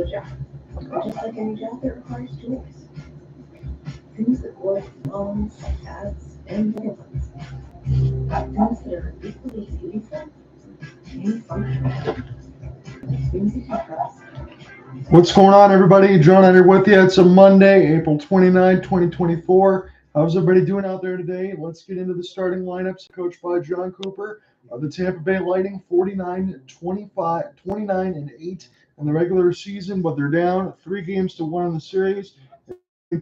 a job. But just like any job, it requires tools. Things that work, phones, pads, and other ones. Things that are equally as useful and functional. Things you can trust. What's going on, everybody? John here with you. It's a Monday, April 29, 2024. How's everybody doing out there today? Let's get into the starting lineups coached by John Cooper. The Tampa Bay Lightning 49-25, 29-8 in the regular season, but they're down 3-1 in the series.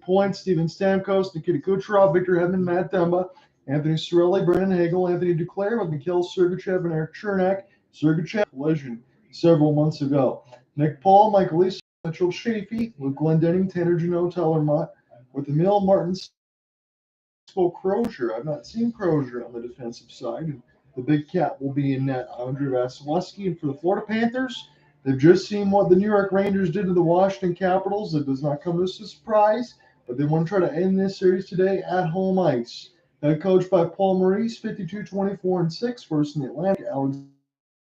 Points: Steven Stamkos, Nikita Kucherov, Victor Hedman, Matt Dumba, Anthony Cirelli, Brandon Hagel, Anthony Duclair with Mikhail, Sergachev, and Eric Chernak. Sergachev collision several months ago. Nick Paul, Michael Lee, Mitchell Shafee with Glenn Denning, Tanner Janot, Tyler Mott with Emil Martins, Crozier. I've not seen Crozier on the defensive side. And the big cat will be in net. Andrei Vasilevsky. And for the Florida Panthers, they've just seen what the New York Rangers did to the Washington Capitals. It does not come as a surprise, but they want to try to end this series today at home ice. Head coached by Paul Maurice, 52-24-6, first in the Atlantic. Alexsander,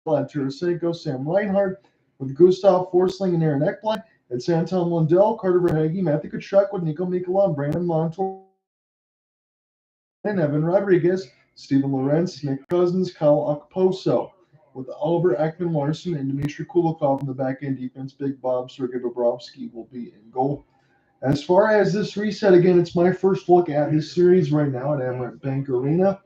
Tarasenko, Sam Reinhart with Gustav, Forsling, and Aaron Ekman. It's Anton Lundell, Carter Verhaeghe, Matthew Tkachuk with Nico Mikhail, Brandon Montour, and Evan Rodriguez, Stephen Lorentz, Nick Cousins, Kyle Okposo, with Oliver Ekman-Larsson and Dmitry Kulikov in the back-end defense. Big Bob Sergei Bobrovsky will be in goal. As far as this reset, again, it's my first look at this series right now at Amerant Bank Arena,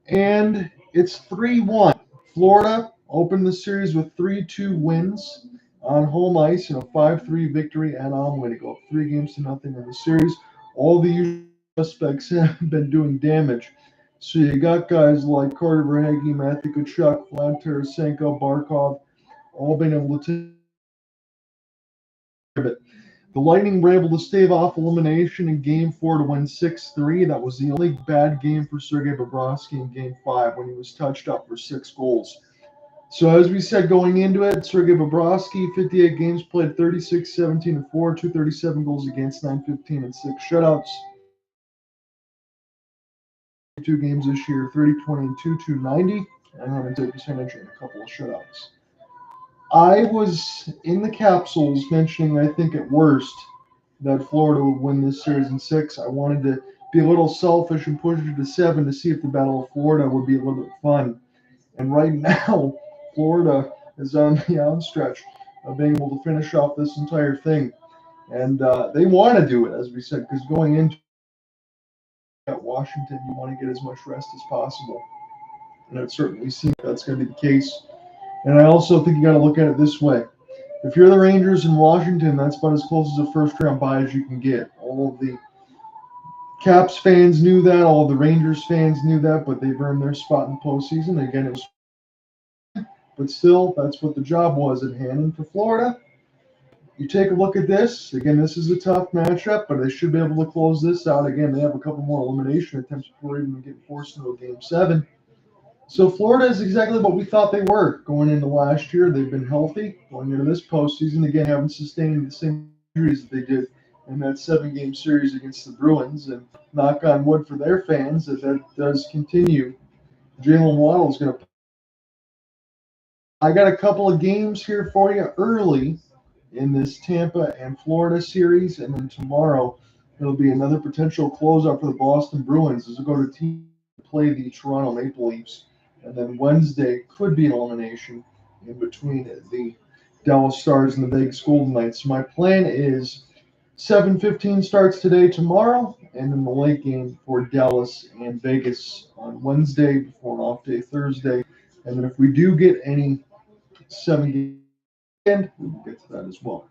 and it's 3-1. Florida opened the series with 3-2 wins on home ice and a 5-3 victory at Amway to go up 3-0 in the series. All the usual suspects have been doing damage. So you got guys like Carter Verhaeghe, Matthew Tkachuk, Vlad Tarasenko, Barkov, all been able to take it. The Lightning were able to stave off elimination in Game 4 to win 6-3. That was the only bad game for Sergei Bobrovsky in Game 5 when he was touched up for 6 goals. So as we said going into it, Sergei Bobrovsky, 58 games played, 36, 17, and 4, 237 goals against, 915, and 6 shutouts. 2 games this year, 30, 20, and 2, 290, and 100 percentage and a couple of shutouts. I was in the capsules mentioning, I think at worst, that Florida would win this series in 6. I wanted to be a little selfish and push it to 7 to see if the Battle of Florida would be a little bit fun. And right now, Florida is on the outstretch of being able to finish off this entire thing. And they want to do it, as we said, because going into Washington, you want to get as much rest as possible. And it certainly seems that's going to be the case. And I also think you got to look at it this way. If you're the Rangers in Washington, that's about as close as a first-round bye as you can get. All of the Caps fans knew that. All of the Rangers fans knew that, but they've earned their spot in the postseason. Again, it was, but still, that's what the job was at hand. And for Florida, you take a look at this. Again, this is a tough matchup, but they should be able to close this out. Again, they have a couple more elimination attempts before even getting forced into a Game 7. So Florida is exactly what we thought they were going into last year. They've been healthy going into this postseason. Again, haven't sustained the same injuries that they did in that 7-game series against the Bruins. And knock on wood for their fans that does continue. Jalen Waddle is going to. I got a couple of games here for you early in this Tampa and Florida series, and then tomorrow it'll be another potential closeout for the Boston Bruins as we go to play the Toronto Maple Leafs. And then Wednesday could be an elimination in between the Dallas Stars and the Vegas Golden Knights. So my plan is 7:15 starts today, tomorrow, and then the late game for Dallas and Vegas on Wednesday before an off day Thursday. And then if we do get any 7-game, we'll get to that as well.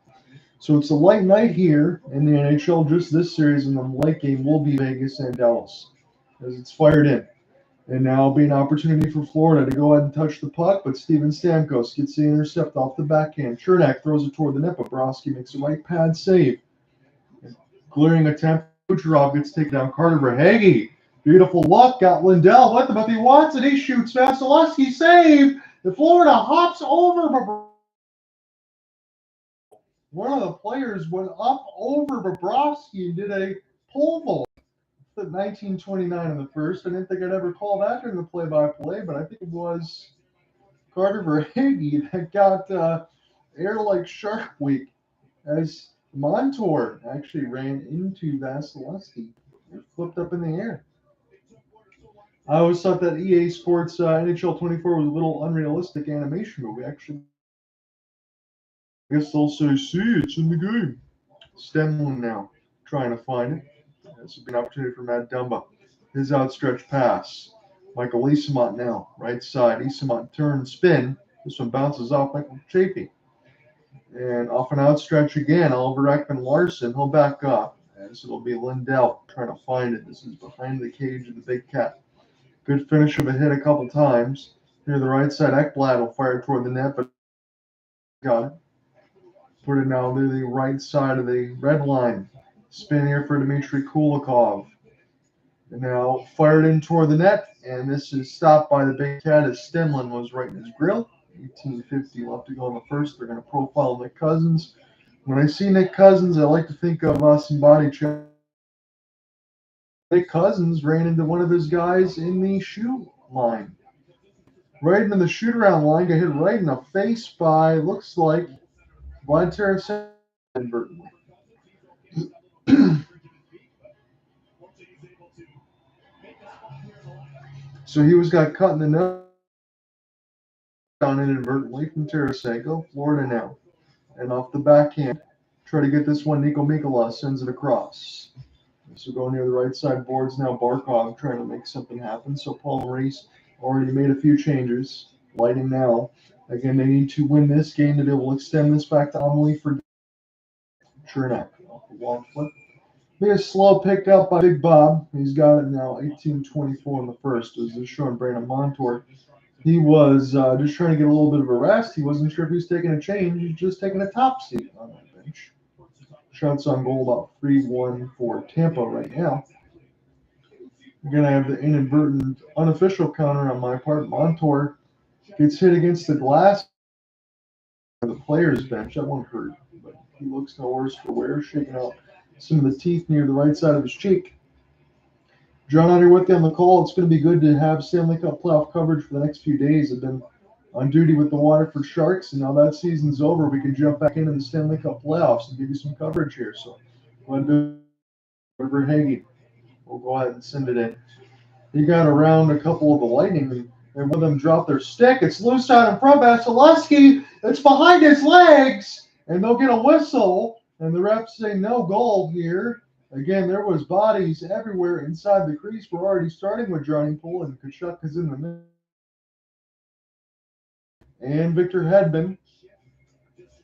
So it's a light night here in the NHL, just this series, and then the late game will be Vegas and Dallas as it's fired in. And now will be an opportunity for Florida to go ahead and touch the puck, but Steven Stamkos gets the intercept off the backhand. Chernak throws it toward the net, but Bobrovsky makes a right pad save. Clearing attempt, Kucherov gets taken down. Carter Verhaeghe, beautiful luck, got Lindell with him, but he wants it. He shoots Vasilevsky, save. The Florida hops over. One of the players went up over Bobrovsky and did a pole vault. 1929 in the first. I didn't think I'd ever call that during the play-by-play, but I think it was Carter Verhaeghe that got air like Shark Week as Montour actually ran into Vasilevsky. It flipped up in the air. I always thought that EA Sports NHL 24 was a little unrealistic animation, but we actually, I guess they'll say, see, it's in the game. Stemlin now trying to find it. This would be an opportunity for Matt Dumba. His outstretched pass. Michael Esamont now, right side. Esamont turn, spin. This one bounces off Michael Chapey. And off an outstretch again, Oliver Ekman-Larsson. He'll back up. As it'll be Lindell trying to find it. This is behind the cage of the Big Cat. Good finish of a hit a couple times. Near the right side, Ekblad will fire toward the net, but got it. Put it now near the right side of the red line. Spin here for Dmitry Kulikov. And now fired in toward the net, and this is stopped by the Big Cat as Stemlin was right in his grill. 18:50 left to go in the first. They're going to profile Nick Cousins. When I see Nick Cousins, I like to think of some body check. Nick Cousins ran into one of his guys in the shoe line. Right into the shoot-around line, got hit right in the face by, looks like, Vlad Tarasenko inadvertently. So he got cut in the nose down inadvertently from Tarasenko. Florida now. And off the backhand, try to get this one. Mikhail sends it across. So going near the right side boards now. Barkov trying to make something happen. So Paul Maurice already made a few changes. Lighting now. Again, they need to win this game to be able to extend this back to Amelie for Chernak. Off the long flip. Be a slow picked up by Big Bob. He's got it now. 18:24 in the first. As this showing Brayden Montour. He was just trying to get a little bit of a rest. He wasn't sure if he was taking a change. He's just taking a top seat on that bench. Shots on goal about 3-1 for Tampa right now. We're going to have the inadvertent unofficial counter on my part. Montour gets hit against the glass of the player's bench. That one hurt, but he looks no worse for wear, shaking out some of the teeth near the right side of his cheek. John Hunter with you on the call. It's going to be good to have Stanley Cup playoff coverage for the next few days. I've been on duty with the Waterford Sharks, and now that season's over, we can jump back into the Stanley Cup playoffs and give you some coverage here. So, Verhaeghe, we'll go ahead and send it in. He got around a couple of the Lightning, and one of them dropped their stick. It's loose out in front. Vasilevsky, it's behind his legs, and they'll get a whistle, and the refs say no goal here. Again, there was bodies everywhere inside the crease. We're already starting with Johnny Poole, and Tkachuk is in the middle. And Victor Hedman.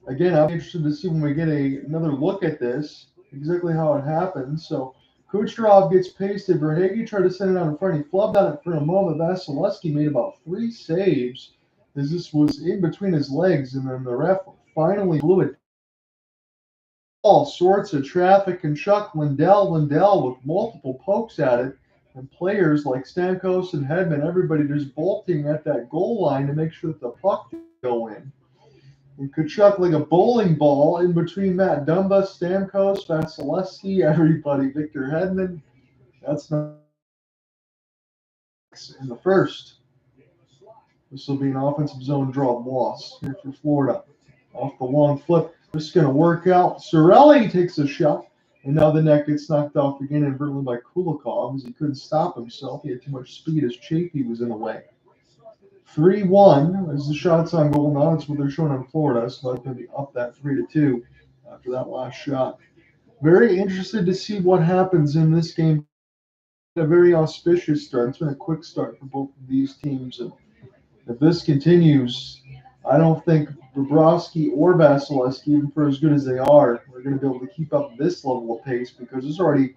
Again, I'm interested to see when we get another look at this, exactly how it happened. So Kucherov gets pasted. Verhaeghe tried to send it out in front. He flubbed on it for a moment. Vasilevsky made about 3 saves as this was in between his legs, and then the ref finally blew it. All sorts of traffic, and Chuck Lindell with multiple pokes at it, and players like Stamkos and Hedman, everybody just bolting at that goal line to make sure that the puck didn't go in. And Tkachuk like a bowling ball in between Matt Dumba, Stamkos, Vasilevsky, everybody. Victor Hedman. That's not in the first. This will be an offensive zone draw loss here for Florida. Off the long flip. This is going to work out. Cirelli takes a shot, and now the net gets knocked off again inadvertently by Kulikov as he couldn't stop himself. He had too much speed as Chafee was in the way. 3-1 as the shots on goal. Now that's what they're showing in Florida, so that's going to be up that 3-2 after that last shot. Very interested to see what happens in this game. A very auspicious start. It's been a quick start for both of these teams, and if this continues, I don't think Bobrovsky or Vasilevsky, even for as good as they are going to be able to keep up this level of pace, because there's already,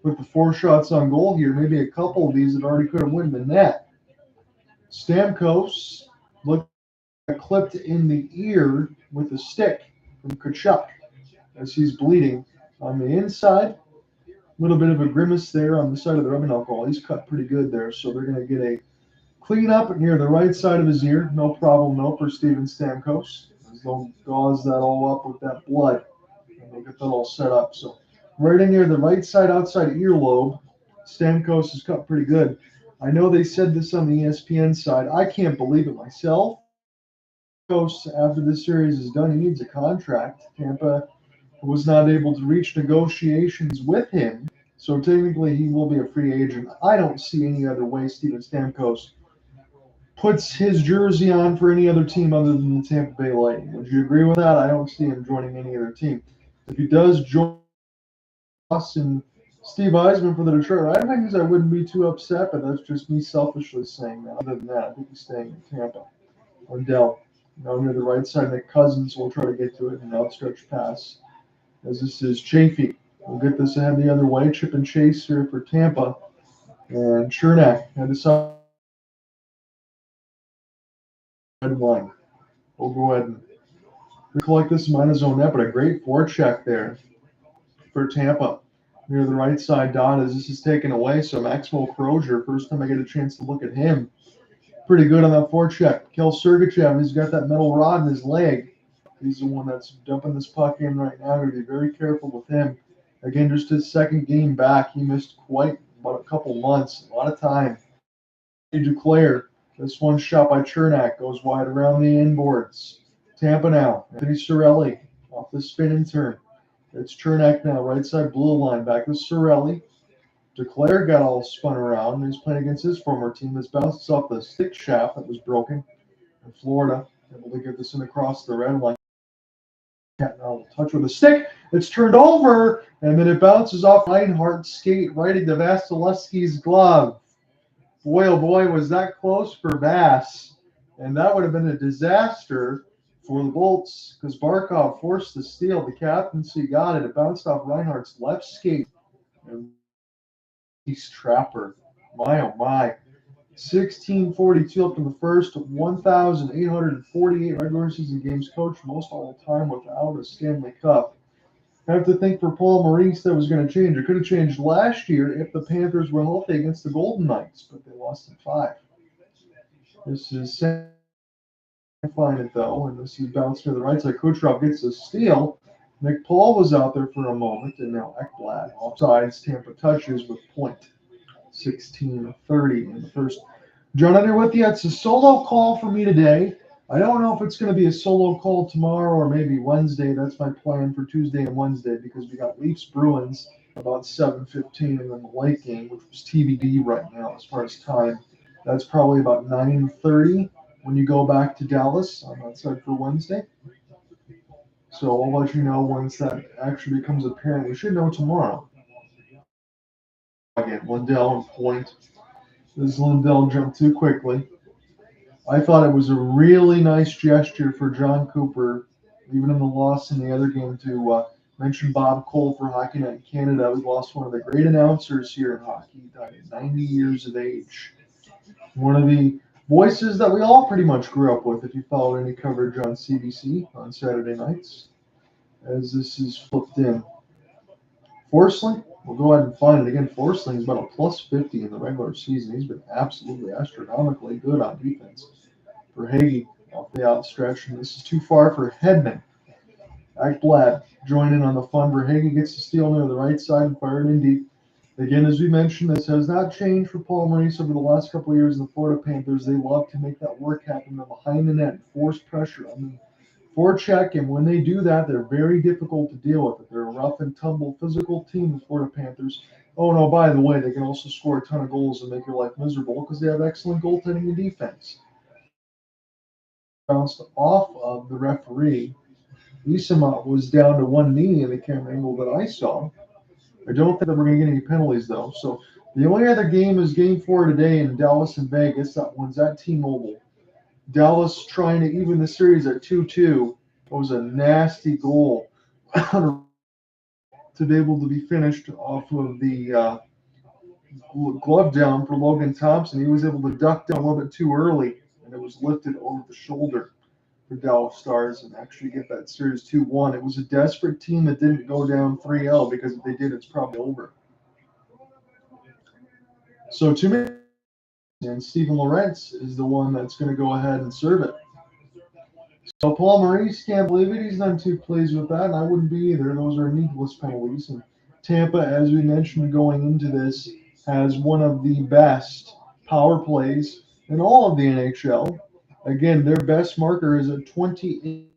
with the 4 shots on goal here, maybe a couple of these that already could have won the net. Stamkos looked clipped in the ear with a stick from Tkachuk as he's bleeding on the inside. A little bit of a grimace there on the side of the rubbing alcohol. He's cut pretty good there, so they're going to get a clean up near the right side of his ear. No problem, no, for Steven Stamkos. They'll gauze that all up with that blood, and they'll get that all set up. So right in near the right side outside earlobe, Stamkos is cut pretty good. I know they said this on the ESPN side. I can't believe it myself. Stamkos, after this series is done, he needs a contract. Tampa was not able to reach negotiations with him. So technically, he will be a free agent. I don't see any other way Steven Stamkos puts his jersey on for any other team other than the Tampa Bay Lightning. Would you agree with that? I don't see him joining any other team. If he does join us and Steve Eisman for the Detroit Red Wings, I wouldn't be too upset, but that's just me selfishly saying that. Other than that, I think he's staying in Tampa. Lindell, now near the right side, Nick Cousins will try to get to it, an outstretched pass. As this is Chafee. We'll get this ahead the other way. Chip and chase here for Tampa. And Chernak had to side line. We'll go ahead and recollect this in his own net, but a great forecheck there for Tampa. Near the right side dot as this is taken away. So Maxwell Crozier, first time I get a chance to look at him. Pretty good on that forecheck. Kel Sergachev, he's got that metal rod in his leg. He's the one that's dumping this puck in right now. Got to be very careful with him. Again, just his second game back. He missed quite about a couple months, a lot of time. Duclair, this one shot by Chernak goes wide around the inboards. Tampa now. Anthony Cirelli off the spin and turn. It's Chernak now, right side blue line. Back to Cirelli. Duclair got all spun around. He's playing against his former team. This bounces off the stick shaft that was broken in Florida. Able to get this in across the red line. Now touch with a stick. It's turned over, and then it bounces off Reinhart's skate right into Vasilevsky's glove. Boy, oh boy, was that close for Vass. And that would have been a disaster for the Bolts because Barkov forced the steal. The captaincy got it. It bounced off Reinhardt's left skate. And he's Trapper. My, oh my. 1642 up in the first, 1,848 regular season games coached, most all the time without a Stanley Cup. I have to think for Paul Maurice that was going to change. It could have changed last year if the Panthers were healthy against the Golden Knights, but they lost in 5. This is find it though, and this is bounced to the right side. Kucherov gets a steal. Nick Paul was out there for a moment, and now Ekblad offsides. Tampa touches with point. 16:30 in the first. John Underwood, yeah, it's a solo call for me today. I don't know if it's going to be a solo call tomorrow or maybe Wednesday. That's my plan for Tuesday and Wednesday because we got Leafs Bruins about 7:15 and then the late game, which was TBD right now as far as time. That's probably about 9:30 when you go back to Dallas on that side for Wednesday. So I'll let you know once that actually becomes apparent. We should know tomorrow. Again, Lindell and point. This Lindell jumped too quickly. I thought it was a really nice gesture for John Cooper, even in the loss in the other game, to mention Bob Cole for Hockey Night in Canada. We lost one of the great announcers here in hockey. He died at 90 years of age. One of the voices that we all pretty much grew up with if you followed any coverage on CBC on Saturday nights. As this is flipped in. Forsling, we'll go ahead and find it again. Forsling is about a plus 50 in the regular season. He's been absolutely astronomically good on defense. Verhaeghe off the outstretch, and this is too far for Hedman. Ekblad joining on the fun. Verhaeghe gets the steal near the right side and fired in deep. Again, as we mentioned, this has not changed for Paul Maurice over the last couple of years in the Florida Panthers. They love to make that work happen behind the net, force pressure on the forecheck, and when they do that, they're very difficult to deal with. They're a rough and tumble physical team, the Florida Panthers. Oh, no, by the way, they can also score a ton of goals and make your life miserable because they have excellent goaltending and defense. Bounced off of the referee. Isama was down to one knee in the camera angle that I saw. I don't think that we're going to get any penalties, though. So the only other game is Game 4 today in Dallas and Vegas. That one's at T-Mobile. Dallas trying to even the series at 2-2. It was a nasty goal to be able to be finished off of the glove down for Logan Thompson. He was able to duck down a little bit too early, and it was lifted over the shoulder for Dallas Stars and actually get that series 2-1. It was a desperate team that didn't go down 3-0 because if they did, it's probably over. So 2 minutes, and Steven Lorentz is the one that's going to go ahead and serve it. So Paul Maurice can't believe it. He's not too pleased with that, and I wouldn't be either. Those are needless penalties. And Tampa, as we mentioned going into this, has one of the best power plays in all of the NHL. Again, their best marker is at 28.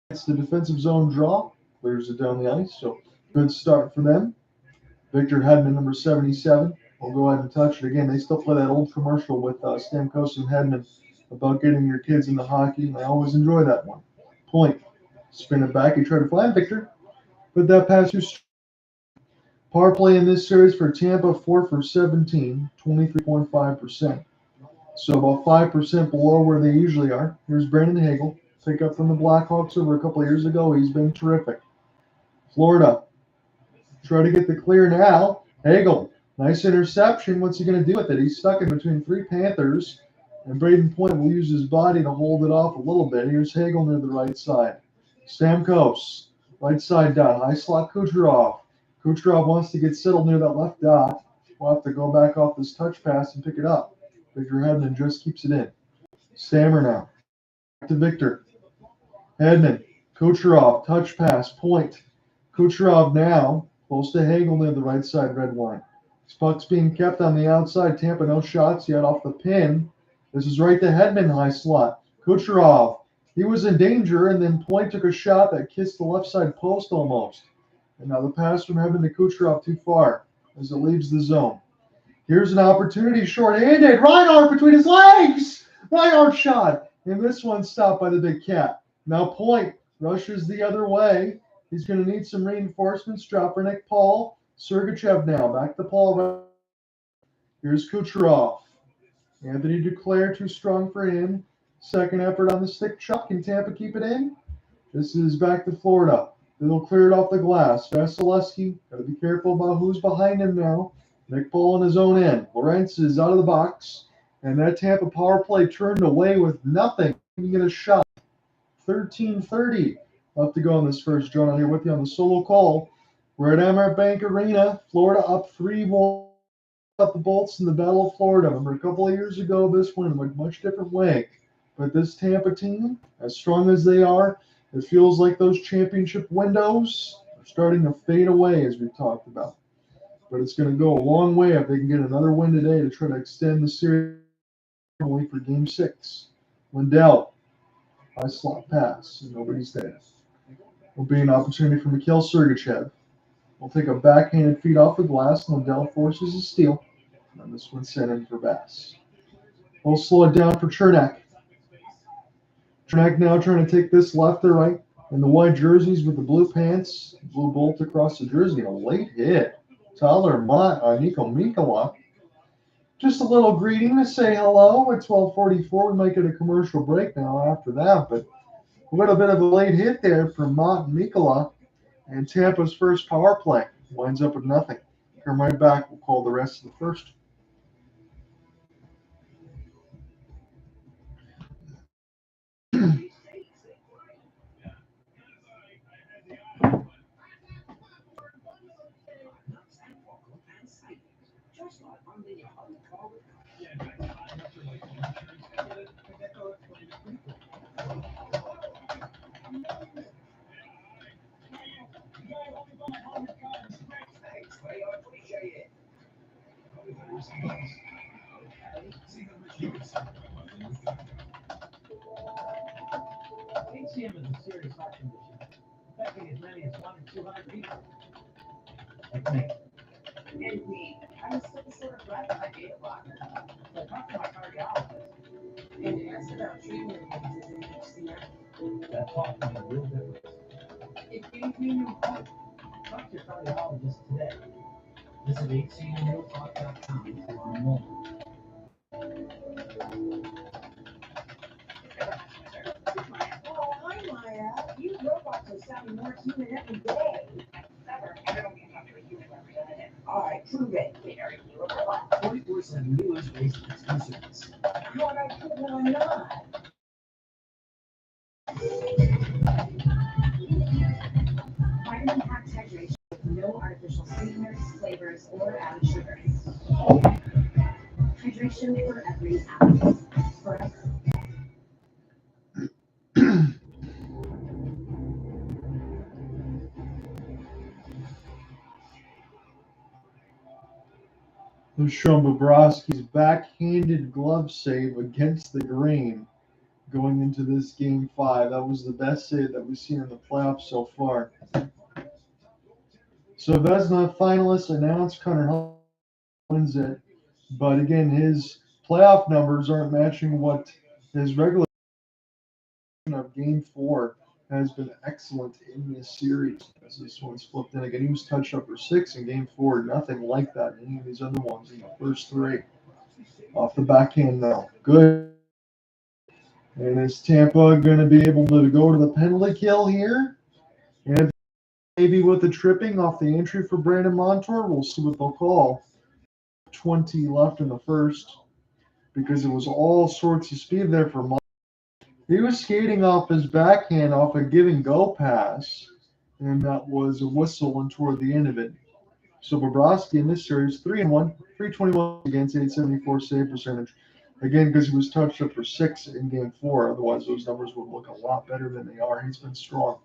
It's the defensive zone draw, clears it down the ice, so good start for them. Victor Hedman, number 77, will go ahead and touch it again. They still play that old commercial with Stamkos and Hedman about getting your kids into hockey, and I always enjoy that one. Point. Spin it back. You try to find Victor. Put that pass through. Power play in this series for Tampa, 4 for 17, 23.5%. So about 5% below where they usually are. Here's Brandon Hagel. Pick up from the Blackhawks over a couple of years ago. He's been terrific. Florida. Try to get the clear now. Hagel. Nice interception. What's he going to do with it? He's stuck in between 3 Panthers. And Brayden Point will use his body to hold it off a little bit. Here's Hagel near the right side. Stamkos. Right side down. High slot Kucherov. Kucherov wants to get settled near that left dot. We'll have to go back off this touch pass and pick it up. Victor Hedman just keeps it in. Stammer now. Back to Victor. Hedman. Kucherov. Touch pass. Point. Kucherov now. Close to Hagel near the right side red line. This puck's being kept on the outside. Tampa no shots yet off the pin. This is right to Hedman high slot. Kucherov. He was in danger, and then Point took a shot that kissed the left side post almost. And now the pass from Hedman to Kucherov too far as it leaves the zone. Here's an opportunity short-handed. Reinhart between his legs. Reinhart shot. And this one stopped by the big cat. Now Point rushes the other way. He's going to need some reinforcements. Drop for Nick Paul. Sergachev now. Back to Paul. Here's Kucherov. Anthony Duclair too strong for him. Second effort on the stick chuck. Can Tampa keep it in? This is back to Florida. They'll clear it off the glass. Vasilevsky. Got to be careful about who's behind him now. Nick Paul in his own end. Lawrence is out of the box. And that Tampa power play turned away with nothing. Even get a shot. 13:30 left to go in this first. John, I'm here with you on the solo call. We're at Emirates Bank Arena. Florida up 3-1. Up the Bolts in the Battle of Florida. Remember a couple of years ago, this one went a much different way. But this Tampa team, as strong as they are, it feels like those championship windows are starting to fade away, as we've talked about. But it's going to go a long way if they can get another win today to try to extend the series only for Game 6. Lindell, high slot pass, and nobody's there. Will be an opportunity for Mikhail Sergachev. We'll take a backhanded feed off the glass. Lindell forces a steal. And this one's sent in for Bass. We'll slow it down for Chernak. Chernak now trying to take this left or right. And the white jerseys with the blue pants, blue bolt across the jersey. A late hit. Tyler Nico Mikhail. Just a little greeting to say hello at 12:44. We might get a commercial break now after that, but a little bit of a late hit there from Mikhail, and Tampa's first power play winds up with nothing. Come right back. We'll call the rest of the first. HCM is a serious heart condition, affecting as many as 1 in 200 people. Like me. And me. I'm still sort of right by 8 o'clock. So talk to my cardiologist. And ask about treatment uses in HCM. That's often a real difference. It gave me new hope. Talk to your cardiologist today. Visit hcmrealtalk.com to learn more. Oh, hi, Maya. You robots are sounding more human every day. Never. I don't get to talk to a human representative. All right, prove it. Wait, are you a robot? 24/7 US-based exclusiveness. No, I'm not. Vitamin-packed hydration with no artificial sweeteners, flavors, or added sugars. Hydration for every hour. Forever. Sean Bobrovsky's backhanded glove save against the grain going into this game 5. That was the best save that we've seen in the playoffs so far. So Vezina finalists announced Connor Hall wins it, but again, his playoff numbers aren't matching what his regular of game 4 has been excellent in this series. As this one's flipped in again, he was touched up for 6 in game 4. Nothing like that in any of these other ones in the first 3. Off the backhand now. Good. And is Tampa going to be able to go to the penalty kill here? And maybe with the tripping off the entry for Brandon Montour, we'll see what they'll call. 20 left in the first because it was all sorts of speed there for Montour. He was skating off his backhand off a give and go pass, and that was a whistle and toward the end of it. So Bobrovsky in this series, 3-1, 321 against 874 save percentage. Again, because he was touched up for 6 in game 4. Otherwise, those numbers would look a lot better than they are. He's been strong.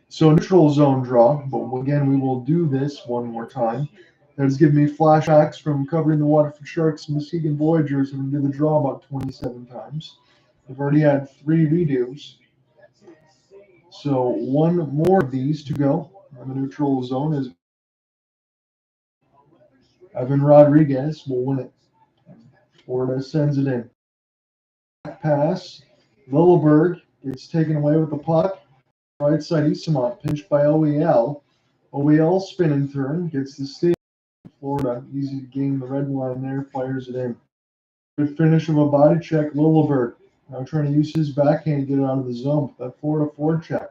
So neutral zone draw, but again, we will do this one more time. That has given me flashbacks from covering the Waterford Sharks and Muskegon Voyagers, and we did the draw about 27 times. We've already had 3 redos. So one more of these to go. On the neutral zone is Evan Rodriguez will win it. Florida sends it in. Pass. Lilleberg gets taken away with the puck. Right side, Isamont pinched by OEL. OEL spin and turn, gets the steal. Florida, easy to gain the red line there, fires it in. Good finish of a body check, Lilleberg. Now trying to use his backhand to get it out of the zone. That Florida forecheck.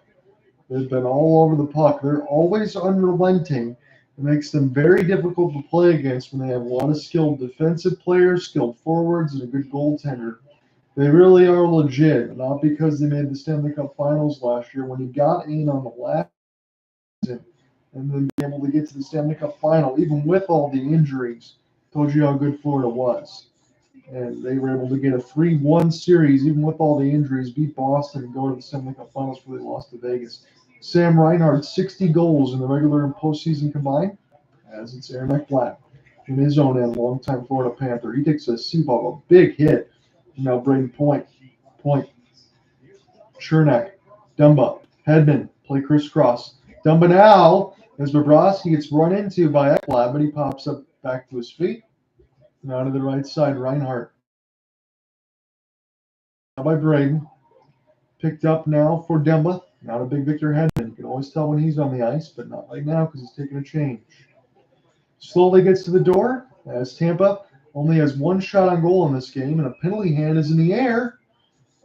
They've been all over the puck. They're always unrelenting. It makes them very difficult to play against when they have a lot of skilled defensive players, skilled forwards, and a good goaltender. They really are legit, not because they made the Stanley Cup Finals last year. When he got in on the last season and then be able to get to the Stanley Cup Final, even with all the injuries, told you how good Florida was. And they were able to get a 3-1 series, even with all the injuries, beat Boston and go to the Stanley Cup Finals before they lost to Vegas. Sam Reinhart, 60 goals in the regular and postseason combined, as it's Aaron Ekman in his own end, longtime Florida Panther. He takes a C-ball, a big hit. Now Brayden Point, Chernak, Dumba, Hedman, play crisscross. Dumba now, as Bobrovsky gets run into by Ekblad, but he pops up back to his feet. Now to the right side, Reinhart. Now by Brayden. Picked up now for Dumba. Not a big Victor Hedman. You can always tell when he's on the ice, but not right now because he's taking a change. Slowly gets to the door as Tampa only has 1 shot on goal in this game, and a penalty hand is in the air.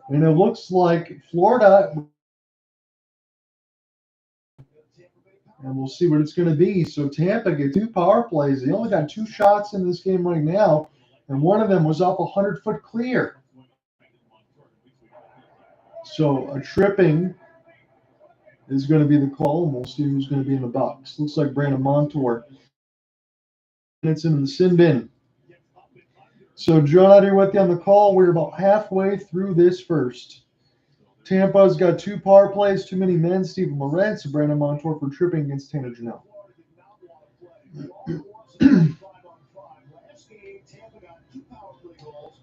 And it looks like Florida, and we'll see what it's going to be. So Tampa get 2 power plays. They only got 2 shots in this game right now, and one of them was off 100-foot clear. So a tripping is going to be the call, and we'll see who's going to be in the box. Looks like Brandon Montour. It's in the sin bin. So John, out here with you on the call. We're about halfway through this first. Tampa's got 2 power plays, too many men. Steven Moritz and Brandon Montour for tripping against Tanner Janelle.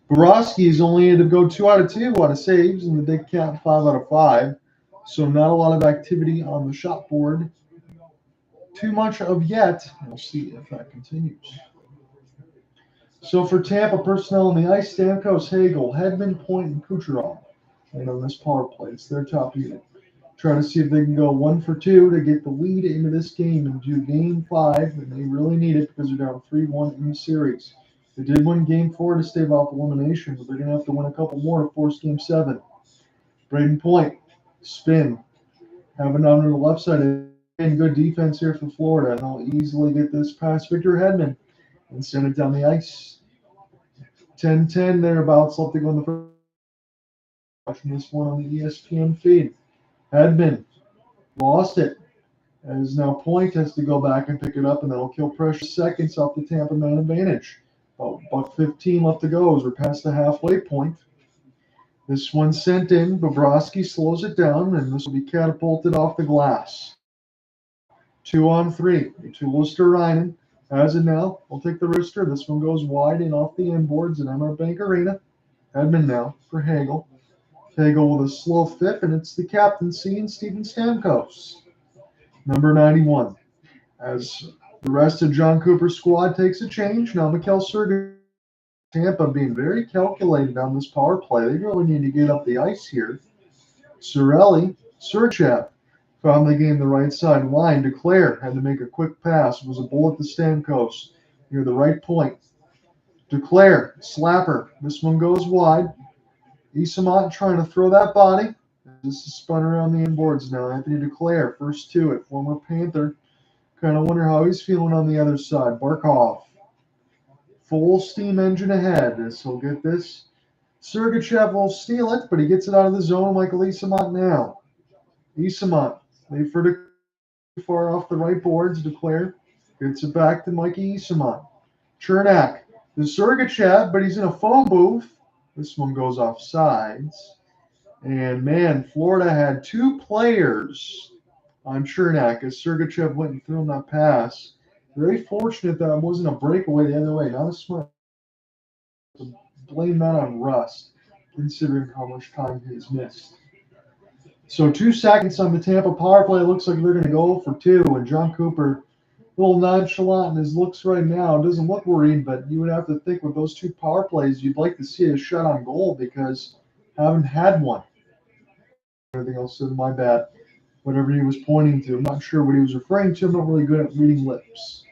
Bobrovsky's only had to go 2 out of 2 out of saves, and the big cat 5 out of 5. So not a lot of activity on the shot board. Too much of yet. We'll see if that continues. So for Tampa personnel on the ice, Stamkos, Hagel, Hedman, Point, and Kucherov. And on this power play, it's their top unit. Trying to see if they can go 1 for 2 to get the lead into this game and do game 5, and they really need it because they're down 3-1 in the series. They did win game 4 to stave off elimination, but they're going to have to win a couple more to force game 7. Brayden Point, spin. Having on the left side, and good defense here for Florida, and they'll easily get this past Victor Hedman and send it down the ice. 10-10 thereabouts. Left to go in the first. Watching this one on the ESPN feed. Hedman lost it. As now Point has to go back and pick it up, and that'll kill precious seconds off the Tampa man advantage. About buck 15 left to go as we're past the halfway point. This one sent in. Bobrovsky slows it down, and this will be catapulted off the glass. 2-on-3. To Luster-Reinen. As it now, we'll take the wrister. This one goes wide and off the inboards at Emmer Bank Arena. Hedman now for Hagel. Hagel with a slow fifth, and it's the captaincy and Steven Stamkos, number 91. As the rest of John Cooper's squad takes a change, now Mikhail Sergachev, Tampa being very calculated on this power play. They really need to get up the ice here. Sergachev found the game the right side line. Declare had to make a quick pass. It was a bullet to Stamkos near the right point. Declare, slapper. This one goes wide. Isamont trying to throw that body. This is spun around the inboards now. Anthony Declare, first to it. Former Panther. Kind of wonder how he's feeling on the other side. Barkov. Full steam engine ahead as he'll get this. Sergachev will steal it, but he gets it out of the zone. Michael Isamont now. Isamont. Wait for Declare far off the right boards. Declare. Gets it back to Mikey Isamont. Chernak. The Sergachev, but he's in a phone booth. This one goes off sides. And man, Florida had two players on Chernak as Sergachev went and threw him that pass. Very fortunate that it wasn't a breakaway the other way. Not a smart. Blame that on rust, considering how much time he's missed. So 2 seconds on the Tampa power play. It looks like they're going to go for 2. And John Cooper, a little nonchalant in his looks right now. Doesn't look worried, but you would have to think with those 2 power plays, you'd like to see a shot on goal because I haven't had one. Everything else is my bad. Whatever he was pointing to. I'm not sure what he was referring to. I'm not really good at reading lips.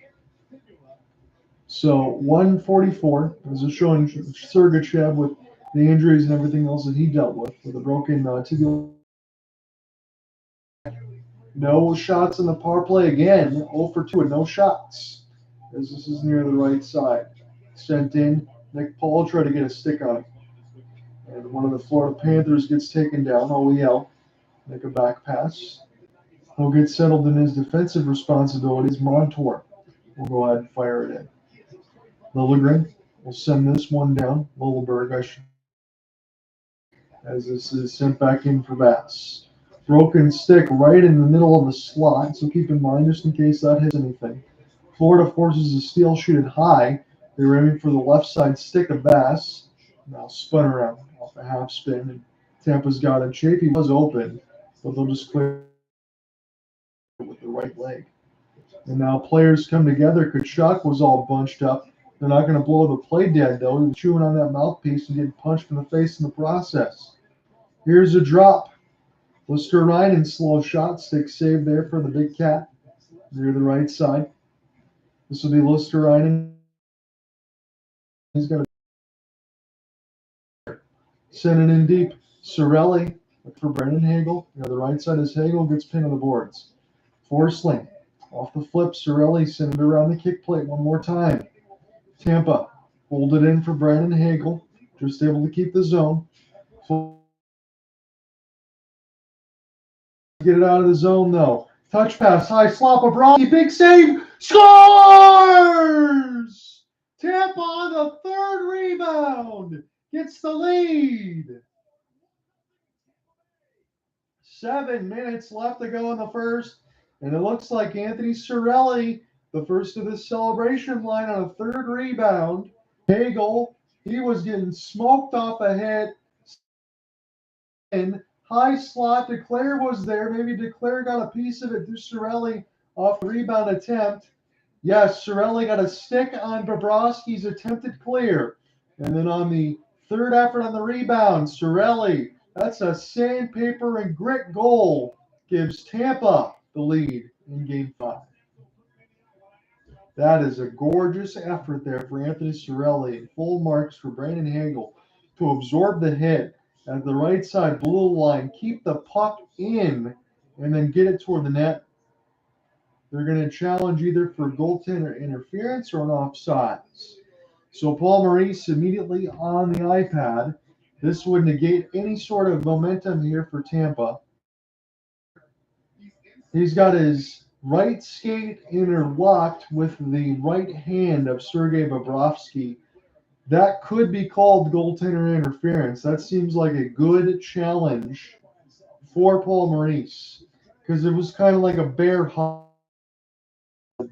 So 144 is showing Sergachev with the injuries and everything else that he dealt with a broken tibial. No shots in the power play again. 0 for 2 and no shots. As this is near the right side. Sent in. Nick Paul tried to get a stick on it. And one of the Florida Panthers gets taken down. OEL. Make a back pass. He'll get settled in his defensive responsibilities. Montour will go ahead and fire it in. Liljegren will send this one down. Lilleberg, as this is sent back in for Bass. Broken stick right in the middle of the slot, so keep in mind just in case that hits anything. Florida forces a steal, shoot it high. They were aiming for the left side stick of Bass. Now spun around off a half spin, and Tampa's got it. Chafee was open, but they'll just clear with the right leg. And now players come together. Tkachuk was all bunched up. They're not going to blow the play dead, though. He was chewing on that mouthpiece and getting punched in the face in the process. Here's a drop. Reinhart slow shot. Stick save there for the big cat near the right side. This will be Reinhart. He's going to send it in deep. Cirelli for Brendan Hagel. Near the right side as Hagel gets pinned on the boards. Forsling off the flip. Cirelli send it around the kick plate one more time. Tampa hold it in for Brayden Hagel, just able to keep the zone. Get it out of the zone though. Touch pass, high slop of Bronski, big save, scores! Tampa on the 3rd rebound, gets the lead. 7 minutes left to go in the first, and it looks like Anthony Cirelli, the first of this celebration line on a 3rd rebound. Hagel, he was getting smoked off a hit. And high slot, Declare was there. Maybe Declare got a piece of it to Cirelli off the rebound attempt. Yes, Cirelli got a stick on Bobrovsky's attempted clear. And then on the 3rd effort on the rebound, Cirelli, that's a sandpaper and grit goal, gives Tampa the lead in Game 5. That is a gorgeous effort there for Anthony Cirelli. Full marks for Brayden Hagel to absorb the hit at the right side blue line, keep the puck in, and then get it toward the net. They're going to challenge either for goaltender interference or an offsides. So Paul Maurice immediately on the iPad. This would negate any sort of momentum here for Tampa. He's got his right skate interlocked with the right hand of Sergei Bobrovsky. That could be called goaltender interference. That seems like a good challenge for Paul Maurice because it was kind of like a bear hug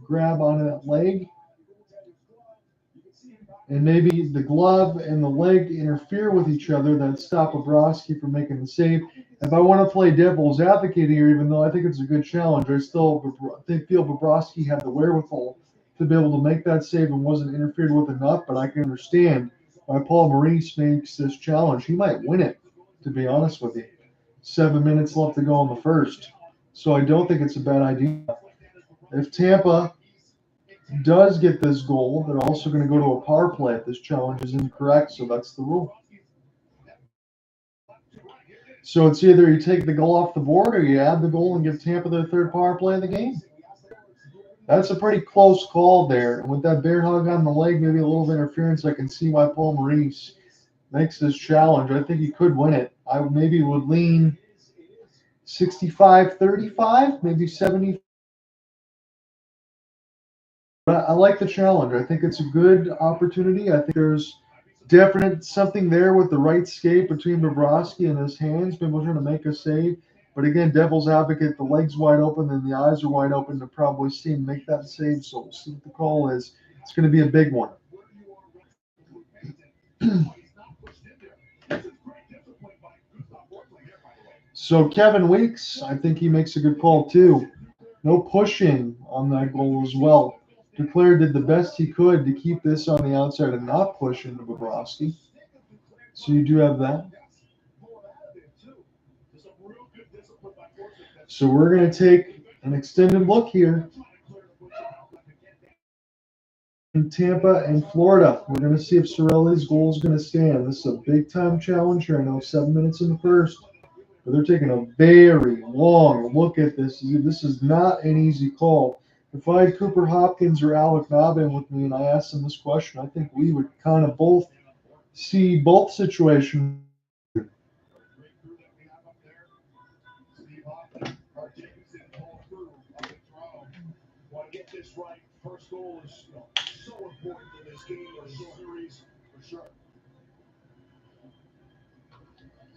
grab onto that leg. and maybe the glove and the leg interfere with each other that stop Bobrovsky from making the save. If I want to play devil's advocate here, even though I think it's a good challenge, I still feel Bobrovsky had the wherewithal to be able to make that save and wasn't interfered with enough, but I can understand why Paul Maurice makes this challenge. He might win it, to be honest with you. 7 minutes left to go in the first. So I don't think it's a bad idea. If Tampa does get this goal, they're also going to go to a power play if this challenge is incorrect, so that's the rule. So it's either you take the goal off the board or you add the goal and give Tampa their third power play of the game. That's a pretty close call there. And with that Verhaeghe on the leg, maybe a little bit of interference, I can see why Paul Maurice makes this challenge. I think he could win it. I maybe would lean 65-35, maybe 70. But I like the challenge. I think it's a good opportunity. I think there's definite something there with the right skate between Bobrovsky and his hands. Maybe we're trying to make a save. But again, devil's advocate, the leg's wide open and the eyes are wide open to probably see him make that save. So we'll see what the call is. It's going to be a big one. So Kevin Weeks, I think he makes a good call too. No pushing on that goal as well. Duclair did the best he could to keep this on the outside and not push into Bobrovsky. So you do have that. So we're going to take an extended look here in Tampa and Florida. We're going to see if Cirelli's goal is going to stand. This is a big-time challenge here. I know 7 minutes in the first, but they're taking a very long look at this. This is not an easy call. If I had Cooper Hopkins or Alec Nobbin with me and I asked them this question, I think we would kind of both see both situations. First goal is so important in this game or series for sure.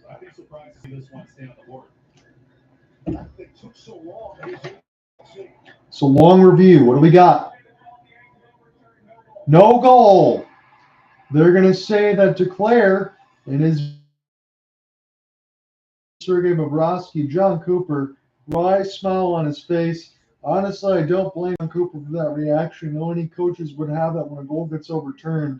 I'd be surprised to see this one stay on the board. It took so long. So long review. What do we got? No goal. They're going to say that Duclair and his Sergei Bobrovsky, John Cooper, wry smile on his face. Honestly, I don't blame Cooper for that reaction. No any coaches would have that when a goal gets overturned.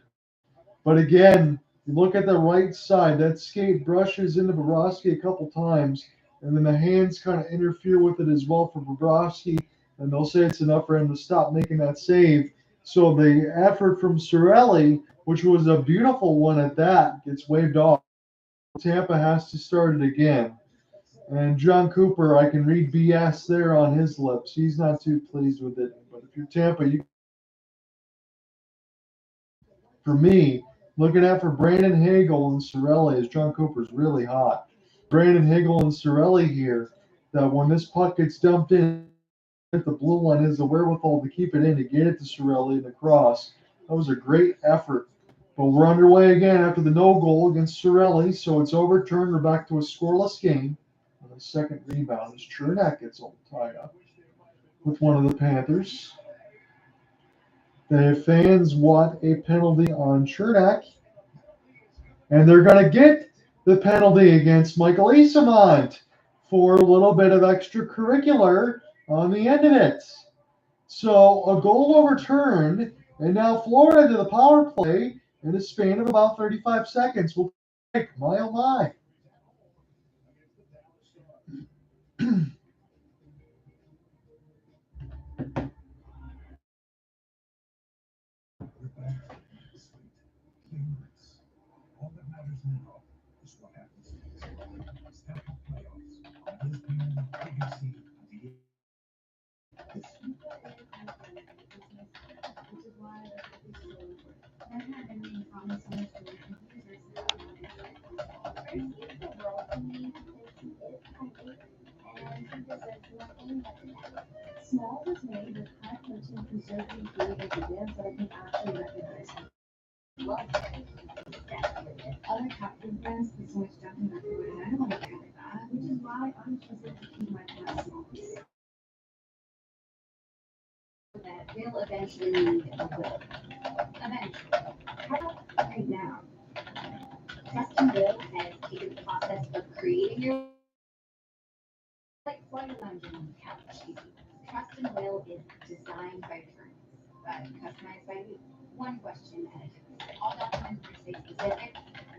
But again, you look at the right side, that skate brushes into Bobrovsky a couple times, and then the hands kind of interfere with it as well for Bobrovsky, and they'll say it's enough for him to stop making that save. So the effort from Cirelli, which was a beautiful one at that, gets waved off. Tampa has to start it again. And John Cooper, I can read BS there on his lips. He's not too pleased with it. But if you're Tampa, for me, looking at for Brandon Hagel and Cirelli, as John Cooper's really hot. Brandon Hagel and Cirelli here, that when this puck gets dumped in, the blue line has the wherewithal to keep it in, to get it to Cirelli and across. That was a great effort. But we're underway again after the no goal against Cirelli, so it's overturned. We're back to a scoreless game. On the second rebound as Chernak gets all tied up with one of the Panthers. The fans want a penalty on Chernak, and they're going to get the penalty against Michael Eyssimont for a little bit of extracurricular on the end of it. So a goal overturned, and now Florida to the power play in a span of about 35 seconds. We'll take my oh my. All that matters now is what happens next. Stanley playoffs on ESPN, ABC, Small was made with high protein preserving food ingredients that I can actually recognize. Love other cat food brands put so much junk in their food, and I don't want to do that, which is why I'm choosing to keep my pet small. That they'll eventually need a will. Eventually. Right now, trust and will has taken the process of creating your like flying lounge on the couch. Trust and will is designed by turns, but customized by you. One question at a time. All documents are state specific.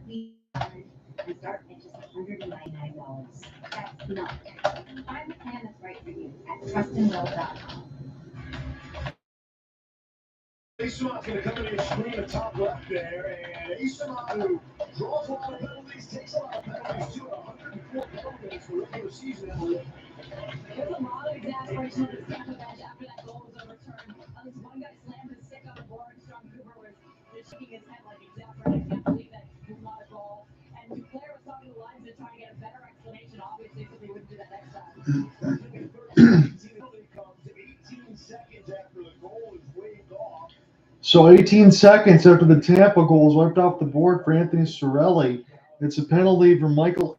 We and start at just $199. That's not. Find the plan that's right for you at trustandwill.com. Eastman's going to come in your screen at top left there, and Eastman, who draws a lot of penalties, takes a lot of penalties too, 104 penalties for regular season. There's a lot of exasperation on the Tampa bench after that goal was overturned. At least one guy slammed his stick on the board. Strong Cooper was just shaking his head like exasperated. I can't believe that was not a goal. And Duclair was talking to the linesman trying to get a better explanation, obviously, so they wouldn't do that next time. Comes 18 seconds after the goal is waved off. So 18 seconds after the Tampa goal is wiped off the board for Anthony Cirelli, it's a penalty for Michael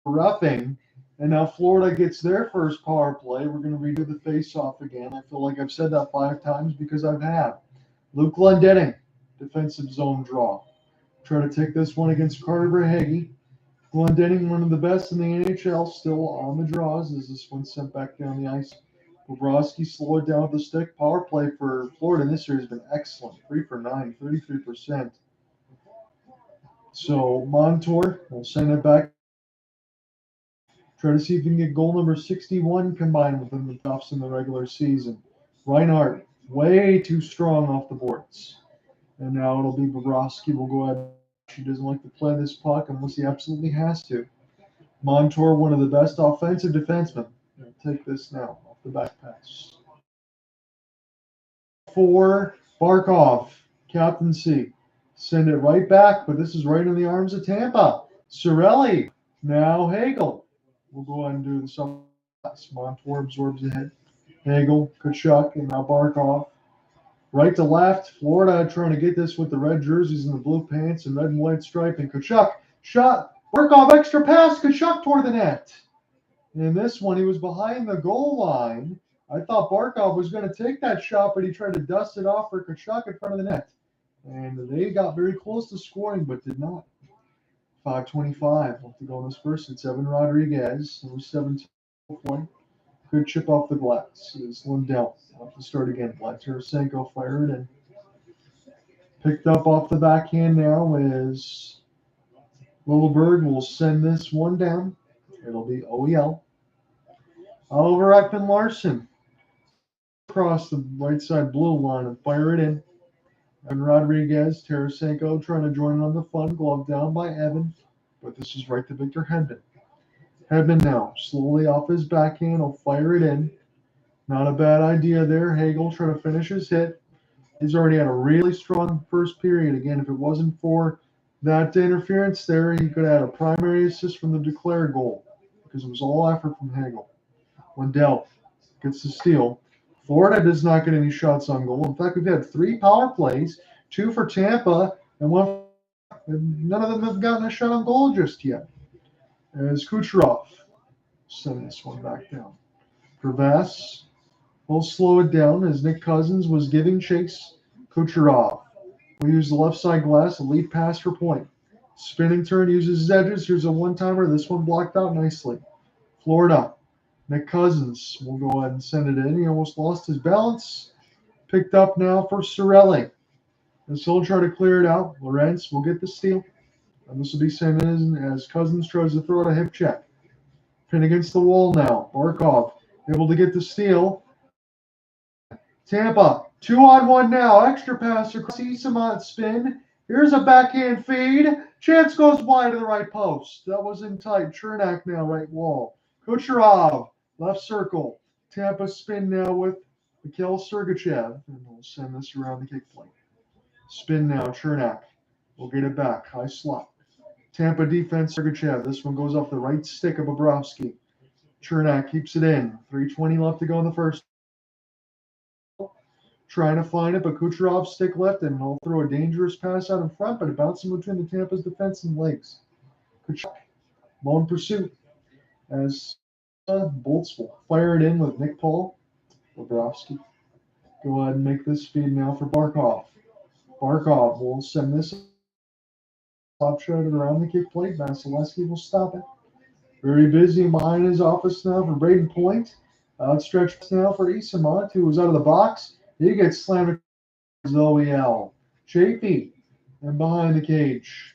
roughing, and now Florida gets their first power play. We're going to redo the face-off again. I feel like I've said that 5 times because I've had. Luke Glendening, defensive zone draw. Try to take this one against Carter Verhaeghe. Glendening, one of the best in the NHL, still on the draws as this one sent back down the ice. Bobrovsky slowed down with the stick. Power play for Florida in this series has been excellent. 3 for 9, 33%. So Montour will send it back. Try to see if you can get goal number 61 combined within the playoffs in the regular season. Reinhart, way too strong off the boards. And now it'll be Bobrovsky. Will go ahead. He doesn't like to play this puck unless he absolutely has to. Montour, one of the best offensive defensemen. He'll take this now off the back pass. For Barkov, captaincy. Send it right back, but this is right in the arms of Tampa. Cirelli, now Hagel. We'll go ahead and do the sub pass. Montour absorbs ahead. Hagel, Tkachuk, and now Barkov. Right to left, Florida trying to get this with the red jerseys and the blue pants and red and white stripe. And Tkachuk shot. Barkov extra pass. Tkachuk toward the net. In this one, he was behind the goal line. I thought Barkov was going to take that shot, but he tried to dust it off for Tkachuk in front of the net. And they got very close to scoring, but did not. 5:25 left to go in this first. It's Evan Rodriguez. Number 17 point. Good chip off the glass. It's Lindell. Off to start again. Tarasenko fired and picked up off the backhand now is Lilleberg will send this one down. It'll be OEL. Oliver Ekman-Larsson across the right side blue line and fire it in. And Rodriguez, Tarasenko trying to join on the fun. Glove down by Evan. But this is right to Victor Hedman. Hedman now, slowly off his backhand, will fire it in. Not a bad idea there. Hagel trying to finish his hit. He's already had a really strong first period. Again, if it wasn't for that interference there, he could have had a primary assist from the declared goal because it was all effort from Hagel. Lindell gets the steal. Florida does not get any shots on goal. In fact, we've had 3 power plays, 2 for Tampa, and 1. And none of them have gotten a shot on goal just yet. As Kucherov send this one back down. Crevasse will slow it down as Nick Cousins was giving chase. Kucherov will use the left side glass, a lead pass for point. Spin and turn, uses his edges. Here's a one-timer. This one blocked out nicely. Florida. Nick Cousins will go ahead and send it in. He almost lost his balance. Picked up now for Cirelli. And so he'll try to clear it out. Lorentz will get the steal. And this will be sent in as Cousins tries to throw it a hip check. Pin against the wall now. Barkov able to get the steal. Tampa, 2-on-1 now. Extra pass across Eastman spin. Here's a backhand feed. Chance goes wide to the right post. That was in tight. Chernak now right wall. Kucherov, left circle. Tampa spin now with Mikhail Sergachev. And we'll send this around the kick plate. Spin now. Chernak will get it back. High slot. Tampa defense, Sergachev. This one goes off the right stick of Bobrovsky. Chernak keeps it in. 3:20 left to go in the first. Trying to find it, but Kucherov stick left, and he'll throw a dangerous pass out in front, but it bouncing between the Tampa's defense and legs. Tkachuk, lone pursuit. As Bolts will fire it in with Nick Paul. Bobrovsky. Go ahead and make this feed now for Barkov. Barkov will send this top shot around the kick plate. Vasilevsky will stop it. Very busy behind his office now for Brayden Point. Outstretched now for Isamont, who was out of the box. He gets slammed as OEL. Chafee and behind the cage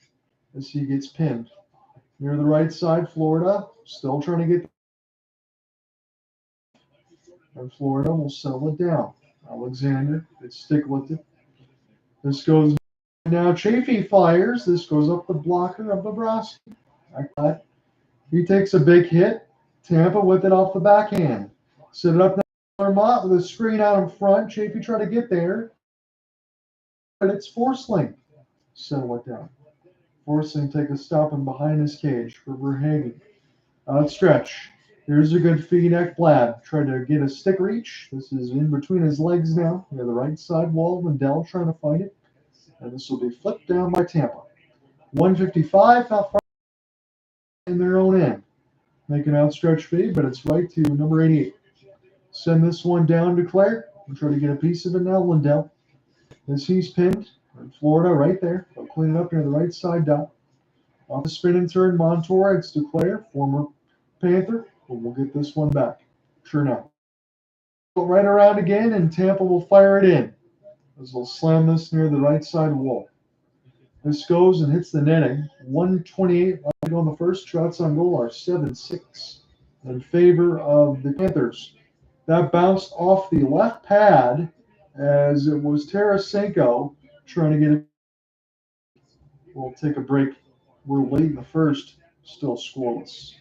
as he gets pinned. Near the right side, Florida still trying to get. And Florida will settle it down. Alexsander gets stick lifted. This goes now. Chafee fires. This goes up the blocker of Bobrovsky. He takes a big hit. Tampa with it off the backhand. Set it up now. Vermont with a screen out in front. Chafee try to get there. But it's Forsling. Settle it down. Forsling take a stop and behind his cage for Verhaeghe. Outstretch. Here's a good feed Ekblad. Try to get a stick reach. This is in between his legs now. Near the right side wall. Lindell trying to find it. And this will be flipped down by Tampa. 155, not far in their own end. Make an outstretch feed, but it's right to number 88. Send this one down to Claire. We'll try to get a piece of it now. Lindell. As he's pinned. In Florida right there. They'll clean it up near the right side dot. Off the spin and turn, Montour. It's to Claire, former Panther. But we'll get this one back. Sure enough. Right around again, and Tampa will fire it in. As they'll slam this near the right side wall. This goes and hits the netting. 128 left to go in the first. Shots on goal are 7-6 in favor of the Panthers. That bounced off the left pad as it was Tarasenko trying to get it. We'll take a break. We're late in the first, still scoreless.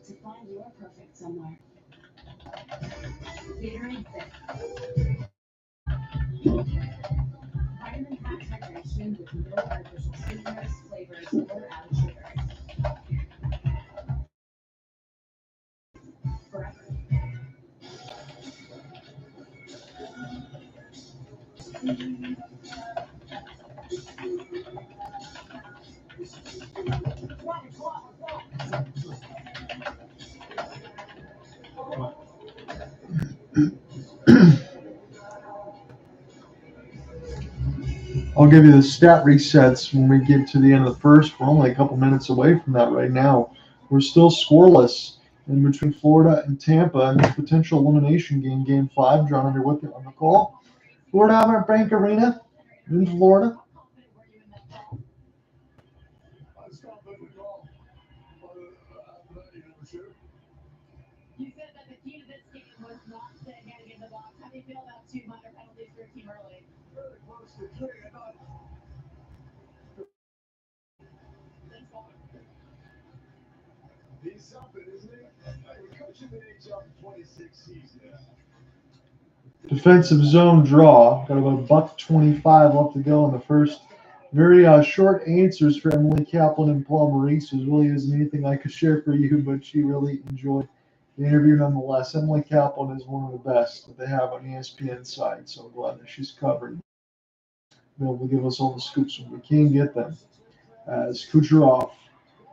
To find your perfect somewhere. Vitamin packed hydration with no artificial sweeteners, flavors, or added sugars. Forever. I'll give you the stat resets when we get to the end of the first. We're only a couple minutes away from that right now. We're still scoreless in between Florida and Tampa in this potential elimination game, Game 5. John under with you on the call. Florida Amerant Bank Arena in Florida. You said that the key to this game was not getting in the box. How do you feel about 2 minor penalties for your team early? Really close to clear. I thought he's something, isn't he? We're coaching the NHL for 26 seasons. Defensive zone draw. Got about $1.25 left to go in the first. Very short answers for Emily Kaplan and Paul Maurice. There really isn't anything I could share for you, but she really enjoyed the interview nonetheless. Emily Kaplan is one of the best that they have on ESPN side, so glad that she's covered. Be able to give us all the scoops when we can get them. As Kucherov.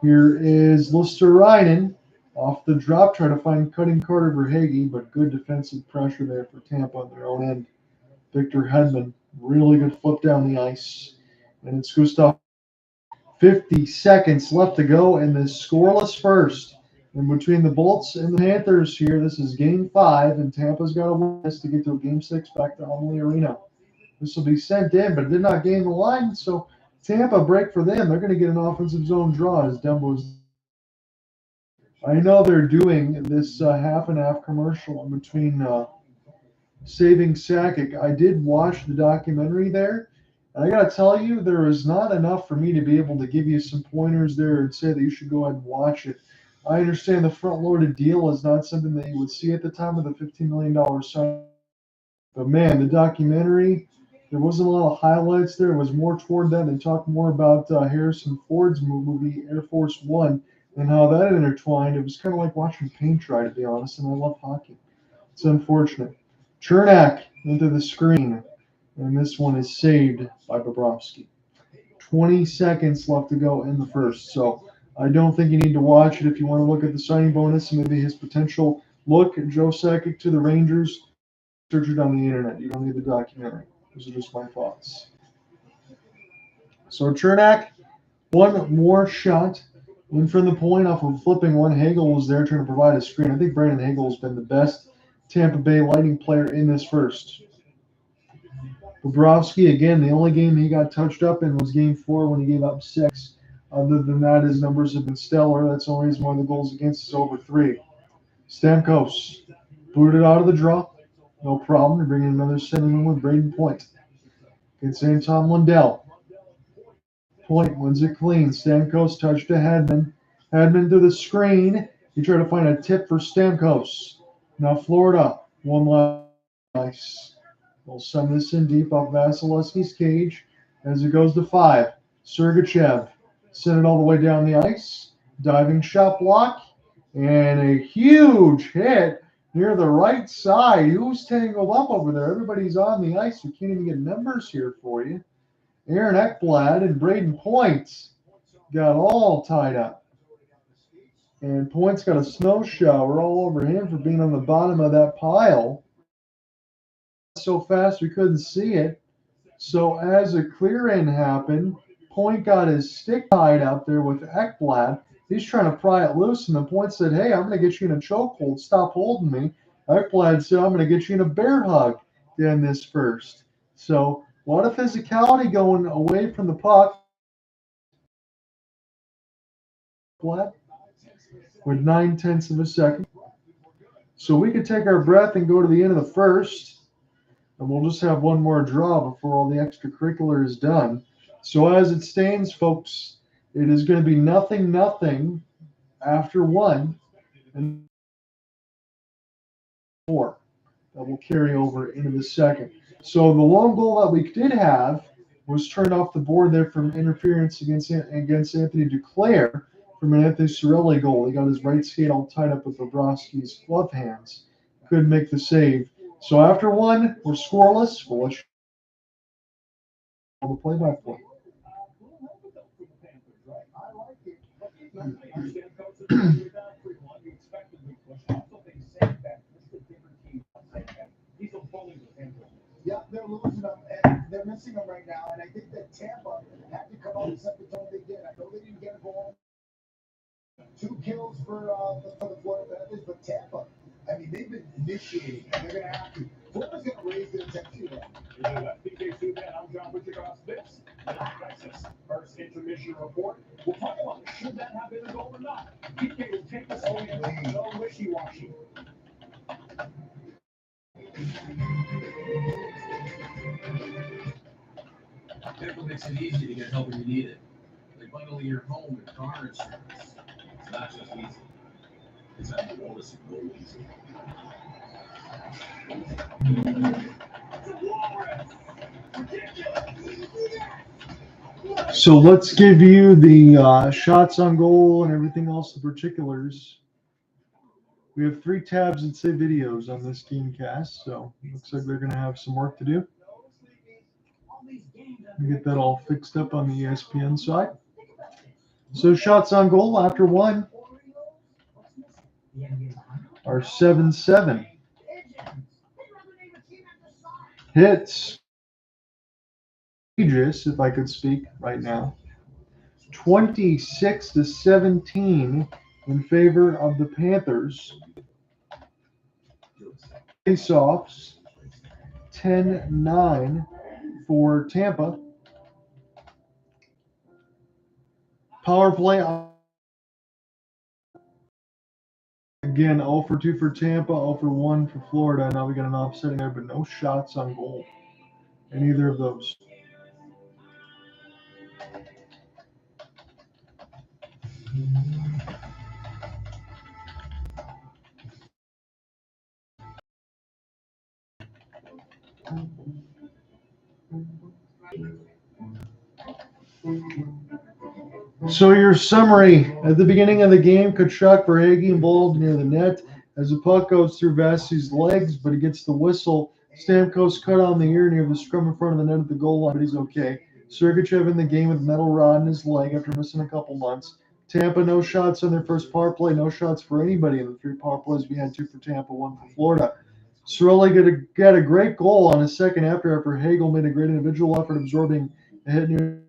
Here is Luster-Reinen off the drop, trying to find cutting Carter Verhaeghe, but good defensive pressure there for Tampa on their own end. Victor Hedman, really good flip down the ice. And it's Gustav. 50 seconds left to go in this scoreless first. And between the Bolts and the Panthers here, this is Game 5, and Tampa's got to win this to get to a Game 6 back to Amalie Arena. This will be sent in, but it did not gain the line, so Tampa break for them. They're going to get an offensive zone draw as Dumbo's. I know they're doing this half and half commercial in between Saving Sakic. I did watch the documentary there. And I got to tell you, there is not enough for me to be able to give you some pointers there and say that you should go ahead and watch it. I understand the front-loaded deal is not something that you would see at the time of the $15 million sign. But, man, the documentary, There wasn't a lot of highlights there. It was more toward that. They talked more about Harrison Ford's movie Air Force One and how that intertwined. It was kind of like watching paint dry, to be honest, and I love hockey. It's unfortunate. Chernak into the screen, and this one is saved by Bobrovsky. 20 seconds left to go in the first, so I don't think you need to watch it. If you want to look at the signing bonus and maybe his potential look at Joe Sakic to the Rangers, search it on the internet. You don't need the documentary. Those are just my thoughts. So Chernak, one more shot in from the point off of flipping one. Hagel was there trying to provide a screen. I think Brayden Hagel has been the best Tampa Bay Lightning player in this first. Bobrovsky, again, the only game he got touched up in was Game 4 when he gave up 6. Other than that, his numbers have been stellar. That's the only reason why the goals against is over 3. Stamkos booted out of the draw. No problem. They're bringing another centerman with Brayden Point. Against Anton Lundell. Point wins it clean. Stamkos touched to Hedman. Hedman to the screen. He tried to find a tip for Stamkos. Now Florida. One last. Nice. We'll send this in deep off Vasilevsky's cage as it goes to 5. Sergachev sent it all the way down the ice. Diving shot block. And a huge hit near the right side. Who's tangled up over there? Everybody's on the ice. We can't even get numbers here for you. Aaron Ekblad and Brayden Point got all tied up. And Point's got a snow shower all over him for being on the bottom of that pile. So fast we couldn't see it. So as a clear-in happened, Point got his stick tied up there with Ekblad. He's trying to pry it loose, and the Point said, "Hey, I'm going to get you in a chokehold. Stop holding me." Ekblad said, "I'm going to get you in a bear hug to end this first." So a lot of physicality going away from the puck. With 9/10 of a second. So we could take our breath and go to the end of the first. And we'll just have one more draw before all the extracurricular is done. So as it stands, folks, it is going to be 0-0 after 1 and 4. That will carry over into the second. So the lone goal that we did have was turned off the board there from interference against Anthony Duclair from an Anthony Cirelli goal. He got his right skate all tied up with Bobrovsky's glove hands. Couldn't make the save. So after 1, we're scoreless. We'll let you know the play-by-play. Yeah, they're losing them, and they're missing them right now. And I think that Tampa had to come out and set the tone they did. I know they didn't get a goal. 2 kills for the Florida Panthers, but Tampa, I mean, they've been initiating, and they're going to have to. Florida's going to raise their intensity level. I'm John Kucherov. This is first intermission report. We'll talk about should that have been a goal or not. PK will take this away and no wishy-washy. Tampa makes it easy to get help when you need it. They bundle your home and car insurance. It's not just easy. It's on the notice of no easy. So let's give you the shots on goal and everything else, the particulars. We have 3 tabs that say videos on this Teamcast, so it looks like they're going to have some work to do. Get that all fixed up on the ESPN side. So shots on goal after 1 are 7-7. Hits, if I could speak right now, 26-17 in favor of the Panthers. Face-offs, 10-9 for Tampa. Power play, again, 0 for 2 for Tampa, 0 for 1 for Florida. Now we got an offsetting there, but no shots on goal in either of those. So your summary at the beginning of the game: Tkachuk, Verhaeghe involved near the net as the puck goes through Vasi's legs, but he gets the whistle. Stamkos cut on the ear near the scrum in front of the net at the goal line, but he's okay. Sergachev in the game with metal rod in his leg after missing a couple months. Tampa, no shots on their first power play, no shots for anybody in the 3 power plays we had: 2 for Tampa, 1 for Florida. Sorelli got a great goal on his second after Hagel made a great individual effort absorbing a hit near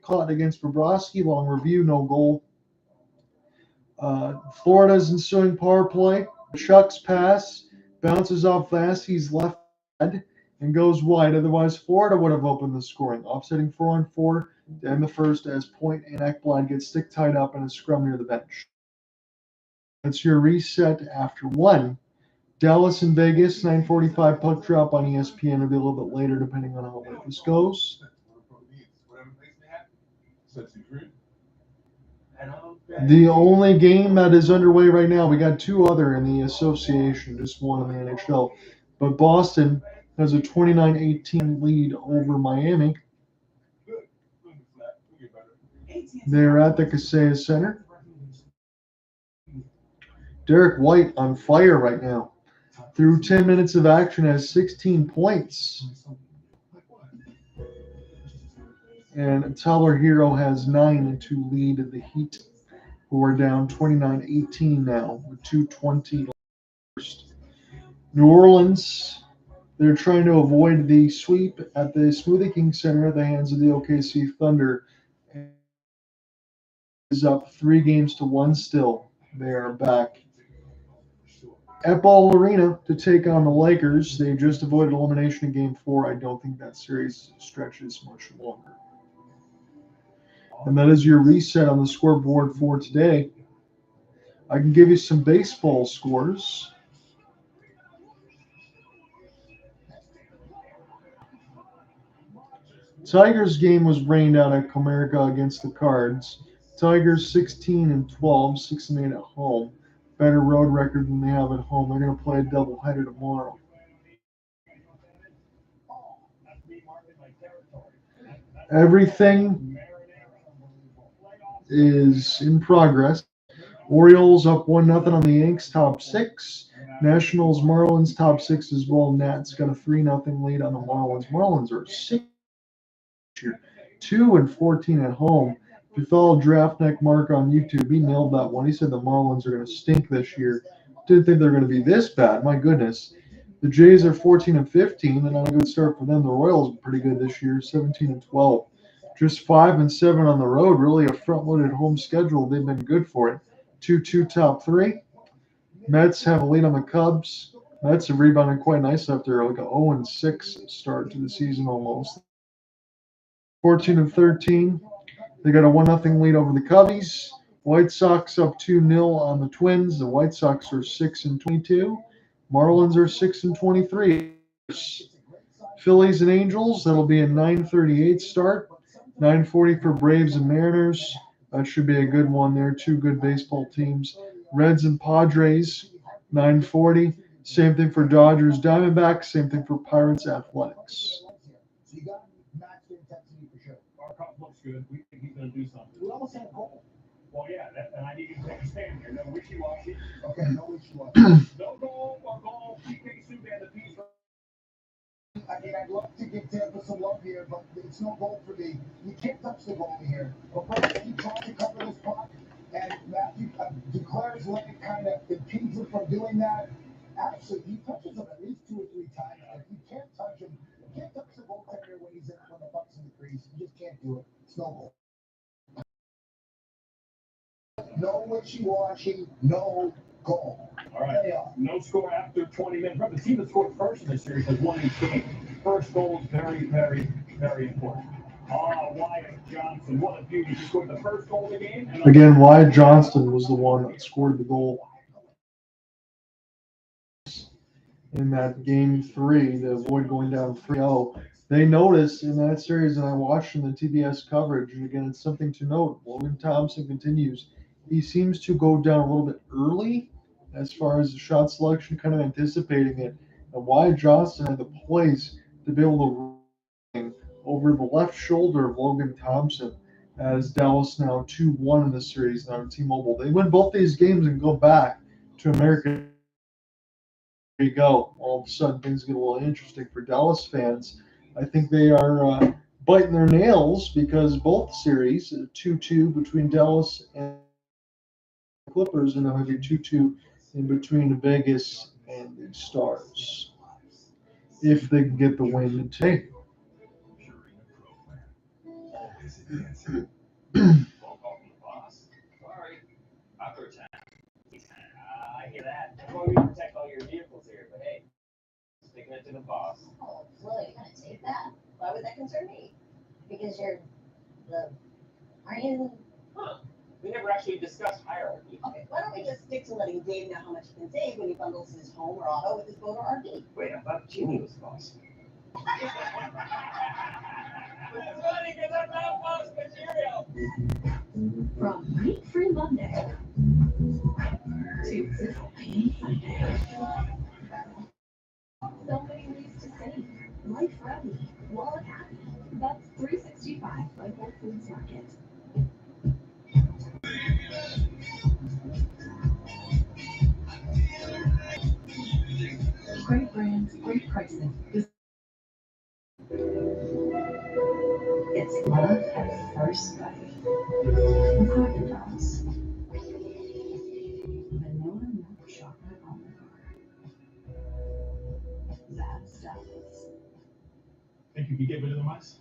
caught against Bobrovsky. Long review, no goal. Florida's ensuing power play. Chuck's pass bounces off Vasi's left head and goes wide. Otherwise, Florida would have opened the scoring. Offsetting 4-on-4 to end the first as Point and Ekblad get stick tied up in a scrum near the bench. That's your reset after 1. Dallas and Vegas, 9:45 puck drop on ESPN. It'll be a little bit later depending on how late this goes. The only game that is underway right now, we got 2 other in the association, just 1 in the NHL. But Boston has a 29-18 lead over Miami. They're at the Kaseya Center. Derek White on fire right now. Through 10 minutes of action has 16 points. And Tyler Hero has 9 to lead the Heat, who are down 29-18 now with 2:20 left. New Orleans, they're trying to avoid the sweep at the Smoothie King Center at the hands of the OKC Thunder. Is up 3-1 still. They are back at Ball Arena to take on the Lakers. They just avoided elimination in Game 4. I don't think that series stretches much longer. And that is your reset on the scoreboard for today. I can give you some baseball scores. Tigers game was rained out at Comerica against the Cards. Tigers 16-12, 6-8 at home. Better road record than they have at home. They're going to play a doubleheader tomorrow. Everything is in progress. Orioles up 1-0 on the Yanks, top 6. Nationals, Marlins, top 6 as well. Nats got a 3-0 lead on the Marlins. Marlins are 6 here, 2-14 at home. If you follow Draftneck Mark on YouTube, he nailed that one. He said the Marlins are going to stink this year. Didn't think they're going to be this bad. My goodness. The Jays are 14-15, and not a good start for them. The Royals are pretty good this year, 17-12. Just 5-7 on the road. Really a front-loaded home schedule. They've been good for it. 2-2 top 3. Mets have a lead on the Cubs. Mets have rebounded quite nice after like a 0-6 start to the season almost. 14-13. They got a 1-0 lead over the Cubbies. White Sox up 2-0 on the Twins. The White Sox are 6-22. Marlins are 6-23. Phillies and Angels, that'll be a 9:38 start. 9:40 for Braves and Mariners. That should be a good one there. 2 good baseball teams. Reds and Padres, 9:40. Same thing for Dodgers, Diamondbacks. Same thing for Pirates, Athletics. Barkov looks good. We think he's going to do something. We almost had a goal. Well, yeah, and I need you to take a stand here. No wishy-washy. Okay, no wishy-washy. No goal or goal. PK Subban, the piece. I mean, I'd love to give Tampa some love here, but it's no goal for me. You can't touch the goalie here. But Brayden, he tries to cover this puck, and Matthew declares leg kind of impedes him from doing that. Actually, he touches him at least 2 or 3 times. Like, you can't touch him. You can't touch the goaltender when the puck's in the crease. You just can't do it. It's no goal. No wishy-washy, no goal. All right. No score after 20 minutes. Remember, the team that scored first in this series has won each game. First goal is very, very, very important. Wyatt Johnson, what a beauty. He scored the first goal of the game. Again, Wyatt Johnston was the one that scored the goal in that Game 3 to avoid going down 3-0. They noticed in that series, and I watched in the TBS coverage, and again, it's something to note. Logan Thompson continues. He seems to go down a little bit early as far as the shot selection, kind of anticipating it. And Wyatt Johnston had the poise to be able to over the left shoulder of Logan Thompson, as Dallas now 2-1 in the series now on T-Mobile. They win both these games and go back to America. There you go. All of a sudden, things get a little interesting for Dallas fans. I think they are biting their nails because both series, 2-2 between Dallas and Clippers, and now have a 2-2 in between Vegas and the Stars. If they can get the win today. Sorry. Outdoor time. I hear that. Well, we protect all your vehicles here, but hey, sticking it to the boss. Oh, well, you're gonna take that? Why would that concern me? Because you're the. Aren't you? Huh. We never actually discussed hierarchy. Okay, why don't we just stick to letting Dave know how much he can save when he bundles his home or auto with his boat or RV? Wait, I thought Jimmy was boss. That's funny because I'm not boss material. From meat-free Monday to Zippo-Paying Sunday. So many ways to save. Life ready, wallet happy. That's 365 by Whole Foods Market. Great brands, great pricing. It's love at first sight. With Haagen Dazs. Vanilla milk chocolate almond bar. That stuff is. Think you could get rid of the mice?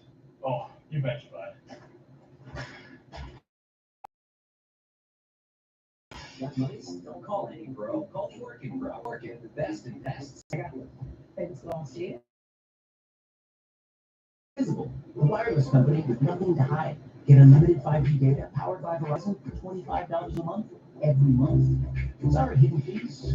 Oh, you betcha, bud. Got mice? Don't call any bro. Call the Orkin bro. Orkin, the best in pests. Thanks last year. Visible. A wireless company with nothing to hide. Get unlimited 5G data powered by Verizon for $25 a month every month. Sorry, hidden fees.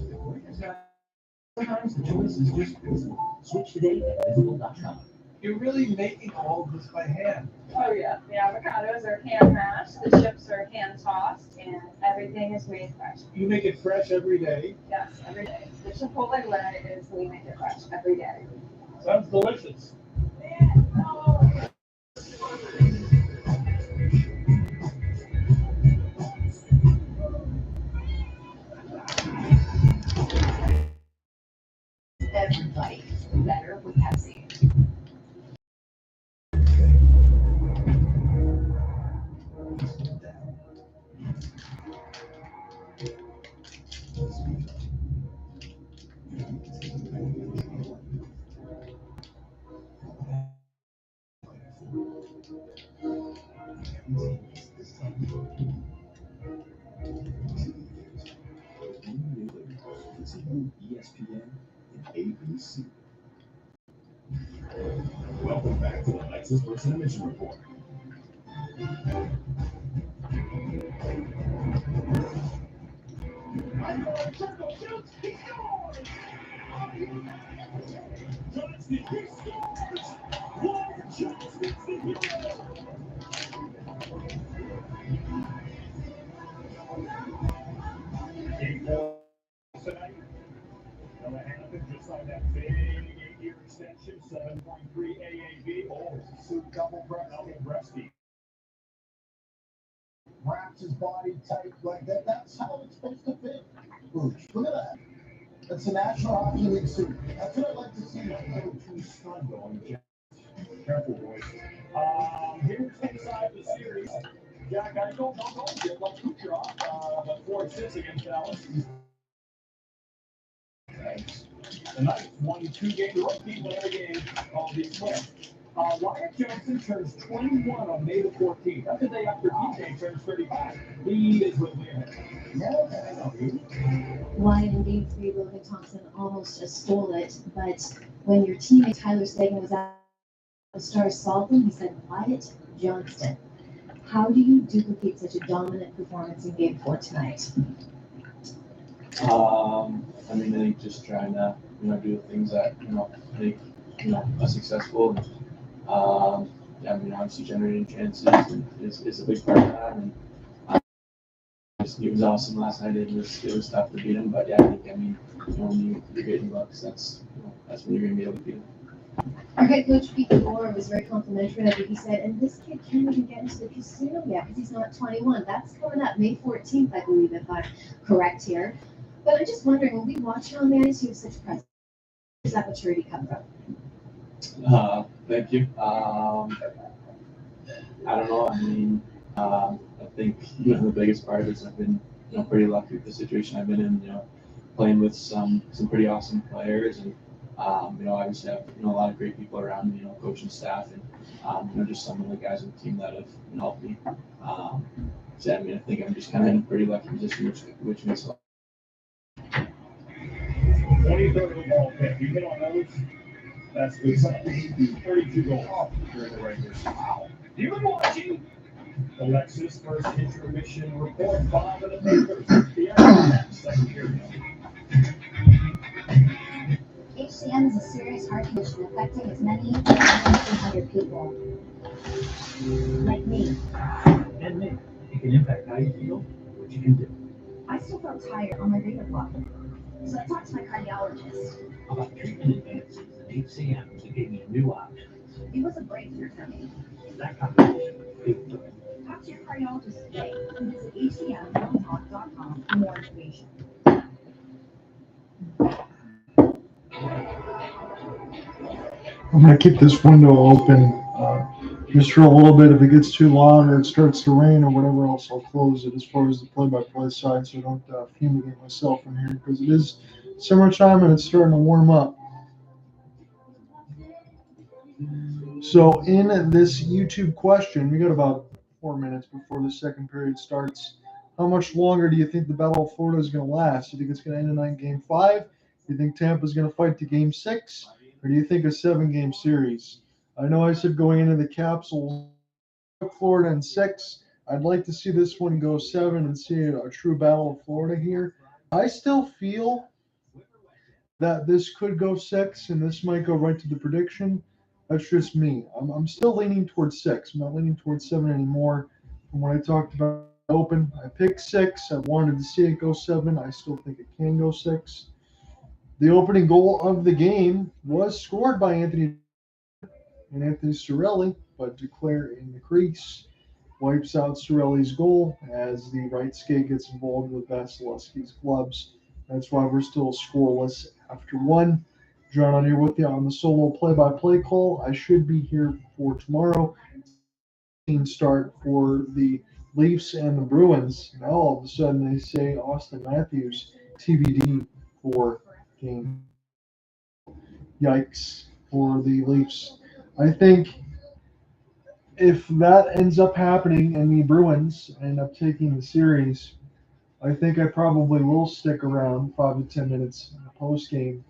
Sometimes the choice is just visible. Switch today at visible.com. You're really making all this by hand. Oh yeah, the avocados are hand mashed, the chips are hand tossed, and everything is made fresh. You make it fresh every day. Yes, every day. The Chipotle way is we make it fresh every day. Sounds delicious. Everybody better with Pepsi. ESPN and ABC. Welcome back to the Lexus Person Emission Report. Tonight, gonna happen just like that big 8-year extension, 7.3 AAV. Oh, it's a suit double breasty. Wraps his body tight like that. That's how it's supposed to fit. Look at that. That's a National Hockey League suit. That's what I'd like to see. Careful, boys. Here's inside the series. Jack, I don't know yet like Kucherov, but 4-6 against Dallas. The Knights won 2 games. The rookie won every game of the playoffs. Wyatt Johnson turns 21 on May the 14th. That's the day after DJ turns 35. He is with me. Wyatt and Game 3, Logan Thompson almost just stole it, but when your teammate Tyler Seguin was out, the Stars solved him, he said, Wyatt Johnston. How do you duplicate such a dominant performance in Game 4 tonight? I mean, I think just trying to, do the things that, make, us successful. And, yeah, I mean, obviously generating chances is a big part of that. And it was awesome last night. It was tough to beat him, but yeah, when you're getting bucks, that's when you're going to be able to beat him. Our head coach, Pete DeBoer, was very complimentary. I think he said, and this kid can't even get into the casino yet because he's not 21. That's coming up May 14th, I believe, if I'm correct here. But I'm just wondering, when we watch you on the ice, you have such presence. Where does that maturity come from? Thank you. I don't know. I mean, I think the biggest part is I've been pretty lucky with the situation I've been in. Playing with some pretty awesome players, and obviously have a lot of great people around me. Coaching staff, and just some of the guys on the team that have helped me. So I think I'm just kind of in a pretty lucky position, which makes a lot. 23rd overall pick. You hit on those. That's good stuff. 32 goals during the regular season. Wow. You've been watching Alexis first intermission report. Bob and the Panthers. The second period. HCM is a serious heart condition affecting as many as 1,200 people. Like me. And me. It can impact how you feel, what you can do. I still felt tired on my beta block. So I talked to my cardiologist. About treatment advances in HCM to give me new options. It was a breakthrough for me. That conversation was big for me. Talk to your cardiologist today and visit hcmtalk.com for more information. I'm going to keep this window open just for a little bit. If it gets too loud or it starts to rain or whatever else, I'll close it as far as the play-by-play side so I don't fumigate myself in here because it is summertime and it's starting to warm up. So in this YouTube question, we got about 4 minutes before the second period starts. How much longer do you think the Battle of Florida is going to last? Do you think it's going to end tonight in Game 5? Do you think Tampa is going to fight to Game 6? Or do you think a 7-game series? I know I said going into the capsules, Florida in 6. I'd like to see this one go 7 and see a true Battle of Florida here. I still feel that this could go 6 and this might go right to the prediction. That's just me. I'm still leaning towards 6. I'm not leaning towards 7 anymore. From what I talked about open, I picked 6. I wanted to see it go 7. I still think it can go 6. The opening goal of the game was scored by Anthony Cirelli, but Duclair in the crease wipes out Cirelli's goal as the right skate gets involved with Vasilevsky's gloves. That's why we're still scoreless after 1. John, I'm here with you on the solo play-by-play call. I should be here for tomorrow. Start for the Leafs and the Bruins. Now all of a sudden they say Austin Matthews TBD for game. Yikes for the Leafs. I think if that ends up happening and the Bruins end up taking the series, I think I probably will stick around 5 to 10 minutes in the post game.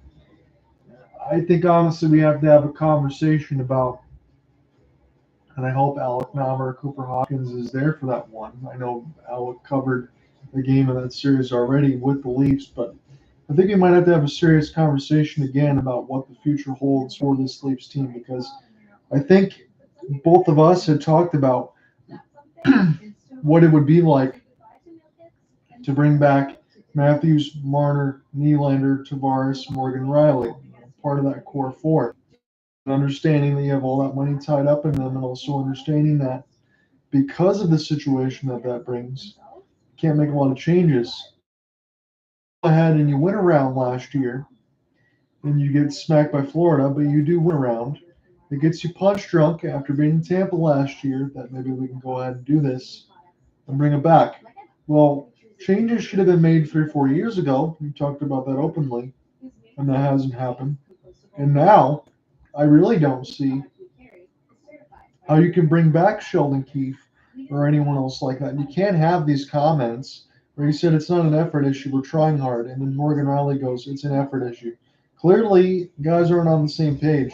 I think honestly we have to have a conversation about, and I hope Alec Nava, Cooper Hawkins is there for that one. I know Alec covered the game of that series already with the Leafs, but I think we might have to have a serious conversation again about what the future holds for this Leafs team, because I think both of us had talked about what it would be like to bring back Matthews, Marner, Nylander, Tavares, Morgan, Riley, part of that core 4. Understanding that you have all that money tied up in them, and also understanding that because of the situation that brings, you can't make a lot of changes. Go ahead and you win a round last year, and you get smacked by Florida, but you do win a round. It gets you punch drunk after beating Tampa last year that maybe we can go ahead and do this and bring it back. Well, changes should have been made 3 or 4 years ago. We talked about that openly, and that hasn't happened. And now I really don't see how you can bring back Sheldon Keefe or anyone else like that. You can't have these comments where you said it's not an effort issue, we're trying hard, and then Morgan Riley goes, it's an effort issue. Clearly, guys aren't on the same page.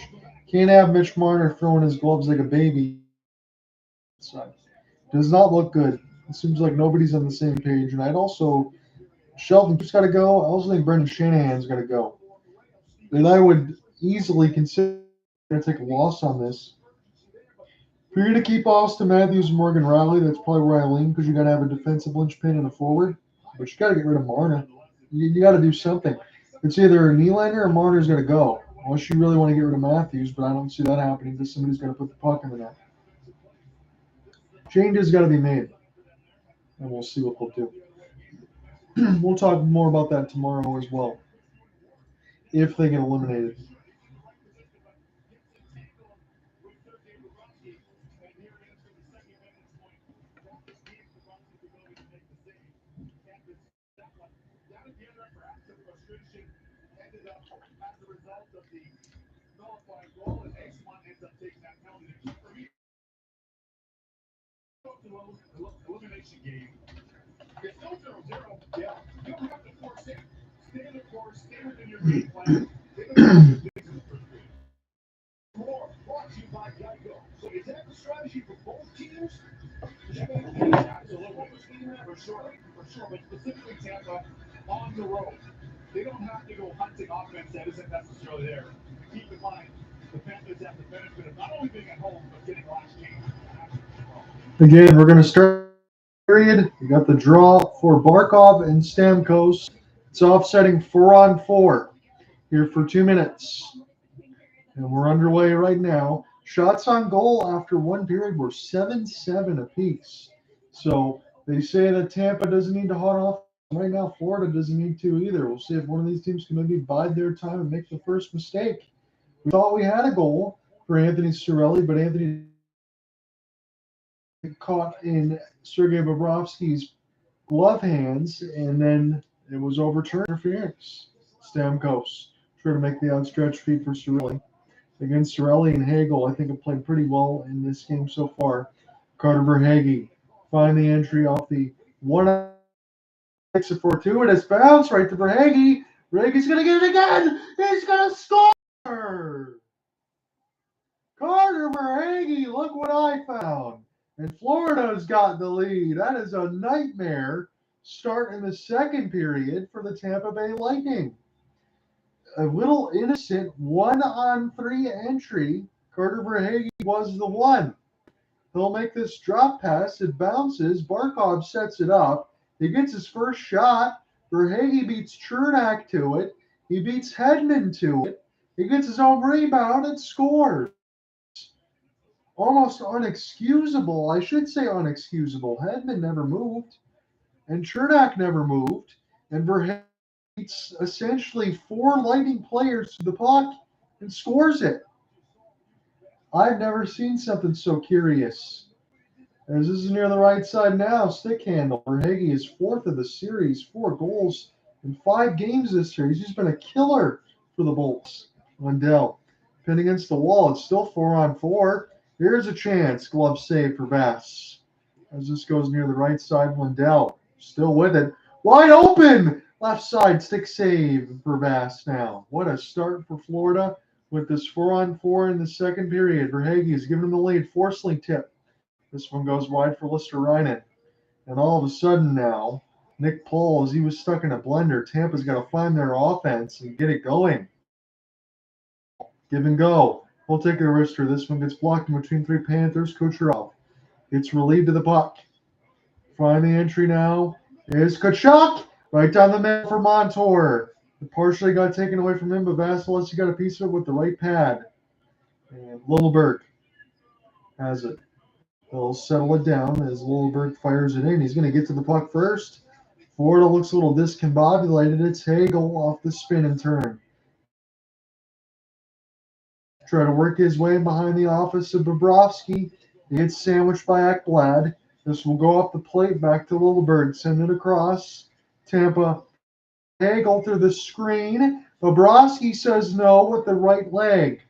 Can't have Mitch Marner throwing his gloves like a baby. Does not look good. It seems like nobody's on the same page. And I'd also, Sheldon Keefe's got to go. I also think Brendan Shanahan's got to go. And I would easily consider going to take a loss on this. For you to keep Austin Matthews and Morgan Riley, that's probably where I lean, because you got to have a defensive linchpin and a forward. But you got to get rid of Marner. You got to do something. It's either Nylander or Marner's going to go. Unless you really want to get rid of Matthews, but I don't see that happening because somebody's got to put the puck in the net. Changes got to be made, and we'll see what they'll do. We'll talk more about that tomorrow as well, if they get eliminated. Elimination game. It's still 0-0. Yeah, you don't have to force it. Stay in the course, stay within your game plan. More brought to you by Geico. So is that the strategy for both teams? Absolutely. For sure, but specifically Tampa on the road. They don't have to go hunting offense that isn't necessarily there. Keep in mind, the Panthers have the benefit of not only being at home, but getting last game. Again, we're going to start period. We got the draw for Barkov and Stamkos. It's offsetting 4-on-4 here for 2 minutes. And we're underway right now. Shots on goal after one period were 7-7 apiece. So they say that Tampa doesn't need to hot off. Right now, Florida doesn't need to either. We'll see if one of these teams can maybe bide their time and make the first mistake. We thought we had a goal for Anthony Cirelli, but Anthony caught in Sergei Bobrovsky's glove hands, and then it was overturned interference. Stamkos trying to make the outstretched feet for Cirelli. Against Cirelli and Hagel, I think have played pretty well in this game so far. Carter Verhaeghe find the entry off the 1 6 fortuitous bounce right to Verhaeghe. Verhaeghe's going to get it again. He's going to score. Carter Verhaeghe, look what I found. And Florida's got the lead. That is a nightmare start in the second period for the Tampa Bay Lightning. A little innocent 1-on-3 entry. Carter Verhaeghe was the one. He'll make this drop pass. It bounces. Barkov sets it up. He gets his first shot. Verhaeghe beats Chernak to it. He beats Hedman to it. He gets his own rebound and scores. Almost unexcusable. I should say unexcusable. Hedman never moved. And Chernak never moved. And Verhaeghe beats essentially 4 Lightning players to the puck and scores it. I've never seen something so curious. As this is near the right side now, stick handle. Verhaeghe is 4th of the series, 4 goals in 5 games this series. He's been a killer for the Bolts. Lundell pinned against the wall. It's still 4-on-4. Here's a chance. Glove save for Vass. As this goes near the right side, Lundell still with it. Wide open! Left side stick save for Vass now. What a start for Florida with this 4-on-4 in the second period. Verhaeghe is giving him the lead. Forsling tip. This one goes wide for Reinhart. And all of a sudden now, Nick Paul, as he was stuck in a blender, Tampa's got to find their offense and get it going. Give and go. We'll take a wrister. This one gets blocked in between 3 Panthers. Kucherov gets relieved to the puck. Find the entry now is Tkachuk. Right down the middle for Montour. It partially got taken away from him, but Vasilevsky got a piece of it with the right pad. And Littleberg has it. They'll settle it down as Littleberg fires it in. He's going to get to the puck first. Florida looks a little discombobulated. It's Hagel off the spin and turn. Try to work his way behind the office of Bobrovsky. He gets sandwiched by Ekblad. This will go off the plate back to Littleberg. Send it across. Tampa. Hagel through the screen. Bobrovsky says no with the right leg.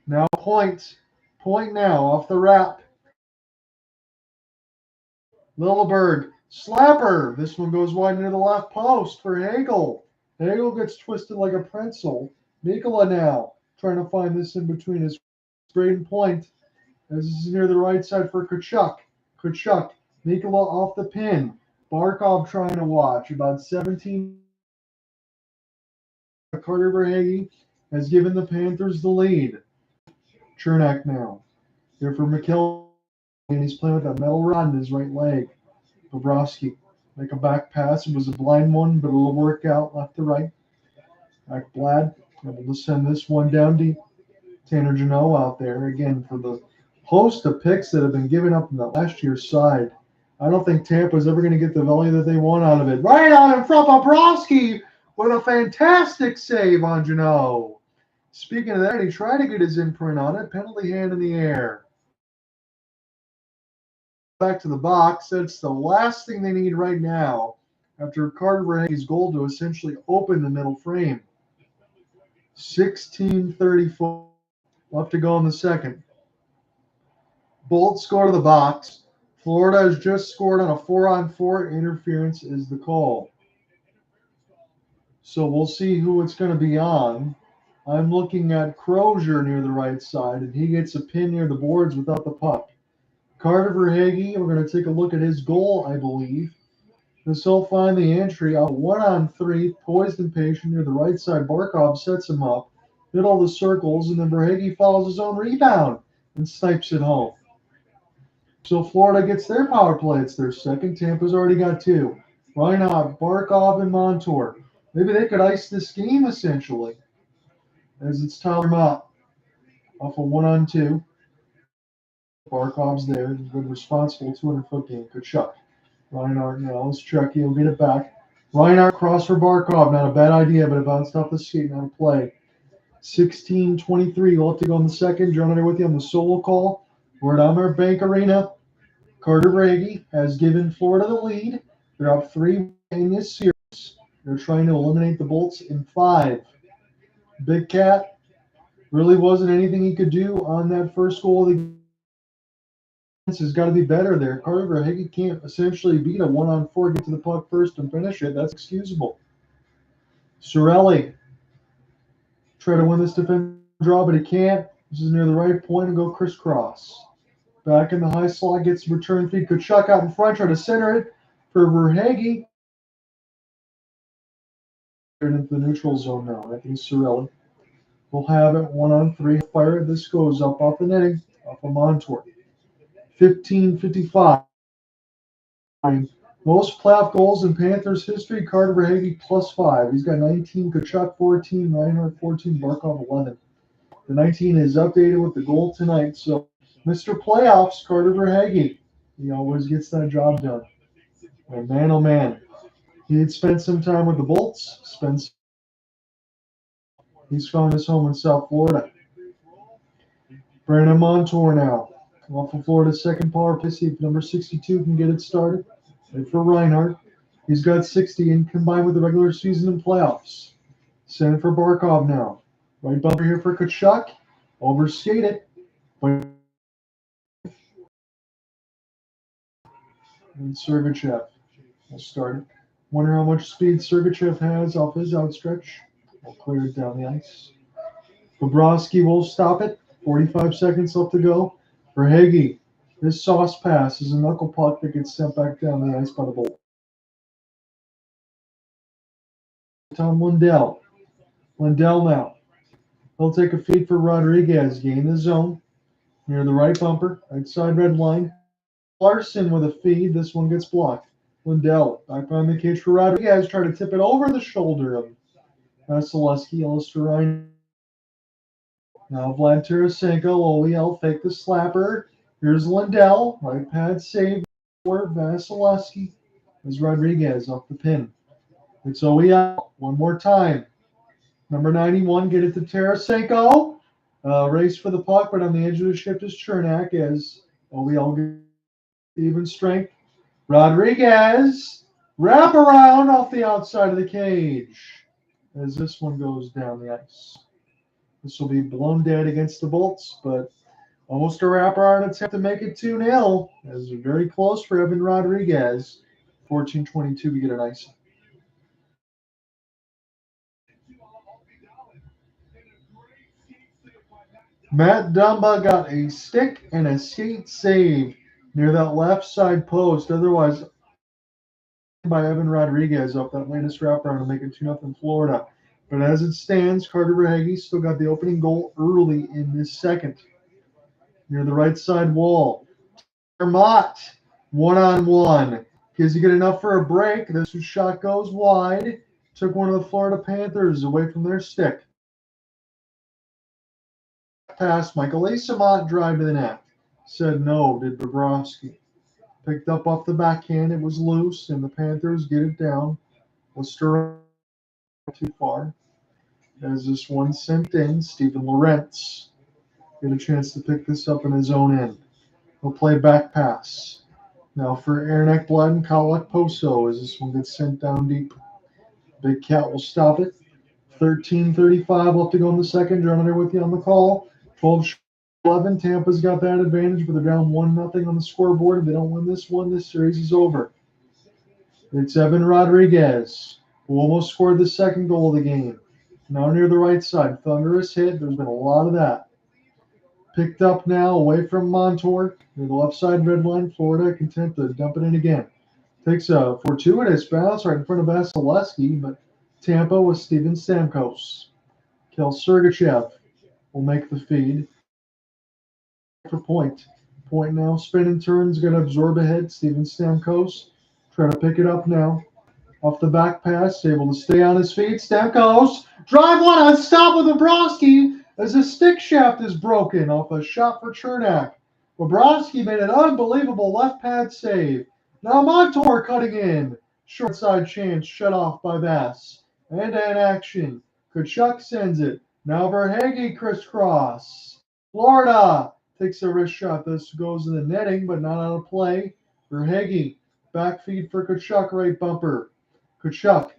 Now point. Point now off the wrap. Littleberg. Slapper. This one goes wide into the left post for Hagel. Hagel gets twisted like a pretzel. Mikhail now trying to find this in between his Brayden point. As this is near the right side for Tkachuk. Tkachuk. Mikhail off the pin. Barkov trying to watch. About 17. Carter Verhaeghe has given the Panthers the lead. Chernak now. Here for Mikhail. And he's playing with that metal rod in his right leg. Bobrovsky. Make a back pass. It was a blind one, but it'll work out left to right. Ekblad Able to send this one down deep. Tanner Janot out there again for the host of picks that have been given up in the last year's side. I don't think Tampa's ever going to get the value that they want out of it. Right on in front of Bobrovsky with a fantastic save on Janot. Speaking of that, he tried to get his imprint on it. Penalty hand in the air. Back to the box. That's the last thing they need right now after Carter Verhaeghe's goal to essentially open the middle frame. 16:34 left to go in the second. Bolts go to the box. Florida has just scored on a 4-on-4. Interference is the call. So we'll see who it's going to be on. I'm looking at Crozier near the right side, and he gets a pin near the boards without the puck. Carter Verhaeghe, we're going to take a look at his goal, I believe. This will find the entry out 1-on-3, poised and patient near the right side. Barkov sets him up, middle of the circles, and then Verhaeghe follows his own rebound and snipes it home. So Florida gets their power play. It's their second. Tampa's already got two. Reinhart, Barkov, and Montour. Maybe they could ice this game, essentially, as it's Tyler Mott off a 1-on-2. Barkov's there. He's been responsible. 200-foot game. Tkachuk. Reinhart now. Let's check. He'll get it back. Reinhart cross for Barkov. Not a bad idea, but it bounced off the skate. Not a play. 16:23. We'll have to go in the second. John and I with you on the solo call. We're at Amer Bank Arena. Carter Verhaeghe has given Florida the lead. They're up 3 in this series. They're trying to eliminate the Bolts in 5. Big Cat really wasn't anything he could do on that first goal of the game. Has got to be better there. Carter Verhaeghe can't essentially beat a 1-on-4, get to the puck first and finish it. That's excusable. Cirelli try to win this defensive draw, but he can't. This is near the right point and go crisscross. Back in the high slot, gets return feed. Tkachuk out in front, try to center it for Verhaeghe. Into the neutral zone now. I think Cirelli will have it 1-on-3. Fire. This goes up off the netting, off of Montour. 15:55. Most playoff goals in Panthers history. Carter Verhaeghe +5. He's got 19. Tkachuk 14. Reinhart 14. Barkov 11. The 19 is updated with the goal tonight. So Mr. Playoffs, Carter Verhaeghe. He always gets that job done. And man, oh man. He had spent some time with the Bolts. He's found his home in South Florida. Brandon Montour now. Off of Florida's second power play. See if number 62 can get it started. And for Reinhart. He's got 60 and combined with the regular season and playoffs. Send it for Barkov now. Right bumper here for Tkachuk. Overskated. And Sergachev will start it. Wonder how much speed Sergachev has off his outstretch. We'll clear it down the ice. Bobrovsky will stop it. 45 seconds left to go. Verhaeghe. This sauce pass is a knuckle puck that gets sent back down the ice by the Bolt. Tom Lindell. Lindell now. He'll take a feed for Rodriguez. Gain the zone. Near the right bumper. Right side red line. Larson with a feed. This one gets blocked. Lindell back behind the cage for Rodriguez. Try to tip it over the shoulder of Vasilevsky. Ellis for Ryan. Now Vlad Tarasenko. OEL fake the slapper. Here's Lindell. Right pad save for Vasilevsky. As Rodriguez off the pin. It's OEL. One more time. Number 91. Get it to Tarasenko. Race for the puck, but on the edge of the shift is Chernak as OEL gets even strength. Rodriguez. Wrap around off the outside of the cage as this one goes down the ice. This will be blown dead against the Bolts, but almost a wraparound attempt to make it 2-0. As very close for Evan Rodriguez. 14:22 to get an ice. Matt Dumba got a stick and a skate save near that left side post. Otherwise, by Evan Rodriguez off that latest wraparound to make it 2-0 Florida. But as it stands, Carter Verhaeghe still got the opening goal early in this second. Near the right side wall. Mott, 1-on-1. Does he get enough for a break? This shot goes wide. Took one of the Florida Panthers away from their stick. pass. Michael Eyssimont drive to the net. Said no, did Bobrovsky. Picked up off the backhand. It was loose, and the Panthers get it down. Lister too far. As this one sent in, Stephen Lorentz get a chance to pick this up in his own end. He'll play back pass. Now for Aaron Ekblad and Kyle Poso as this one gets sent down deep. Big Cat will stop it. 13:35 left to go in the second. John, there with you on the call. 12-11. Tampa's got that advantage, but they're down 1-0 on the scoreboard. If they don't win this one, this series is over. It's Evan Rodriguez, who almost scored the second goal of the game. Now near the right side. Thunderous hit. There's been a lot of that. Picked up now away from Montour. Near the left side red line. Florida content to dump it in again. Takes a fortuitous bounce right in front of Vasilevsky, but Tampa with Steven Stamkos. Kel Sergachev will make the feed for point. Point now, spin and turns, going to absorb ahead. Steven Stamkos trying to pick it up now. Off the back pass, able to stay on his feet. Stamkos, drive one on stop with Bobrovsky as his stick shaft is broken off a shot for Chernak. Bobrovsky made an unbelievable left pad save. Now Montour cutting in. Short side chance shut off by Vass. Hand-to-hand action. Tkachuk sends it. Now Verhaeghe crisscross. Florida takes a wrist shot. This goes in the netting, but not out of play. Verhaeghe, back feed for Tkachuk, right bumper. Tkachuk.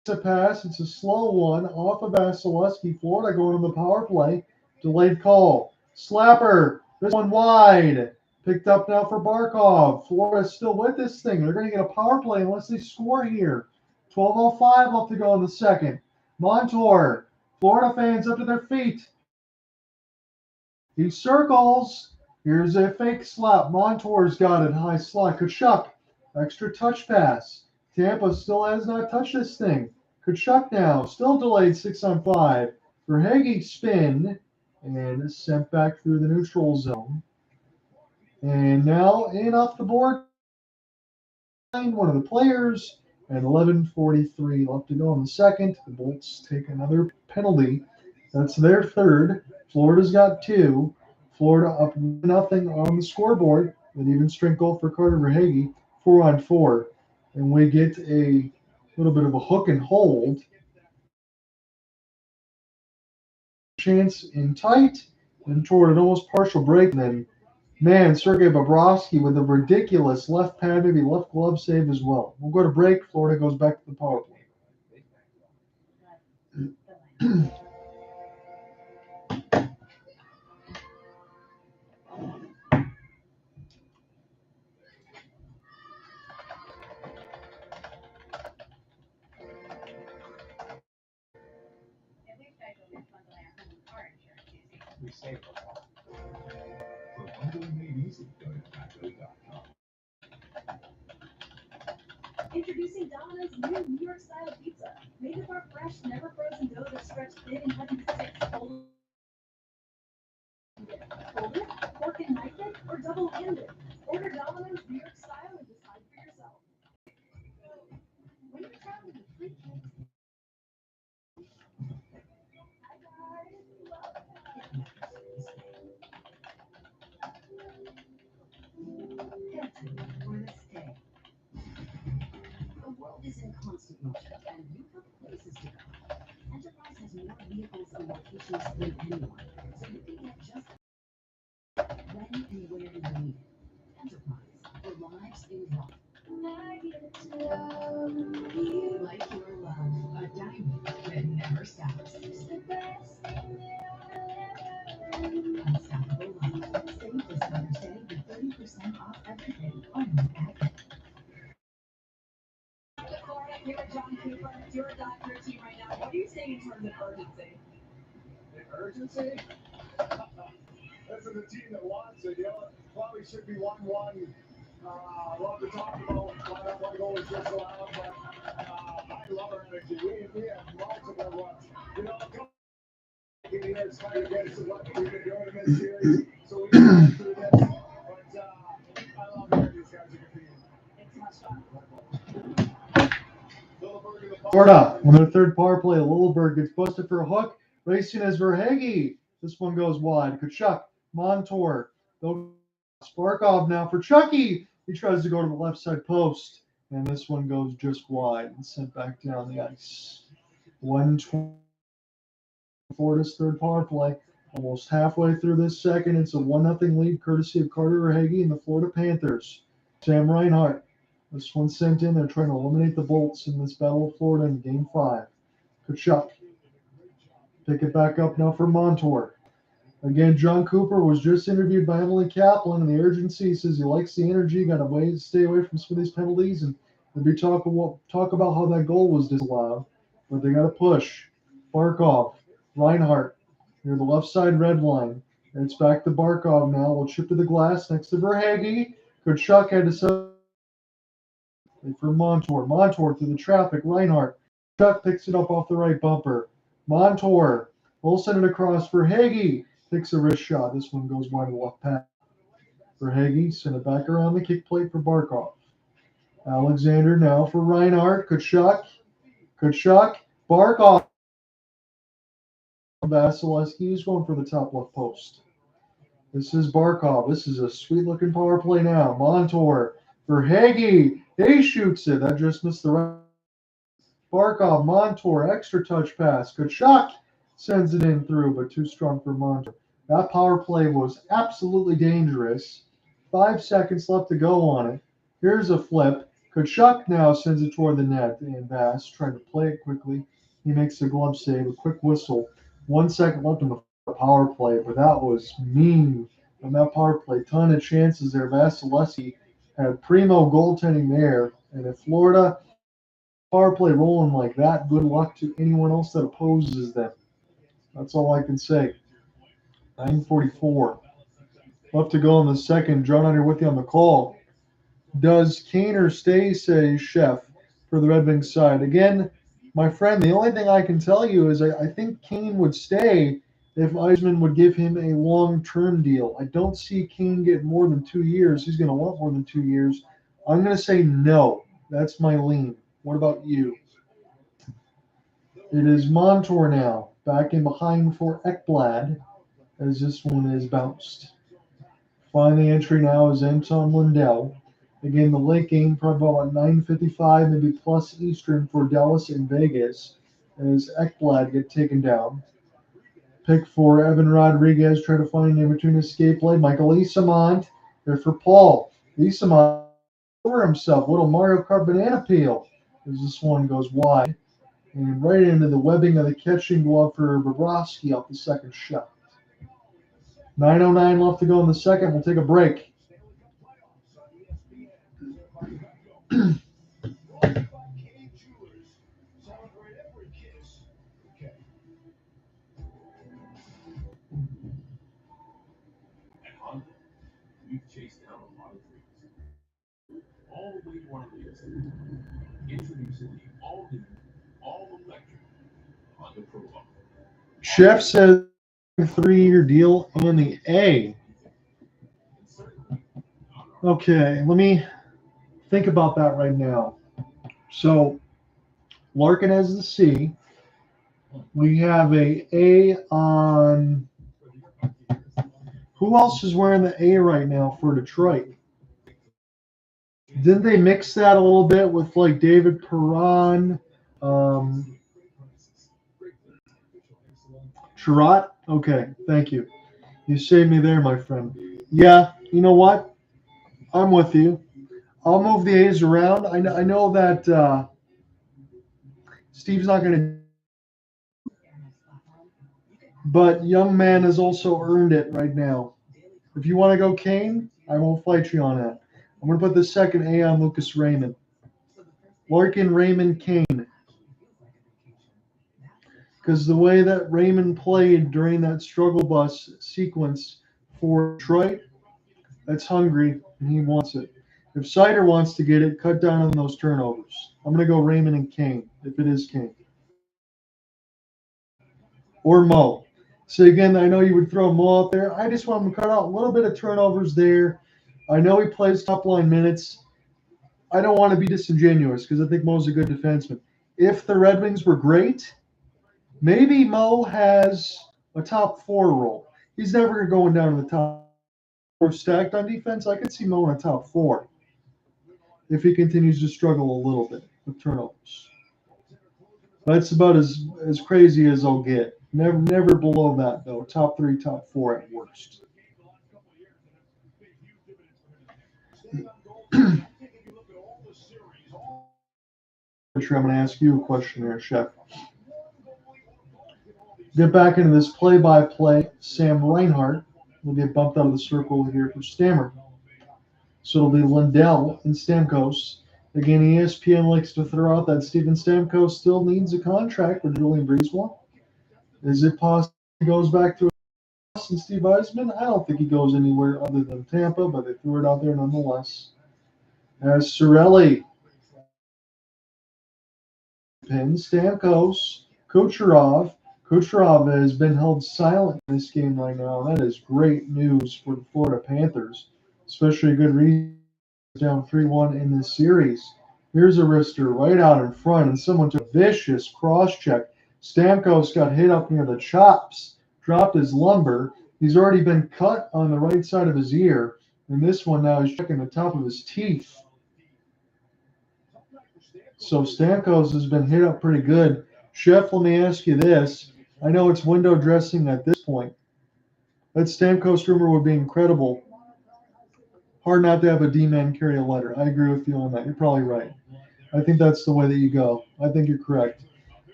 It's a pass. It's a slow one off of Vasilevsky. Florida going on the power play. Delayed call. Slapper. This one wide. Picked up now for Barkov. Florida's still with this thing. They're going to get a power play unless they score here. 12:05 left to go in the second. Montour. Florida fans up to their feet. He circles. Here's a fake slap. Montour's got it. High slot. Tkachuk. Extra touch pass. Tampa still has not touched this thing. Tkachuk now. Still delayed 6-on-5. Verhaeghe spin. And is sent back through the neutral zone. And now in off the board, one of the players, and 11:43 left to go in the second. The Bolts take another penalty. That's their third. Florida's got 2. Florida up 0 on the scoreboard. An even strength goal for Carter Verhaeghe, 4-on-4. And we get a little bit of a hook and hold. Chance in tight and toward an almost partial break. And then, man, Sergei Bobrovsky with a ridiculous left pad, maybe left glove save as well. We'll go to break. Florida goes back to the power play. We save a lot. For bundling made easy, go to tobacco.com. Introducing Domino's new New York style pizza. Made with our fresh, never frozen dough that's stretched thin and cut in sticks. Fold it, fork and knife it, or double-handed. Order Domino's New York style and decide for yourself. When you're traveling with 3 kids. Hi guys, welcome. For the stay. The world is in constant motion, and you have places to go. Enterprise has more vehicles and locations than anyone, so you can get just when and where you need it. Enterprise, for lives involved. I get to love you like your love, a diamond that never stops. It's the best thing that I'll ever do. Unstoppable love. Save this Mother's Day with 30% off everything only at Florida, you're John Cooper. You're a doctor team right now. What are you saying in terms of urgency? The urgency? This is a team that wants it. You know, it probably should be 1-1. Love to talk about why that one goal is just allowed, but I love our energy. We have multiple runs. You know, a couple of years trying to get us what we've been doing in this series, so we can get through this. But I love hearing these guys are competing. It's much fun. Florida on their third power play. Lilleberg gets busted for a hook. Racing as Verhaeghe. This one goes wide. Tkachuk, Montour. Barkov now for Chucky. He tries to go to the left side post. And this one goes just wide and sent back down the ice. 120. Florida's third power play. Almost halfway through this second, it's a 1-0 lead courtesy of Carter Verhaeghe and the Florida Panthers. Sam Reinhart. This one sent in. They're trying to eliminate the Bolts in this Battle of Florida in Game 5. Tkachuk. Pick it back up now for Montour. Again, John Cooper was just interviewed by Emily Kaplan, and the urgency says he likes the energy, got to stay away from some of these penalties, and there'll be talk about how that goal was disallowed, but they got to push. Barkov, Reinhart, near the left side red line. And it's back to Barkov now. We'll chip to the glass next to Verhaeghe. Tkachuk had to set for Montour. Montour through the traffic. Reinhart. Tkachuk picks it up off the right bumper. Montour will send it across. Verhaeghe takes a wrist shot. This one goes wide to the left pass. Verhaeghe sent it back around the kick plate for Barkov. Alexsander now for Reinhart. Tkachuk. Barkov. Vasilevsky is going for the top left post. This is Barkov. This is a sweet-looking power play now. Montour. Verhaeghe. He shoots it. That just missed the right. Barkov, Montour, extra touch pass. Tkachuk sends it in through, but too strong for Montour. That power play was absolutely dangerous. 5 seconds left to go on it. Here's a flip. Tkachuk now sends it toward the net, and Vass trying to play it quickly. He makes the glove save, a quick whistle. 1 second left in the power play, but that was mean on that power play. Ton of chances there. Vasilevsky had primo goaltending there, and if Florida power play rolling like that, good luck to anyone else that opposes them. That's all I can say. 9:44. Left to go in the second. John, I'm here with you on the call. Does Kane or stay, says Chef, for the Red Wings side? Again, my friend, the only thing I can tell you is I think Kane would stay if Eisman would give him a long-term deal. I don't see Kane get more than 2 years. He's going to want more than 2 years. I'm going to say no. That's my lean. What about you? It is Montour now, back in behind for Ekblad, as this one is bounced. Finally, entry now is Anton Lundell. Again, the late game probably about 9:55, maybe plus Eastern for Dallas and Vegas, as Ekblad get taken down. Pick for Evan Rodriguez, try to find in between escape lane. Michael Esamont, there for Paul. Esamont over himself, little Mario Kart banana peel, as this one goes wide. And right into the webbing of the catching glove for Bobrovsky off the second shot. 9:09 left to go in the second. We'll take a break. We've chased down a lot of dreams. All the way to our latest. Introducing the all-new, all-electric Honda Prologue. Chef says 3-year deal and the A. Okay, let me think about that right now. So Larkin has the C. We have a on. Who else is wearing the A right now for Detroit? Didn't they mix that a little bit with like David Perron? Sherratt? Okay, thank you. You saved me there, my friend. Yeah, you know what? I'm with you. I'll move the A's around. I know that Steve's not going to. But young man has also earned it right now. If you want to go Kane, I won't fight you on that. I'm going to put the second A on Lucas Raymond. Larkin, Raymond, Kane. Because the way that Raymond played during that struggle bus sequence for Detroit, that's hungry, and he wants it. If Seider wants to get it, cut down on those turnovers. I'm going to go Raymond and Kane, if it is Kane. Or Mo. So again, I know you would throw Mo out there. I just want him to cut out a little bit of turnovers there. I know he plays top-line minutes. I don't want to be disingenuous because I think Mo's a good defenseman. If the Red Wings were great, Maybe Mo has a top 4 role. He's never going down to the top 4 stacked on defense. I could see Mo in a top 4 if he continues to struggle a little bit with turnovers. That's about as crazy as I'll get. Never below that though. Top 3, top 4 at worst. I'm going to ask you a question here, Chef. Get back into this play-by-play. Sam Reinhart will get bumped out of the circle here for Stammer. So it'll be Lindell and Stamkos. Again, ESPN likes to throw out that Steven Stamkos still needs a contract with Julian Breezewell. Is it possible he goes back to us and Steve Eisman? I don't think he goes anywhere other than Tampa, but they threw it out there nonetheless. As Cirelli, Stamkos, Kucherov. Kucherov has been held silent in this game right now. That is great news for the Florida Panthers, especially a good reason down 3-1 in this series. Here's a wrister right out in front, and someone took a vicious cross-check. Stamkos got hit up near the chops, dropped his lumbar. He's already been cut on the right side of his ear, and this one now is checking the top of his teeth. So Stamkos has been hit up pretty good. Chef, let me ask you this. I know it's window dressing at this point. That Stamkos rumor would be incredible. Hard not to have a D-man carry a letter. I agree with you on that. You're probably right. I think that's the way that you go. I think you're correct.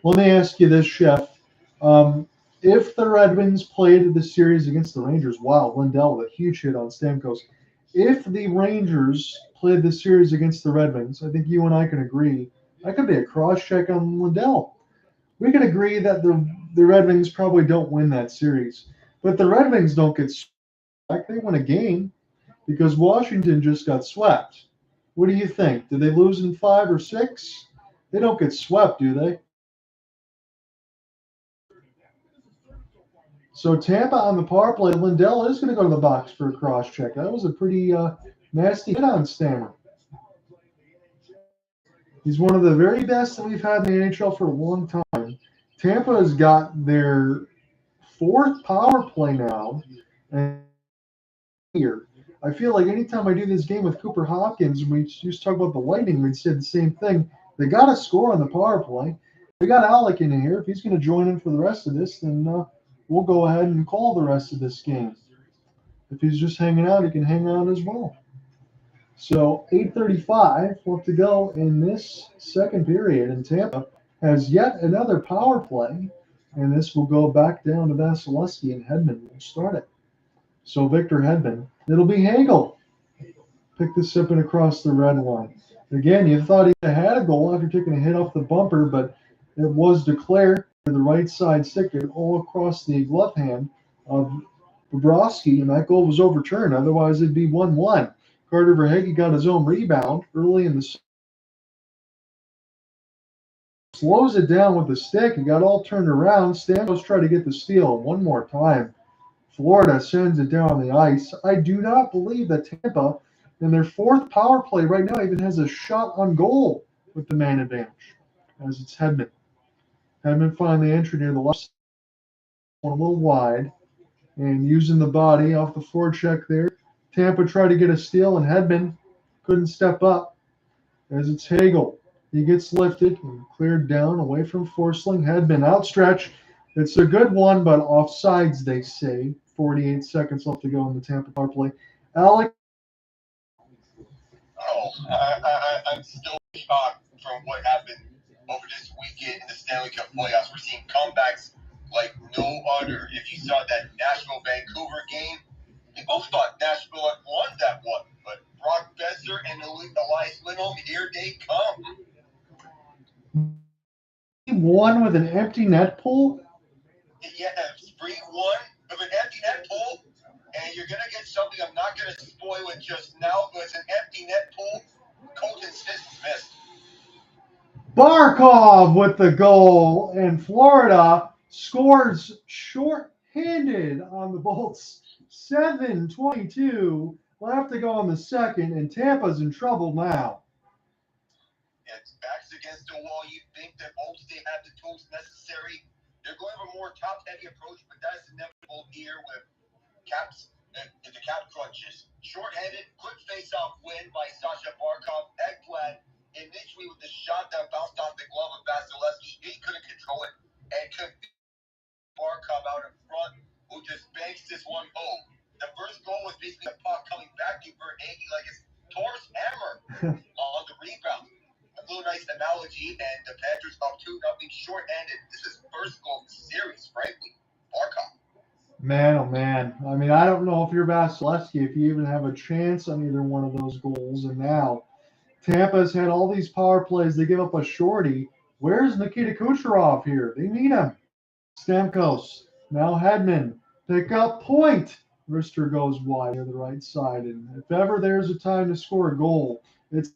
Let me ask you this, Chef. If the Red Wings played the series against the Rangers, wow, Lindell with a huge hit on Stamkos. If the Rangers played the series against the Red Wings, I think you and I can agree, that could be a cross-check on Lindell. We can agree that the Red Wings probably don't win that series. But the Red Wings don't get swept. They win a game because Washington just got swept. What do you think? Did they lose in 5 or 6? They don't get swept, do they? So Tampa on the power play, Lindell is going to go to the box for a cross-check. That was a pretty nasty hit on Stammer. He's one of the very best that we've had in the NHL for a long time. Tampa has got their 4th power play now. And here, I feel like anytime I do this game with Cooper Hopkins, we used to talk about the Lightning, we'd say the same thing. They got to score on the power play. We got Alec in here. If he's going to join in for the rest of this, then we'll go ahead and call the rest of this game. If he's just hanging out, he can hang out as well. So 8:35 left to go in this second period, and Tampa has yet another power play, and this will go back down to Vasilevsky, and Hedman will start it. So Victor Hedman, it'll be Hagel. Pick this up and across the red line. Again, you thought he had a goal after taking a hit off the bumper, but it was declared for the right side stick all across the glove hand of Bobrovsky, and that goal was overturned. Otherwise, it'd be 1-1. Carter Verhaeghe got his own rebound early in the slows it down with the stick. He got all turned around. Stamkos tried to get the steal one more time. Florida sends it down the ice. I do not believe that Tampa, in their 4th power play right now, even has a shot on goal with the man advantage, as it's Hedman. Hedman finally entered near the left side, a little wide, and using the body off the forecheck there. Tampa tried to get a steal, and Hedman couldn't step up, as it's Hagel. He gets lifted and cleared down away from Forsling. Hedman outstretched. It's a good one, but offsides, they say. 48 seconds left to go in the Tampa power play. Alex. I'm still shocked from what happened over this weekend in the Stanley Cup playoffs. We're seeing comebacks like no other. If you saw that Nashville-Vancouver game, we both thought Nashville had won that one. But Brock Besser and Elias Lindholm, here they come. He won with an empty net pull? Yeah, Spree won with an empty net pull. And you're going to get something I'm not going to spoil it just now, but it's an empty net pull. Colton Sissons missed. Barkov with the goal, and Florida scores short-handed on the Bolts. 7:22 left to go on the second, and Tampa's in trouble now. Yeah, it's backs against the wall. You think that Bolts, they have the tools necessary They're going to have a more top-heavy approach, but that's inevitable here with caps. The cap crunches. Short-handed, quick face-off win by Sasha Barkov. Ekblad initially with the shot that bounced off the glove of Vasilevsky. He couldn't control it and could beat Barkov out in front, who just banks this one home. The first goal was basically the puck coming back to Verhaeghe like it's Thor's hammer on the rebound. A little nice analogy, and the Panthers up 2-0 short-handed. This is first goal of the series, frankly. Barkov. Man, oh man. I mean, I don't know if you're Vasilevsky, if you even have a chance on either one of those goals. And now Tampa's had all these power plays. They give up a shorty. Where's Nikita Kucherov here? They need him. Stamkos. Now Hedman. Pick up point. Rister goes wide to the right side. And if ever there's a time to score a goal, it's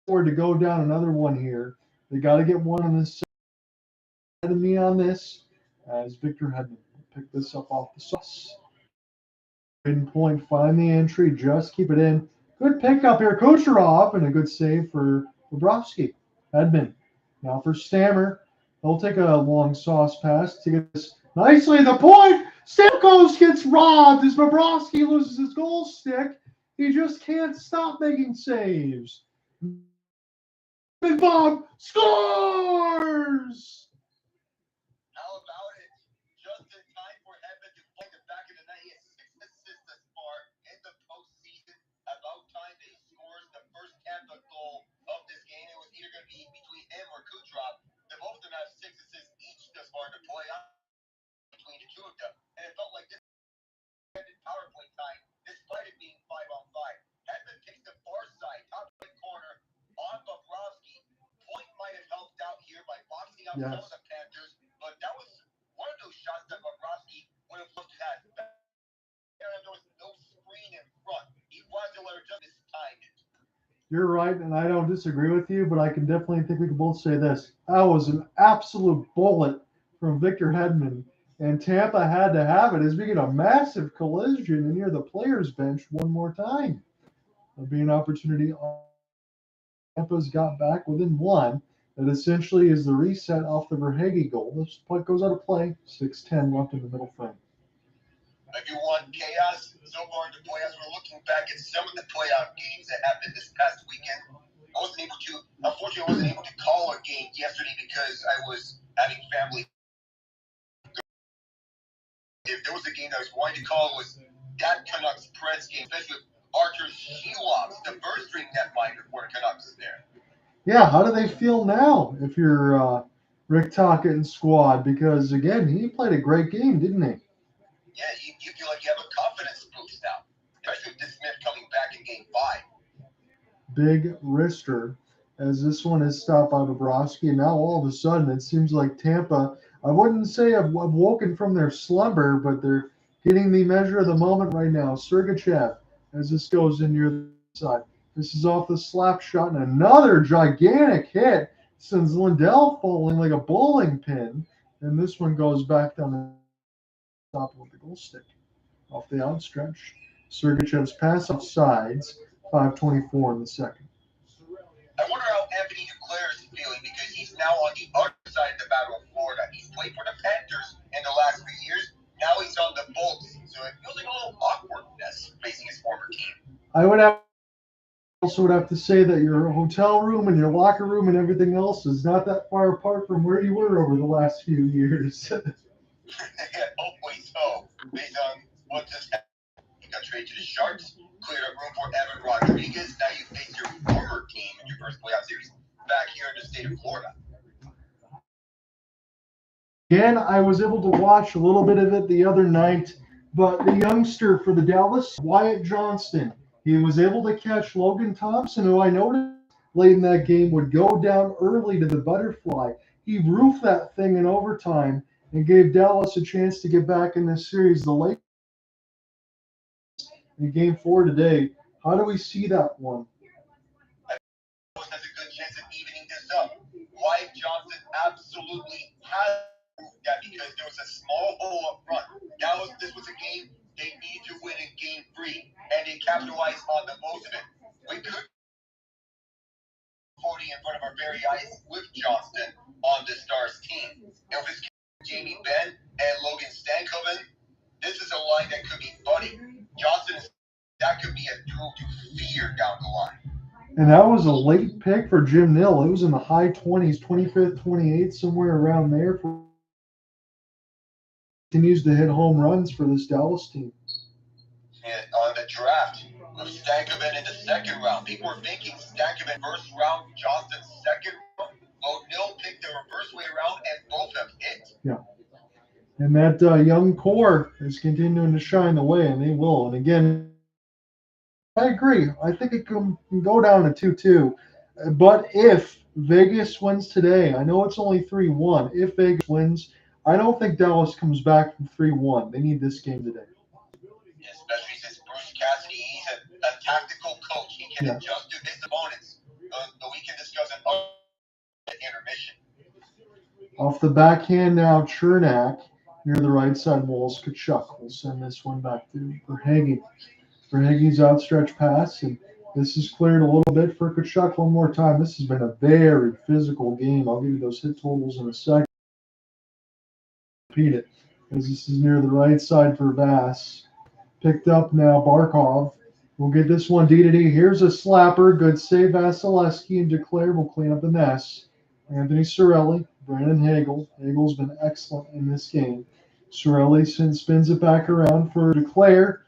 to go down another one here. They got to get one on this side of me on this. As Victor Hedman pick this up off the sauce. Brayden point, find the entry, just keep it in. Good pickup here, Kucherov, and a good save for Bobrovsky. Hedman now for Stammer. He'll take a long sauce pass to get this nicely. The point. Stamkos gets robbed as Bobrovsky loses his goal stick. He just can't stop making saves. Big Bob scores. How about it? Just in time for Hedman to play the back of the net. He has 6 assists thus far in the postseason. About time that he scores the first Tampa goal of this game. It was either going to be between him or Kucherov. They both of them have 6 assists each thus far to play out between the two of them. And it felt like this ended PowerPoint time, despite it being 5-on-5. Hedman takes the far side, top right corner on Bobrovsky. Point might have helped out here by boxing out some of the Panthers, but that was one of those shots that Bobrovsky would have looked at. There was no screen in front. He wanted to let her just mistimed it. You're right, and I don't disagree with you, but I can definitely think we can both say this. That was an absolute bullet from Victor Hedman, and Tampa had to have it as we get a massive collision near the players' bench one more time. There'll be an opportunity. Tampa's got back within one. That essentially is the reset off the Verhaeghe goal. This puck goes out of play. 6:10 left in the middle frame. If you want chaos, so far in the playoffs, we're looking back at some of the playoff games that happened this past weekend. Unfortunately, I wasn't able to call a game yesterday because I was having family. If there was a game that I was wanting to call, it was that Canucks Preds game, especially with Archer Shelops, the first string netminder for the Canucks there. Yeah, how do they feel now if you're Rick Tocchet and squad? Because, again, he played a great game, didn't he? Yeah, you feel like you have a confidence boost now, especially with this Smith coming back in Game 5. Big wrister, as this one is stopped by Bobrovsky. And now all of a sudden it seems like Tampa, I wouldn't say have woken from their slumber, but they're getting the measure of the moment right now. Sergachev, as this goes in near the side. This is off the slap shot, and another gigantic hit sends Lindell falling like a bowling pin. And this one goes back down the top of the goal stick. Off the outstretch. Sergachev's pass off sides. 5:24 in the second. I wonder how Anthony Duclair is feeling because he's now on the other side of the battle of Florida. He's played for the Panthers in the last few years. Now he's on the Bolts, so it feels like a little awkwardness facing his former team. I would have to say that your hotel room and your locker room and everything else is not that far apart from where you were over the last few years. Hopefully so, based on what just happened. You got traded to the Sharks, cleared up room for Evan Rodriguez. Now you face your former team in your first playoff series back here in the state of Florida. Again, I was able to watch a little bit of it the other night, but the youngster for the Dallas, Wyatt Johnston, he was able to catch Logan Thompson, who I noticed late in that game would go down early to the butterfly. He roofed that thing in overtime and gave Dallas a chance to get back in this series. The late in Game 4 today, how do we see that one? Has a good chance of evening this up. Wyatt Johnston absolutely has that because there was a small hole up front. This was a game they need to win in Game 3, and they capitalized on the most of it. We could 40 in front of our very eyes with Johnston on the Stars team. Elvis Jamie Benn and Logan Stankoven. This is a line that could be funny. Johnson, that could be a duel to fear down the line. And that was a late pick for Jim Nill. It was in the high 20s, 25th, 28th, somewhere around there. Continues to hit home runs for this Dallas team. And on the draft, with Stankoven in the second round, people were thinking Stankoven first round, Johnson second round. O'Neill picked the reverse way around, and both have hit. Yeah. And that young core is continuing to shine the way, and they will. And again, I agree. I think it can go down to 2-2. But if Vegas wins today, I know it's only 3-1. If Vegas wins, I don't think Dallas comes back from 3-1. They need this game today. Especially since Bruce Cassidy, he's a tactical coach. He can adjust to his opponents. But we can discuss an intermission. Off the backhand now, Chernak near the right side walls. Tkachuk will send this one back to Verhaeghe. Verhaeghe's outstretched pass, and this is cleared a little bit for Tkachuk one more time. This has been a very physical game. I'll give you those hit totals in a second. Repeat it, as this is near the right side for Vass. Picked up now, Barkov. We'll get this one D to D. Here's a slapper. Good save, Vasilevsky, and Declare will clean up the mess. Anthony Cirelli, Brandon Hagel. Hagel's been excellent in this game. Cirelli spins it back around for Declare.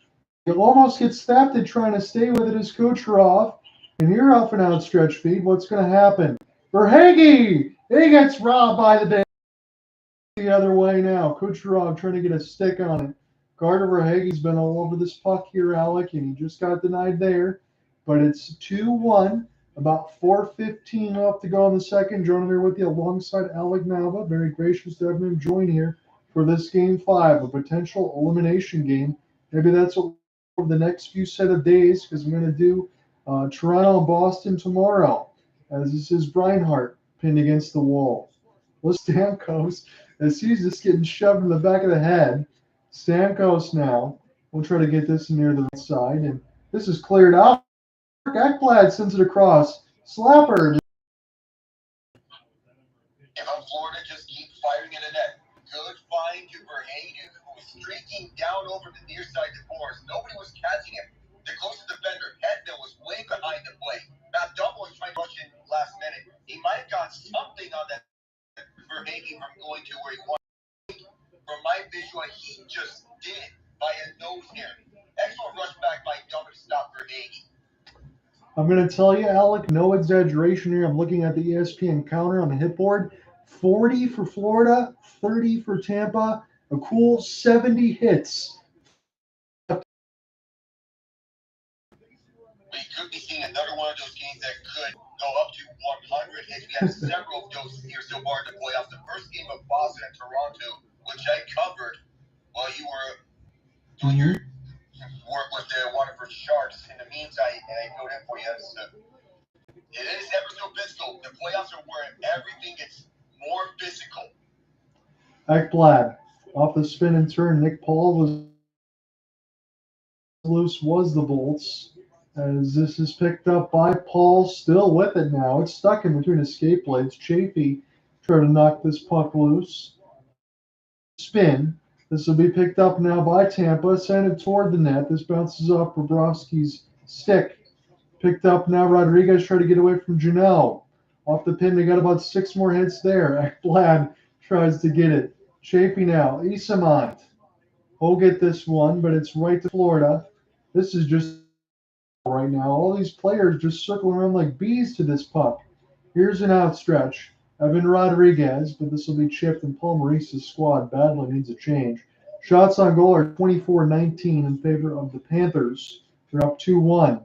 He almost gets snapped at trying to stay with it as Kucherov. And you're off an outstretched feed. What's going to happen? Verhaeghe! He gets robbed by the day. The other way now. Kucherov trying to get a stick on it. Carter Verhaeghe's been all over this puck here, Alec, and he just got denied there. But it's 2-1. About 4:15 left to go in the second. Joining here with you alongside Alec Nava. Very gracious to have him join here for this Game 5, a potential elimination game. Maybe that's over the next few set of days, because I'm going to do Toronto and Boston tomorrow, as this is Reinhart pinned against the wall. Well, Stamkos, as he's just getting shoved in the back of the head. Stamkos now will try to get this near the right side, and this is cleared out. Ekman-Larsson sends it across. Slapper. If I'm Florida, just keep firing in the net. Good find to Verhaeghe, who was streaking down over the near side to Boris. Nobody was catching him. The closest defender, Hedman, was way behind the plate. Now, Double was trying to rush in last minute. He might have got something on that Verhaeghe from going to where he wanted. From my visual, he just did by a nose hair. Excellent rush back by Double to stop Verhaeghe. I'm going to tell you, Alec, no exaggeration here. I'm looking at the ESPN counter on the hit board. 40 for Florida, 30 for Tampa, a cool 70 hits. We could be seeing another one of those games that could go up to 100 hits. We have several of those here so far in the playoffs. The first game of Boston and Toronto, which I covered while you were doing your work with the Waterford Sharks. In the meantime, I filled in for you. So it is ever so physical. The playoffs are where everything gets more physical. Ekblad off the spin and turn. Nick Paul was loose, was the Bolts. As this is picked up by Paul, still with it now. It's stuck in between escape blades. Chafee trying to knock this puck loose. Spin. This will be picked up now by Tampa. Send it toward the net. This bounces off Bobrovsky's stick. Picked up now. Rodriguez trying to get away from Janelle. Off the pin. They got about 6 more hits there. Ekblad tries to get it. Chafee now. Isamont. He'll get this one, but it's right to Florida. This is just right now. All these players just circling around like bees to this puck. Here's an outstretch. Evan Rodriguez, but this will be chipped, and Paul Maurice's squad badly needs a change. Shots on goal are 24-19 in favor of the Panthers. They're up 2-1.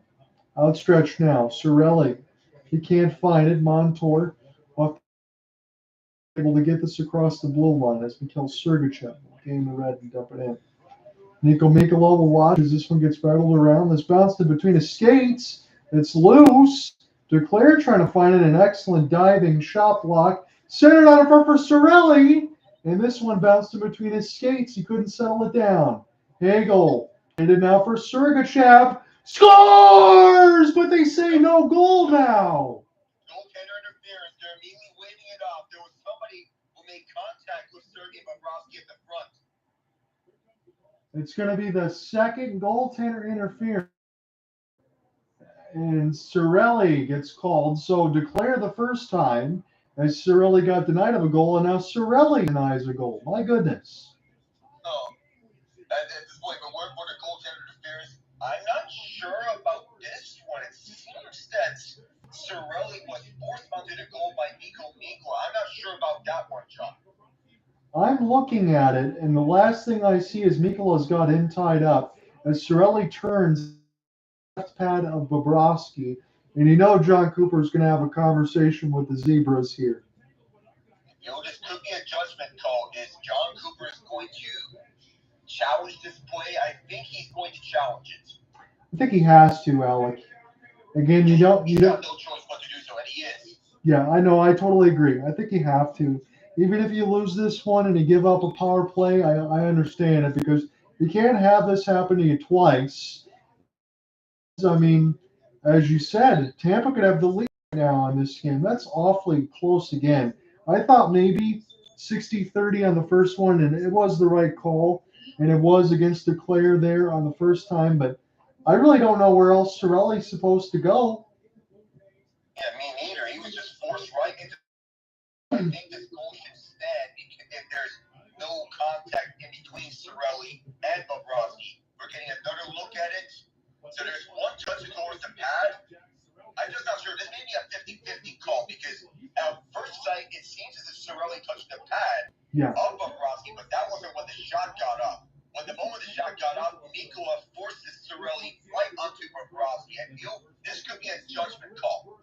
Outstretched now. Cirelli. He can't find it. Montour able to get this across the blue line as Mikhail Sergachev will gain the red and dump it in. Nico Mikhail will watch as this one gets rattled around. This bounced in between his skates. It's loose. Declare trying to find it. An excellent diving shot block. Centered out in front for Cirelli. And this one bounced in between his skates. He couldn't settle it down. Hagel. Hit it now for Sergachev. Scores! But they say no goal now. Goaltender interference. They're immediately waving it off. There was somebody who made contact Bobrovsky at the front. It's going to be the second goaltender interference. And Cirelli gets called. So declare the first time as Cirelli got denied of a goal, and now Cirelli denies a goal. My goodness. Oh, at this point, but word for the goaltender interference. I'm not sure about this one. It seems that Cirelli was forced onto the goal by Mikhail. I'm not sure about that one, John. I'm looking at it, and the last thing I see is Mikhail has got him tied up as Cirelli turns left pad of Bobrovsky. And you know John Cooper is going to have a conversation with the Zebras here. You know, this could be a judgment call. Is John Cooper is going to challenge this play? I think he's going to challenge it. I think he has to, Alec. Again, you don't. He's got no choice but to do so, and he is. Yeah, I know. I totally agree. I think you have to. Even if you lose this one and you give up a power play, I understand it because you can't have this happen to you twice. I mean, as you said, Tampa could have the lead now on this game. That's awfully close again. I thought maybe 60-30 on the first one, and it was the right call, and it was against Declare there on the first time, but I really don't know where else Cirelli's supposed to go. Yeah, me neither. He was just forced right into. I think this goal should stand if there's no contact in between Cirelli and Bobrovsky. We're getting another look at it. So there's one touch towards the pad. I'm just not sure. This may be a 50-50 call because at first sight, it seems as if Cirelli touched the pad of Bobrovsky, but that wasn't when the shot got up. When the moment the shot got up, Mikhail forces Cirelli right onto Bobrovsky. I feel this could be a judgment call.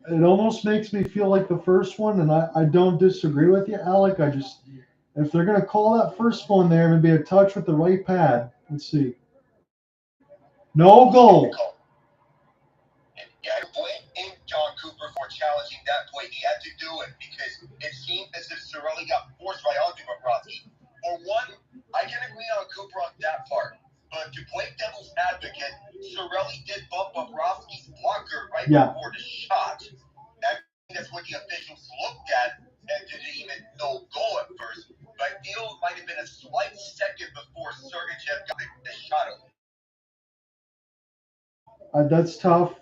It almost makes me feel like the first one, and I don't disagree with you, Alec. If they're going to call that first one there, it'd be a touch with the right pad. Let's see. No goal. Yeah, I blame John Cooper for challenging that play. He had to do it because it seemed as if Cirelli got forced right onto Bobrovsky. For one, I can agree on Cooper on that part. But to play devil's advocate, Cirelli did bump Bobrovsky's blocker right before the shot. That's what the officials looked at and didn't even know goal at first. But I feel it might have been a slight second before Sergachev got the shot over. That's tough.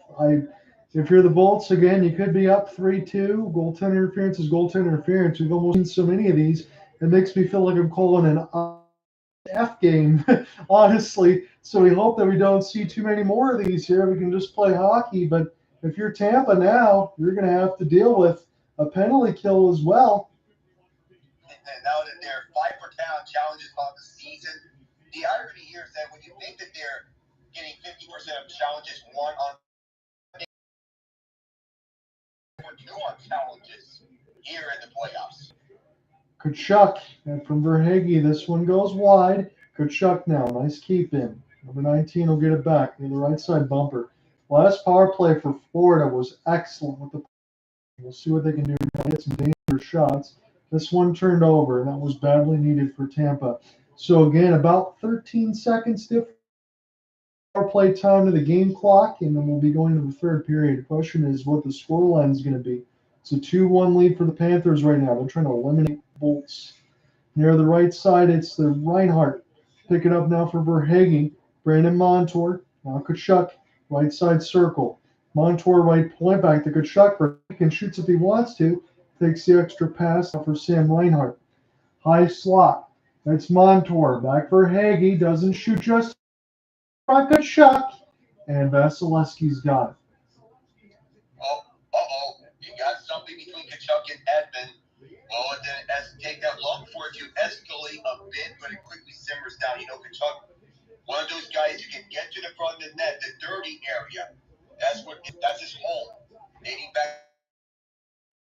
If you're the Bolts, again, you could be up 3-2. Goaltender interference is goaltender interference. We've almost seen so many of these. It makes me feel like I'm calling an F game, honestly. So we hope that we don't see too many more of these here. We can just play hockey. But if you're Tampa now, you're going to have to deal with a penalty kill as well. And now that they're 5 for town challenges on the season, the irony here is that when you think that they're getting 50% of challenges won on 2 on challenges here in the playoffs. Tkachuk from Verhaeghe. This one goes wide. Tkachuk now. Nice keep in. Number 19 will get it back near the right side bumper. Last power play for Florida was excellent with the. We'll see what they can do. Get some dangerous shots. This one turned over, and that was badly needed for Tampa. So again, about 13 seconds difference. Power play time to the game clock, and then we'll be going to the third period. The question is what the scoreline is going to be. It's a 2-1 lead for the Panthers right now. They're trying to eliminate Bolts. Near the right side, it's the Reinhart. Pick it up now for Verhaeghe. Brayden Montour. Now Tkachuk, right side circle. Montour right point back to Tkachuk. He can shoot if he wants to. Takes the extra pass for Sam Reinhart. High slot. That's Montour. Back for Hagel. Doesn't shoot just Tkachuk. And Vasilevsky's got it. You got something between Tkachuk and Hedman. Well, it didn't take that long for it to escalate a bit, but it quickly simmers down. You know, Tkachuk, one of those guys who can get to the front of the net, the dirty area. That's his home. Dating back,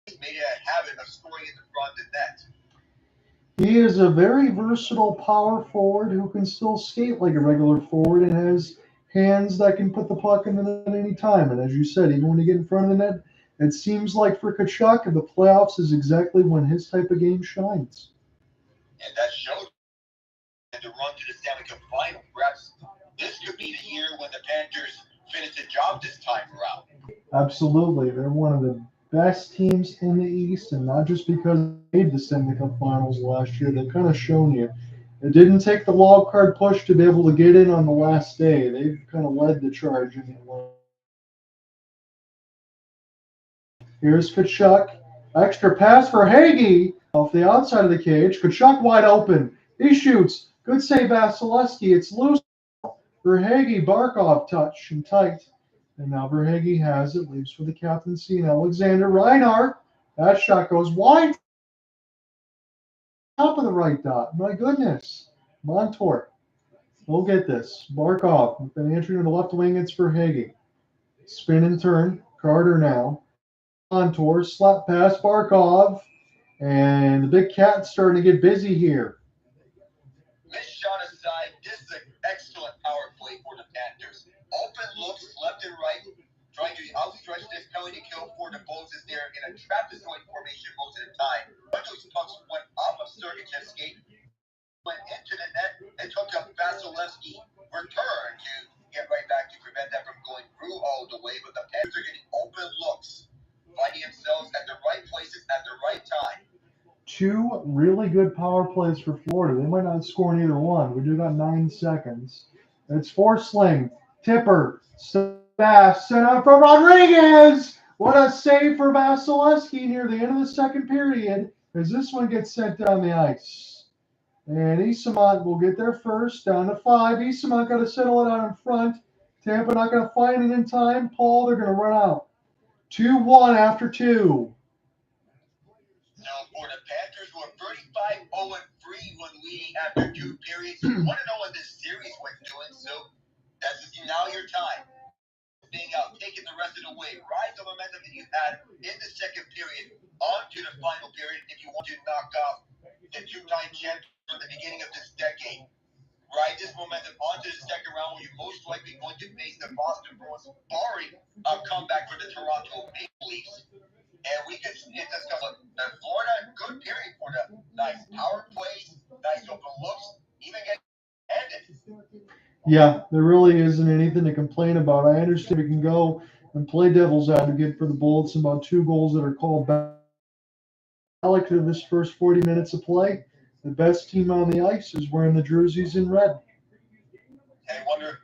he's made it a habit of scoring in the front of the net. He is a very versatile power forward who can still skate like a regular forward and has hands that can put the puck in the net any time. And as you said, even when you get in front of the net, it seems like for Tkachuk, the playoffs is exactly when his type of game shines. And that showed to run to the Stanley Cup final. Perhaps this could be the year when the Panthers finish the job this time around. Absolutely. They're one of the best teams in the East, and not just because they made the Stanley Cup Finals last year. They've kind of shown you. It didn't take the wild card push to be able to get in on the last day. They've kind of led the charge in the Atlantic. Here's Tkachuk. Extra pass for Verhaeghe off the outside of the cage. Tkachuk wide open. He shoots. Good save, Vasilevsky. It's loose. Verhaeghe, Barkov touch and tight. And now Verhaeghe has it. Leaves for the captaincy. And Alexsander Reinhart. That shot goes wide. Top of the right dot. My goodness. Montour. We'll get this. Barkov. With an entry to the left wing, it's Verhaeghe. Spin and turn. Carter now. Montour, slap pass, Barkov, and the big cat's starting to get busy here. Missed shot aside, this is an excellent power play for the Panthers. Open looks left and right, trying to outstretch this penalty kill for the Bulls there in a trapezoid formation most of the time. One of those pucks went off of Sergachev's skate, went into the net, and took a Vasilevsky return to get right back to prevent that from going through all the way. But the Panthers are getting open looks, finding themselves at the right places at the right time. Two really good power plays for Florida. They might not score in either one. We do got 9 seconds. It's Forsling, Tipper, fast, sent out from Rodriguez. What a save for Vasilevsky near the end of the second period as this one gets sent down the ice. And Esamont will get there first, down to 5. Esamont got to settle it out in front. Tampa not going to find it in time. Paul, they're going to run out. 2-1 after 2. Now for the Panthers, who are 35-0-3 when leading after 2 periods, you want to know what this series was doing, so that's now your time. Being out, taking the rest of the way, ride the momentum that you had in the second period onto the final period if you want to knock off the 2-time champion from the beginning of this decade. Ride this momentum onto the second round where you're most likely going to face the Boston Bruins, barring a comeback for the Toronto Maple Leafs. And we could discuss Florida, good period for them. Nice power plays, nice open looks, even getting ended. Yeah, there really isn't anything to complain about. I understand we can go and play devil's advocate for the Bullets about 2 goals that are called back. I like to this first 40 minutes of play. The best team on the ice is wearing the jerseys in red. I wonder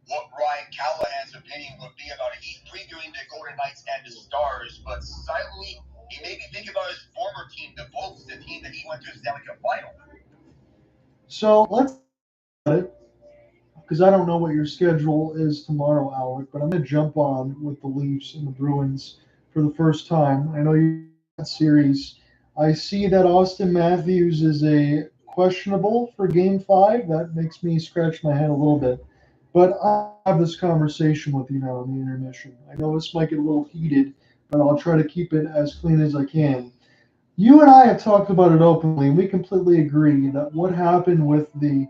what Ryan Callahan's opinion would be about it. He's previewing the Golden Knights and the Stars, but silently, he made me think about his former team, the Bulls, the team that he went to the Stanley Cup final. So let's at it, because I don't know what your schedule is tomorrow, Alec, but I'm going to jump on with the Leafs and the Bruins for the first time. I know you that series. I see that Austin Matthews is a questionable for Game 5. That makes me scratch my head a little bit. But I'll have this conversation with you now in the intermission. I know this might get a little heated, but I'll try to keep it as clean as I can. You and I have talked about it openly, and we completely agree that what happened with the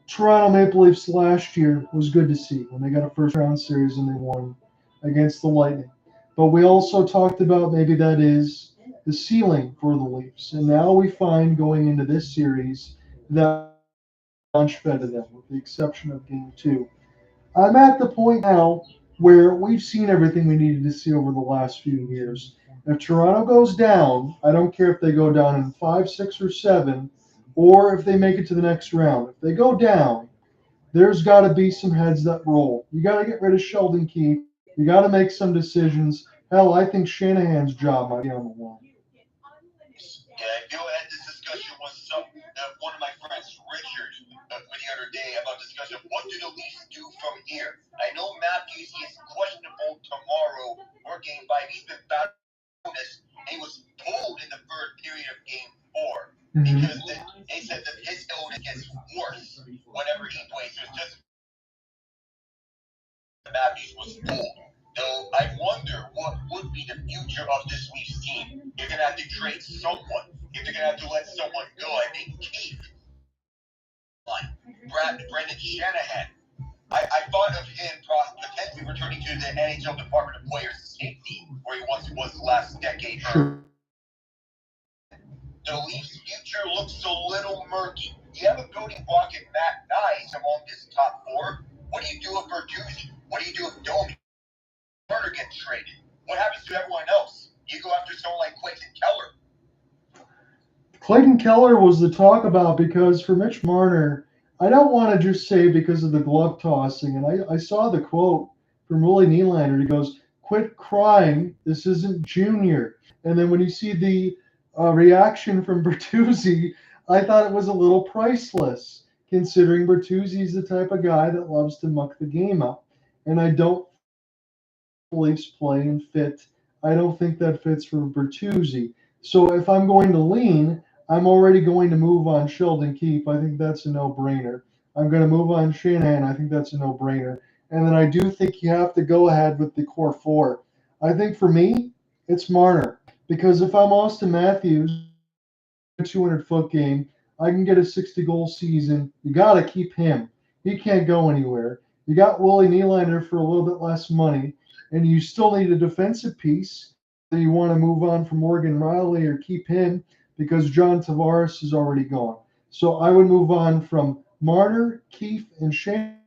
Toronto Maple Leafs last year was good to see when they got a first-round series and they won against the Lightning. But we also talked about maybe that is the ceiling for the Leafs. And now we find going into this series that much better than, with the exception of Game 2. I'm at the point now where we've seen everything we needed to see over the last few years. If Toronto goes down, I don't care if they go down in 5, 6, or 7, or if they make it to the next round. If they go down, there's got to be some heads that roll. You got to get rid of Sheldon Keefe. You got to make some decisions. Hell, I think Shanahan's job might be on the line. Yeah, I feel I had this discussion with one of my friends, Richard, the other day about discussion of what do the Leafs do from here. I know Matthews is questionable tomorrow or Game 5. He's been back on this. He was pulled in the third period of Game 4 because they said that his illness gets worse whenever he plays. So it's just Matthews was pulled. So I wonder what would be the future of this Leafs team. You're going to have to trade someone. If they're going to have to let someone go, I think Keith, Brendan Shanahan. I thought of him potentially returning to the NHL Department of Players Safety, where he once was last decade. The Leafs' future looks a little murky. You have a building block at Matt Nice among this top 4. What do you do with Bertuzzi? What do you do with Domi? Carter gets traded. what happens to everyone else? You go after someone like Clayton Keller. Clayton Keller was the talk about because for Mitch Marner, I don't want to just say because of the glove tossing. And I saw the quote from Willie Nylander. He goes, "Quit crying. This isn't junior." And then when you see the reaction from Bertuzzi, I thought it was a little priceless, considering Bertuzzi's the type of guy that loves to muck the game up. And I don't Leafs play and fit. I don't think that fits for Bertuzzi. So if I'm going to lean, I'm already going to move on Sheldon Keefe. I think that's a no-brainer. I'm going to move on Shanahan. I think that's a no-brainer. And then I do think you have to go ahead with the core four. I think for me, it's Marner. Because if I'm Austin Matthews, a 200-foot game, I can get a 60-goal season. You got to keep him. He can't go anywhere. You got Willie Nylander for a little bit less money, and you still need a defensive piece. You want to move on from Morgan Riley or keep him because John Tavares is already gone. So I would move on from Marner, Keefe, and Shane.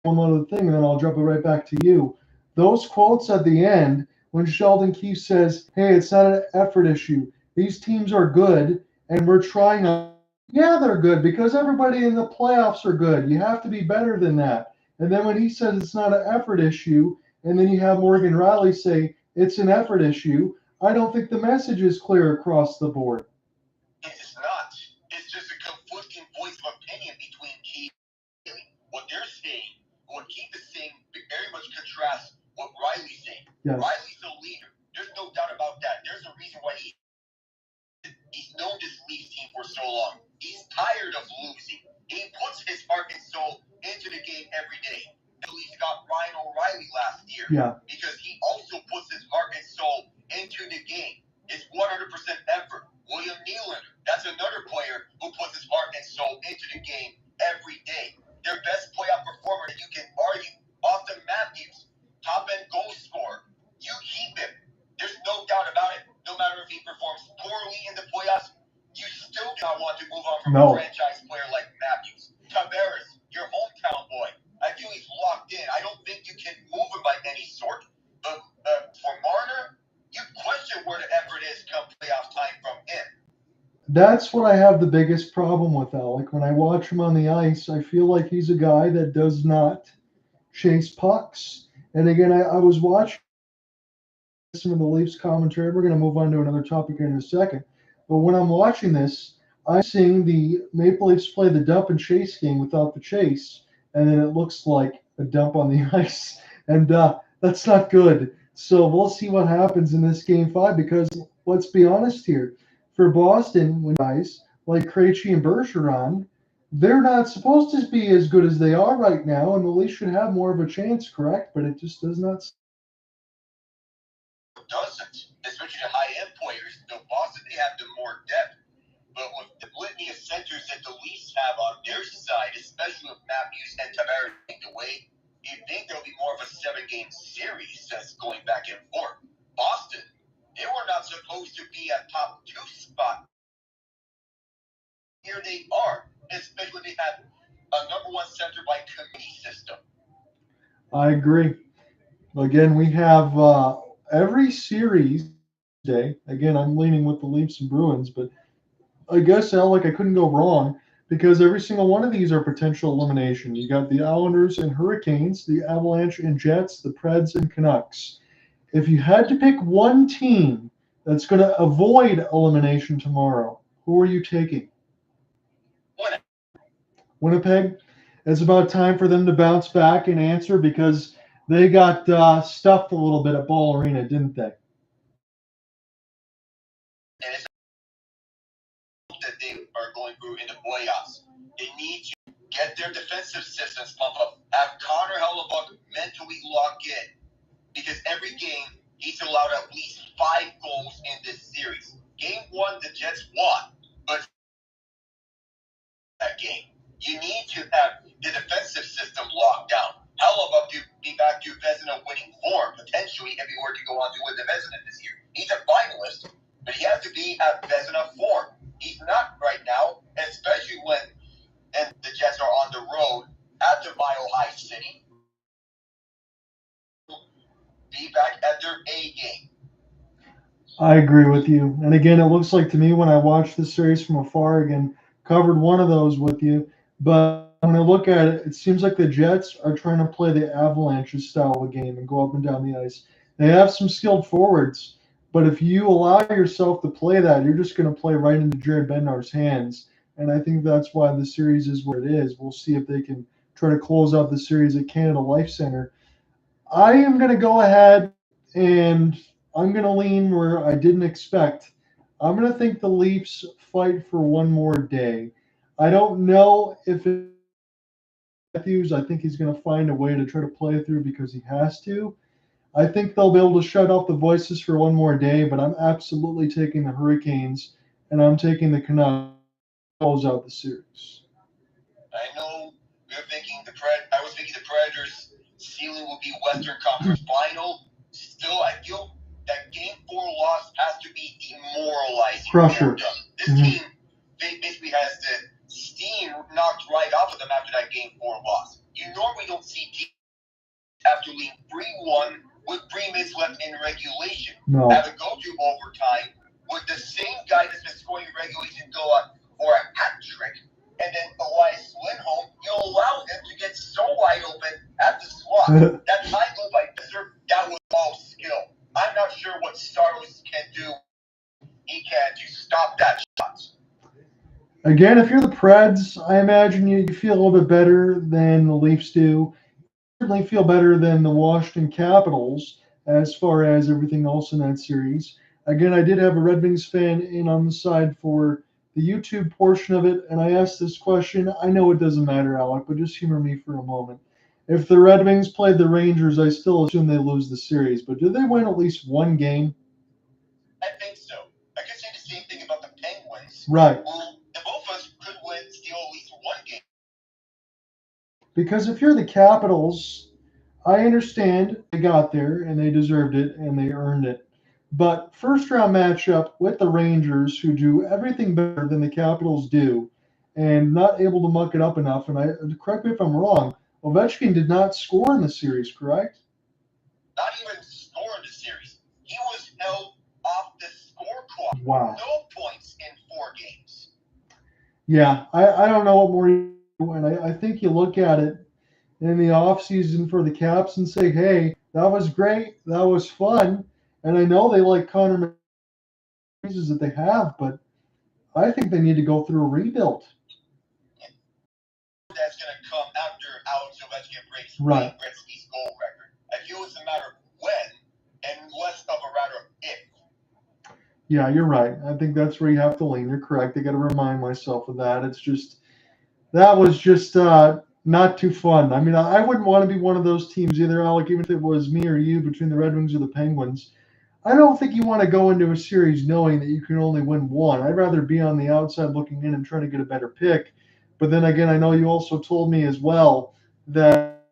One other thing, and then I'll drop it right back to you. Those quotes at the end, when Sheldon Keefe says, "Hey, it's not an effort issue. These teams are good, and we're trying to." Yeah, they're good because everybody in the playoffs are good. You have to be better than that. And then when he says it's not an effort issue, and then you have Morgan Riley say it's an effort issue, I don't think the message is clear across the board. It's not. It's just a conflicting voice of opinion between Keith and Riley. What they're saying, what Keith is saying, very much contrasts what Riley's saying. Yes. Riley's the leader. There's no doubt about that. There's a reason why he's known this Leafs team for so long. He's tired of losing. He puts his heart and soul into the game every day. The Leafs got Ryan O'Reilly last year because he also puts his heart and soul into the game. It's 100% effort. William Nylander, that's another player who puts his heart and soul into the game every day. Their best playoff performer that you can argue, Austin Matthews, top-end goal scorer. You keep him. There's no doubt about it. No matter if he performs poorly in the playoffs, you still do not want to move on from a franchise player like Matthews. Tavares, your hometown boy. I feel he's locked in. I don't think you can move him by any sort. But for Marner, you question where the effort is come playoff time from him. That's what I have the biggest problem with, Alec. When I watch him on the ice, I feel like he's a guy that does not chase pucks. And again, I was watching some of the Leafs commentary. We're going to move on to another topic in a second. But when I'm watching this, I'm seeing the Maple Leafs play the dump and chase game without the chase, and then it looks like a dump on the ice. And that's not good. So we'll see what happens in this Game 5 because let's be honest here. For Boston, when guys like Krejci and Bergeron, they're not supposed to be as good as they are right now, and the Leafs should have more of a chance, correct? But it just does not. Doesn't, especially the high-end players. Though Boston, they have the more depth. But with the litany of centers that the Leafs have on their side, especially with Matthews and Tavares the way, you'd think there'll be more of a 7-game series that's going back and forth. Boston, they were not supposed to be at top 2 spot. Here they are, especially when they have a number 1 center by committee system. I agree. Again, we have every series today. Again, I'm leaning with the Leafs and Bruins, but I guess, Alec, I couldn't go wrong because every single one of these are potential elimination. You got the Islanders and Hurricanes, the Avalanche and Jets, the Preds and Canucks. If you had to pick one team that's going to avoid elimination tomorrow, who are you taking? Winnipeg. It's about time for them to bounce back and answer because they got stuffed a little bit at Ball Arena, didn't they? And it's that they are going through in the playoffs. They need to get their defensive systems pumped up. Have Connor Hellebuck mentally locked in because every game he's allowed at least 5 goals in this series. Game 1, the Jets won, but that game, you need to have the defensive system locked down. Hellebuck to be back to Vezina winning form, potentially, if he were to go on to win the Vezina this year. He's a finalist, but he has to be at Vezina form. He's not right now, especially when the Jets are on the road at the Mile High City. be back at their A game. I agree with you. And again, it looks like to me when I watched the series from afar, again, covered one of those with you. But when I look at it, it seems like the Jets are trying to play the Avalanche's style of a game and go up and down the ice. They have some skilled forwards, but if you allow yourself to play that, you're just going to play right into Jared Bednar's hands. And I think that's why the series is where it is. We'll see if they can try to close out the series at Canada Life Center. I am going to go ahead and I'm going to lean where I didn't expect. I'm going to think the Leafs fight for one more day. I don't know if it's Matthews. I think he's going to find a way to try to play through because he has to. I think they'll be able to shut off the voices for one more day, but I'm absolutely taking the Hurricanes, and I'm taking the Canucks to close out the series. I know you're thinking I was thinking the Predators' ceiling will be Western Conference Final. Still, I feel that Game 4 loss has to be demoralizing. Crusher. This team basically has the steam knocked right off of them after that Game 4 loss. You normally don't see teams after leading 3-1 with 3 minutes left in regulation. No. Have to go to overtime with the same guy that's been scoring regulation go on for a hat trick. And then Elias Lindholm, you allow him to get so wide open at the slot. That time goal by Visser, that was all skill. I'm not sure what Saros can do. He can to stop that shot. Again, if you're the Preds, I imagine you feel a little bit better than the Leafs do. You certainly feel better than the Washington Capitals as far as everything else in that series. Again, I did have a Red Wings fan in on the side for the YouTube portion of it, and I asked this question. I know it doesn't matter, Alec, but just humor me for a moment. If the Red Wings played the Rangers, I still assume they lose the series, but do they win at least one game? I think so. I could say the same thing about the Penguins. Right. Well, the both of us could steal at least one game. Because if you're the Capitals, I understand they got there and they deserved it and they earned it. But first round matchup with the Rangers, who do everything better than the Capitals do, and not able to muck it up enough. And correct me if I'm wrong, Ovechkin did not score in the series, correct? Not even score in the series. He was held off the score clock. Wow. No points in 4 games. Yeah, I don't know what more you do, and I think you look at it in the offseason for the Caps and say, hey, that was great, that was fun, and I know they like Connor McDavid that they have, but I think they need to go through a rebuild. That's going to come after Alex Ovechkin breaks Right. Gretzky's goal record. I feel it's a matter of when and less of a matter of if. Yeah, you're right. I think that's where you have to lean. You're correct. I got to remind myself of that. It's just that was just not too fun. I mean, I wouldn't want to be one of those teams either, Alec, even if it was me or you between the Red Wings or the Penguins. I don't think you want to go into a series knowing that you can only win one. I'd rather be on the outside looking in and trying to get a better pick. But then again, I know you also told me as well that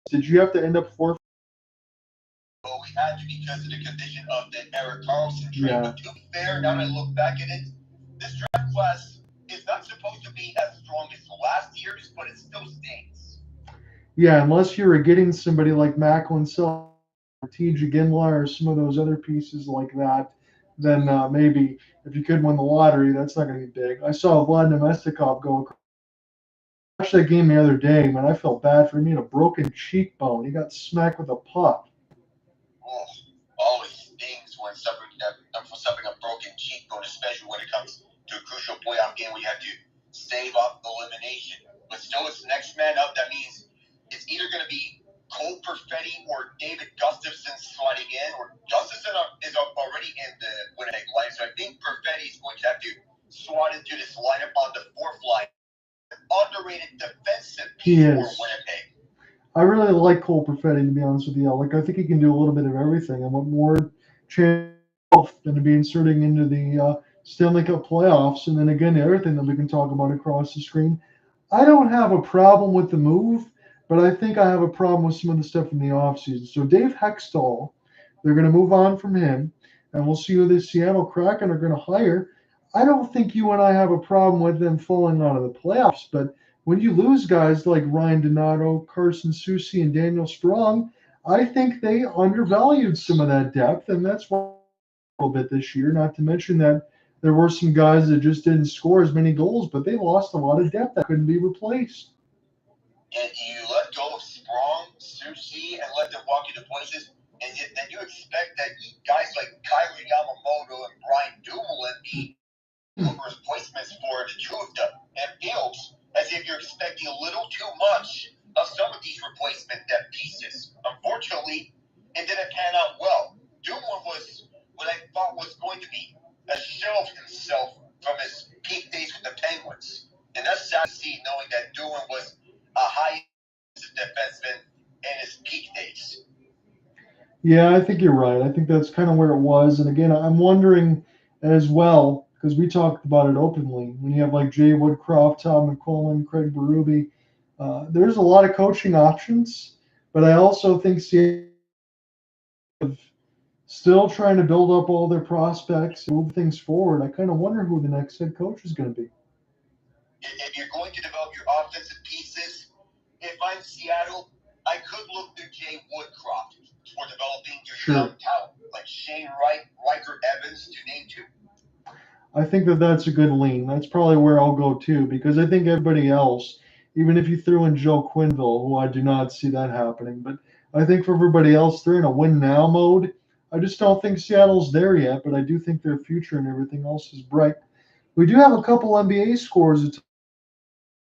did you have to end up forfeiting? Well, we had to because of the condition of the Erik Karlsson trade. Yeah. But to be fair, now that I look back at it, this draft class is not supposed to be as strong as last year's, but it still stinks. Yeah, unless you were getting somebody like Macklin Self or TJ Ginla or some of those other pieces like that, then maybe if you could win the lottery, that's not going to be big. I saw Vlad Nemestikov go across. I watched that game the other day, man. I felt bad for him. He had a broken cheekbone. He got smacked with a puck. Oh, always stings when suffering a broken cheekbone, especially when it comes to a crucial playoff game where you have to stave off elimination. But still, it's next man up. That means it's either going to be Cole Perfetti or David Gustafson sliding in, or Gustafson is already in the Winnipeg line. So I think Perfetti is going to have to swat into this lineup on the 4th line. Underrated defensive piece for Winnipeg. I really like Cole Perfetti, to be honest with you. Like, I think he can do a little bit of everything. I want more chance than to be inserting into the Stanley Cup playoffs. And then again, the other thing that we can talk about across the screen, I don't have a problem with the move, but I think I have a problem with some of the stuff in the offseason. So Dave Hextall, they're going to move on from him, and we'll see who the Seattle Kraken are going to hire. I don't think you and I have a problem with them falling out of the playoffs, but when you lose guys like Ryan Donato, Carson Soucy, and Daniel Strong, I think they undervalued some of that depth, and that's why a little bit this year. Not to mention that there were some guys that just didn't score as many goals, but they lost a lot of depth that couldn't be replaced. And you let go of Sprong, Sushi, and let them walk into places, and then you expect that guys like Kyler Yamamoto and Brian Dumoulin be replacements for the two of them. And it feels as if you're expecting a little too much of some of these replacement depth pieces. Unfortunately, it didn't pan out well. Dumoulin was what I thought was going to be a shell of himself from his peak days with the Penguins. And that's sad to see, knowing that Dumoulin was a high defenseman in his peak days. Yeah, I think you're right. I think that's kind of where it was. And again, I'm wondering as well, because we talked about it openly, when you have like Jay Woodcroft, Todd McCollum, Craig Berube, there's a lot of coaching options, but I also think Seattle still trying to build up all their prospects, move things forward. I kind of wonder who the next head coach is going to be. If you're going to develop your offensive pieces, if I'm Seattle, I could look to Jay Woodcroft for developing your young talent, like Shane Wright, Riker Evans, to name two. I think that that's a good lean. That's probably where I'll go too, because I think everybody else, even if you threw in Joe Quenneville, who I do not see that happening, but I think for everybody else, they're in a win now mode. I just don't think Seattle's there yet, but I do think their future and everything else is bright. We do have a couple NBA scores to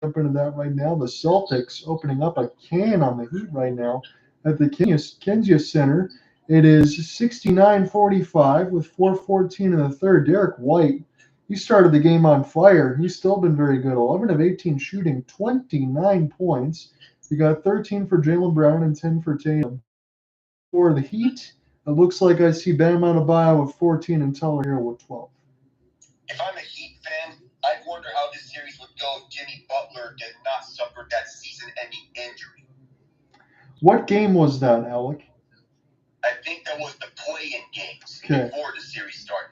jump into that right now. The Celtics opening up a can on the Heat right now at the Kinsia Center. It is 69-45 with 4:14 in the third. Derek White, he started the game on fire. He's still been very good. 11 of 18 shooting, 29 points. You got 13 for Jaylen Brown and 10 for Tatum. For the Heat, it looks like I see Bam Adebayo with 14 and Tyler Hero with 12. If I'm a Heat fan, I'd wonder how this series would go if Jimmy Butler did not suffer that season-ending injury. What game was that, Alec? I think that was the play-in games before the series started.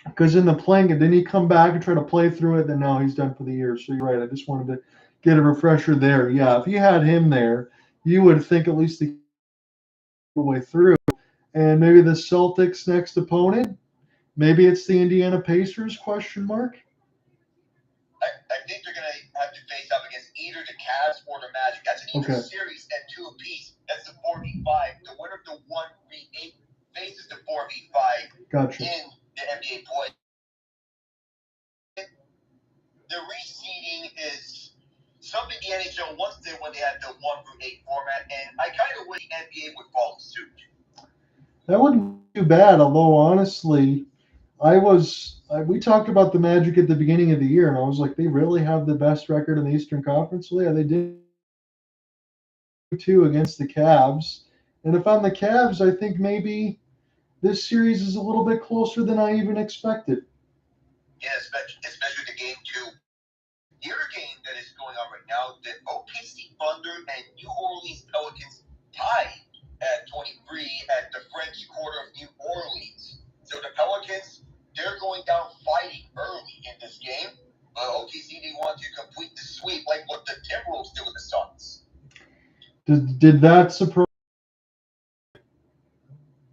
Because in the playing, didn't he come back and try to play through it? Then now he's done for the year. So you're right. I just wanted to get a refresher there. Yeah, if you had him there, you would think at least the way through. And maybe the Celtics' next opponent, maybe it's the Indiana Pacers, question mark? I think they're going to have to face up against either the Cavs or the Magic. That's an even series at 2 apiece. That's the 4v5. The winner of the 1v8 faces the 4v5 in the NBA play. The reseeding is something the NHL once did when they had the 1-8 format, and I kind of wish the NBA would follow suit. That wouldn't be too bad, although honestly, we talked about the Magic at the beginning of the year, and I was like, they really have the best record in the Eastern Conference? Well, yeah, they did 2 against the Cavs. And if I'm the Cavs, I think maybe this series is a little bit closer than I even expected. Yeah, especially the game 2. The other game that is going on right now, the OKC Thunder and New Orleans Pelicans tied at 23 at the French Quarter of New Orleans. So the Pelicans, they're going down fighting early in this game. But OKC, they want to complete the sweep like what the Timberwolves did with the Suns. Did that surprise?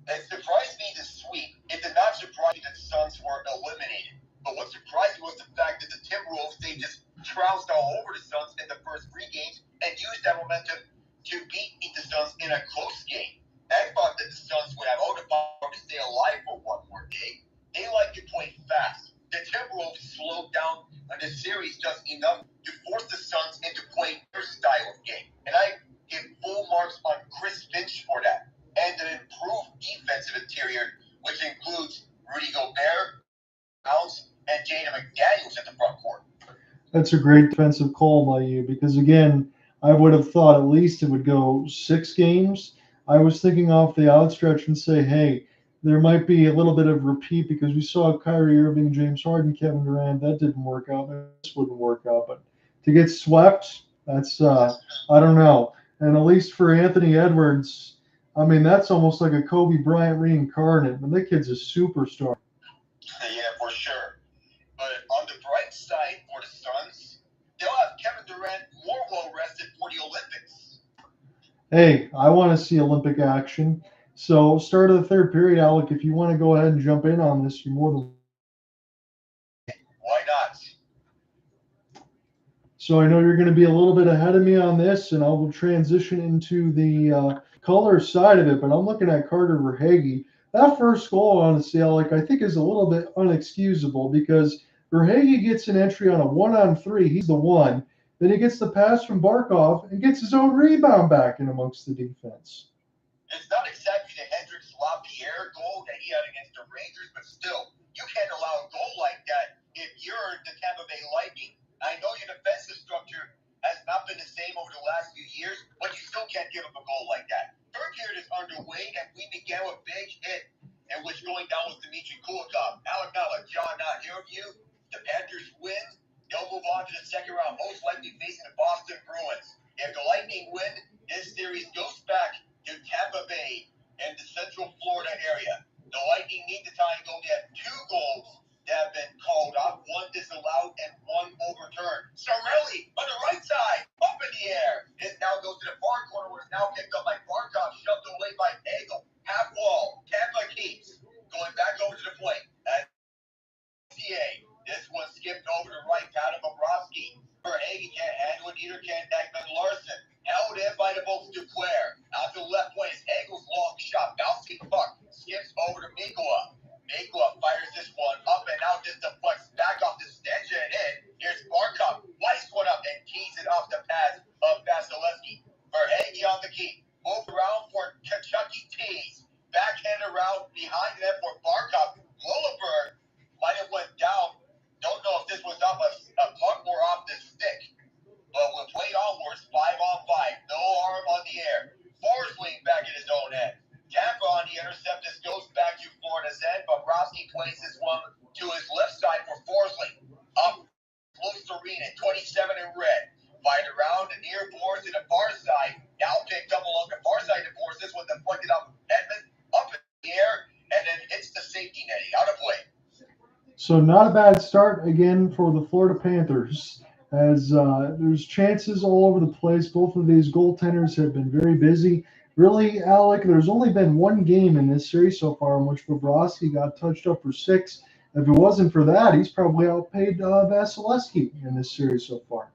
It surprised me, the sweep. It did not surprise me that the Suns were eliminated. But what surprised me was the fact that the Timberwolves, they just trounced all over the Suns in the first 3 games and used that momentum to beat the Suns in a close game. I thought that the Suns would have all the power to stay alive for one more day. They like to play fast. The Timberwolves slowed down on the series just enough to force the Suns into playing their style of game. And I give full marks on Chris Finch for that. And an improved defensive interior, which includes Rudy Gobert, Bounce, and Jaden McDaniels at the front court. That's a great defensive call by you because, again, I would have thought at least it would go 6 games. I was thinking off the outstretch and say, hey, there might be a little bit of repeat because we saw Kyrie Irving, James Harden, Kevin Durant. That didn't work out. This wouldn't work out. But to get swept, that's, I don't know. And at least for Anthony Edwards, I mean, that's almost like a Kobe Bryant reincarnate. And that kid's a superstar. Yeah, for sure. But on the bright side for the Suns, they'll have Kevin Durant more well-rested for the Olympics. Hey, I want to see Olympic action. So, start of the third period, Alec, if you want to go ahead and jump in on this, you're more than. Why not? So, I know you're going to be a little bit ahead of me on this, and I will transition into the color side of it. But I'm looking at Carter Verhaeghe. That first goal, honestly, Alec, I think is a little bit unexcusable because Verhaeghe gets an entry on a 1-on-3. He's the one. Then he gets the pass from Barkov and gets his own rebound back in amongst the defense. It's not exactly the Hendricks LaPierre goal that he had against the Rangers, but still, you can't allow a goal like that if you're the Tampa Bay Lightning. I know your defensive structure has not been the same over the last few years, but you still can't give up a goal like that. Third period is underway, and we began with a big hit, in which going down was Dmitry Kucherov. Alec, John, not your view. The Panthers win. They'll move on to the second round, most likely facing the Boston Bruins. If the Lightning win, this series goes back to Tampa Bay and the Central Florida area. The Lightning need to tie and go get 2 goals that have been called off, 1 disallowed and 1 overturned. Sorelli on the right side, up in the air. This now goes to the far corner where it's now picked up by Barkov, shoved away by Hagel. Half wall, Tampa keeps. Going back over to the point. This one skipped over to right, Adam Bobrovsky. Verhaeghe can't handle it, either can Ekman-Larsson. Held in by the Bolts Duclair. Out to the left point is Hagel's long shot. Bouncing puck. Skips over to Mikhail. Mikhail fires this one up and out. This deflects back off the stench and in. Here's Barkov. Lights one up and keys it off the pads of Vasilevsky. Verhaeghe on the key. Move around for Tkachuk tees. Backhand around behind them for Barkov. Lilleberg might have went down. Don't know if this was off a puck or off the stick. But we'll play onwards, 5-on-5. No arm on the air. Forsling back in his own end. Tampa on the intercept. This goes back to Florida's end. Bobrovsky plays this one to his left side for Forsling. Up close to Arena, 27 in red. Fight around the near boards to the far side. Now picked up along the far side of the boards. This one deflected up Hedman up in the air. And then hits the safety netting. Out of play. So not a bad start again for the Florida Panthers, as there's chances all over the place. Both of these goaltenders have been very busy. Really, Alec, there's only been one game in this series so far in which Bobrovsky got touched up for 6. If it wasn't for that, he's probably outpaid Vasilevsky in this series so far.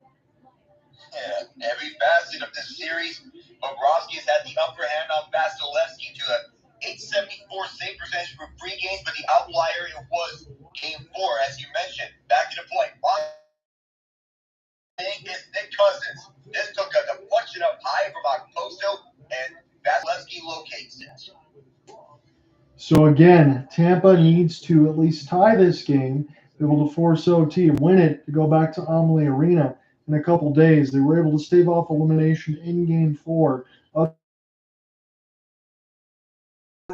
Yeah, every facet of this series, Bobrovsky has had the upper hand on Vasilevsky to a 874 save percentage for 3 games, but the outlier it was Game 4, as you mentioned. Back to the point. Is Nick Cousins. This took a deflection up high from Okposo, and Vasilevsky locates it. So again, Tampa needs to at least tie this game, be able to force OT and win it to go back to Amalie Arena in a couple days. They were able to stave off elimination in Game 4.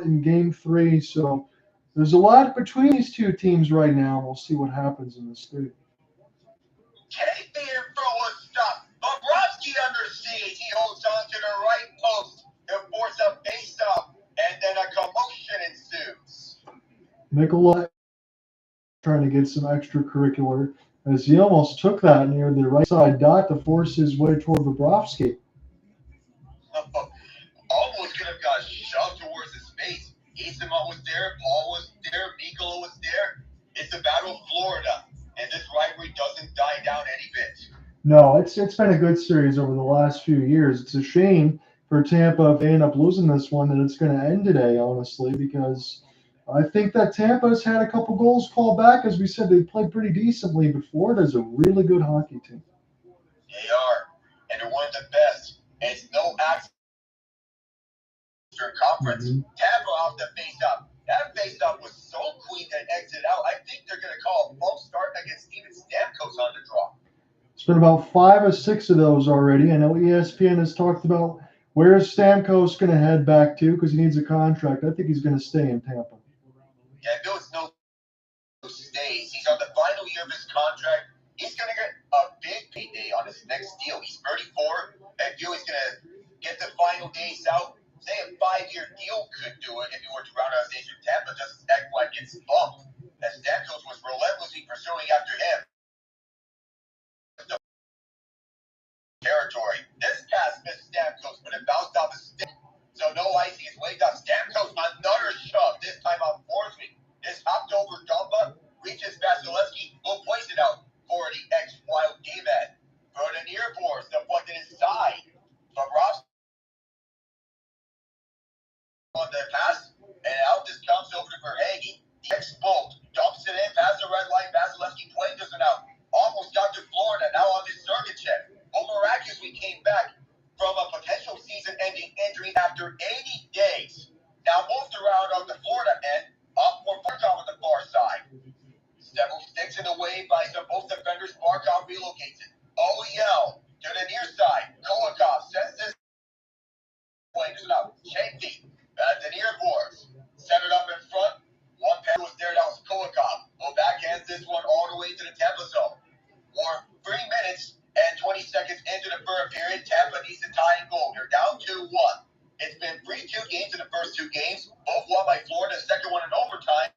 In Game 3, so there's a lot between these two teams right now. We'll see what happens in this 3. Take the info stop. Bobrovsky under siege. He holds on to the right post to force a face-off, and then a commotion ensues. Mikhail trying to get some extracurricular as he almost took that near the right side dot to force his way toward Bobrovsky. Almost could have got shoved towards his face. Eastman was there, Paul was there, Mikhail was there. It's a battle of Florida, and this rivalry doesn't die down any bit. No, it's been a good series over the last few years. It's a shame for Tampa if they end up losing this one that it's going to end today, honestly, because I think that Tampa's had a couple goals called back. As we said, they played pretty decently, but Florida's a really good hockey team. They are, and they're one of the best. And it's no accident. Conference. Tampa off the face-off. That face-off was so clean that exited out. I think they're going to call a false start against Steven Stamkos on the draw. It's been about 5 or 6 of those already. I know ESPN has talked about where is Stamkos going to head back to because he needs a contract. I think he's going to stay in Tampa. Yeah, Bill no stays. He's on the final year of his contract. He's going to get a big payday on his next deal. He's 34, and Bill is going to get the final days out. Say a 5-year deal could do it if he were to round out his age in Tampa, just as Ekman gets bumped, as Stamkos was relentlessly pursuing after him. Territory. This pass missed Stamkos, but it bounced off his ice on both defenders. Barkov relocates it. OEL to the near side. Kucherov sends this point out. Shanky at the near boards. Centered up in front. One pass was there. That was Kucherov. Who backhands this one all the way to the Tampa zone. We're 3 minutes and 20 seconds into the third period. Tampa needs to tie and goal. They're down 2-1. It's been 3-2 games in the first 2 games. Both won by Florida. The second one in overtime.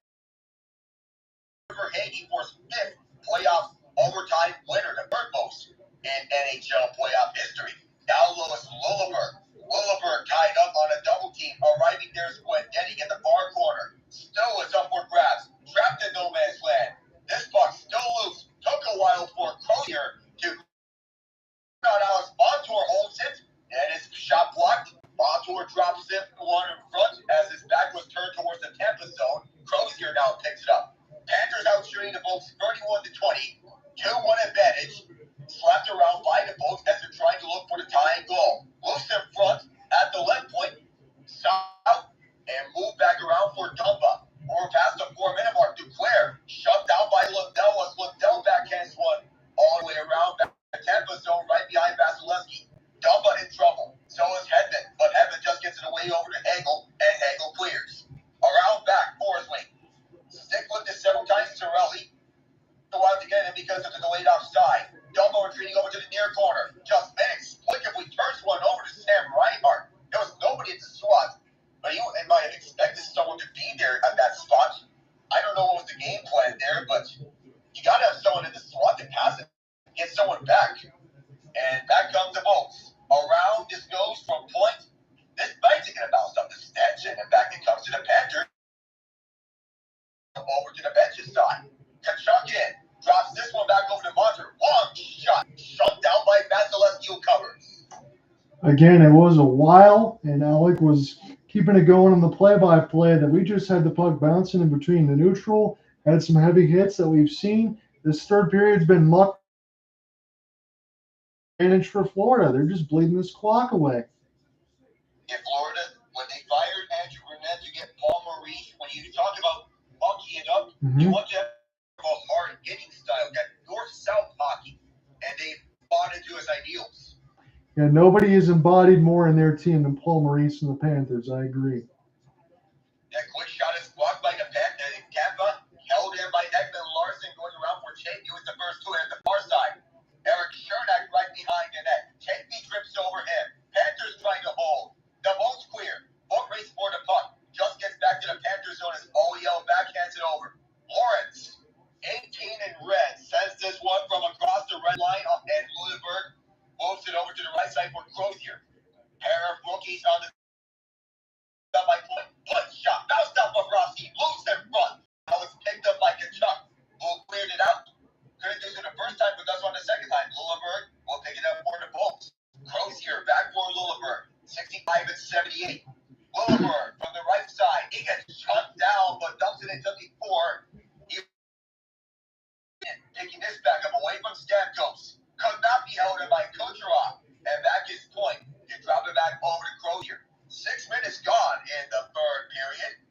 Verhaeghe for his 5th playoff overtime winner, the third most in NHL playoff history. Now Lewis Lilleberg tied up on a double team. Arriving there is Guendetti in the far corner. Still is up for grabs. Trapped in no man's land. This puck still loose. Took a while for Crozier to out. Alex Montour holds it, and his shot blocked. Montour drops it one in front as his back was turned towards the Tampa zone. Crozier now picks it up. Panthers out shooting the Bolts 31-20. 2-1 advantage. Slapped around by the Bolts as they're trying to look for the tying goal. Loose in front at the left point. South and move back around for Tampa. We're past the 4-minute mark. Duclair shut down by Lundell as Lundell backhands one all the way around back the Tampa zone right behind Vasilevsky. Tampa in trouble. So is Hedman, but Hedman just gets it away over to Hagel, and Hagel clears. Around back, Forsling. Stick with this several times, Torelli. So out to get him because of the delayed offside. Dumbo retreating over to the near corner. Just inexplicably turns one over to Sam Reinhart. There was nobody at the slot, but you might have expected someone to be there at that spot. I don't know what was the game plan there, but you got to have someone in the slot to pass it, get someone back. And back comes the Bolts. Around this goes from point. This bite's going to bounce up the stench, and back it comes to the Panthers. Over to the bench's side. Tkachuk in. Drops this one back over to Montour. Long shot. Shut down by Vasilevsky, who covers. Again, it was a while, and Alec was keeping it going on the play-by-play that we just had the puck bouncing in between the neutral, had some heavy hits that we've seen. This third period's been muck advantage for Florida. They're just bleeding this clock away. In Florida, when they fired Andrew Burnett to get Paul Maurice, when you talk about hockey it up, you want to have a hard hitting style, that north-south hockey, and they bought into his ideals. Yeah, nobody has embodied more in their team than Paul Maurice and the Panthers. I agree. That quick shot is blocked by the Tampa, held in by Ekman-Larsson, going around for Chapey with the first two at the far side. Eric Chernak right behind the net. Chapey trips over him. Panthers trying to hold. The Bolts clear. Boat race for the puck. Just gets back to the Panthers zone as OEL backhands it over. Lawrence, 18 in red, sends this one from across the red line up, and Lundberg moves it over to the right side for Crozier. Pair of rookies on the by point. Punch shot. Bounced up for Rossi. Loose in front. That was picked up by Tkachuk, who cleared it out. Couldn't do it the first time, but does one the second time. Lundberg will pick it up for the Bolts. Crozier back for Lundberg. 65 and 78. Lundberg from the right side. He gets shut down, but dumps it into the 4. Taking this back up away from Stamkos. Could not be held in by Kucherov. And back his point. You drop it back over to Crozier. 6 minutes gone in the third period.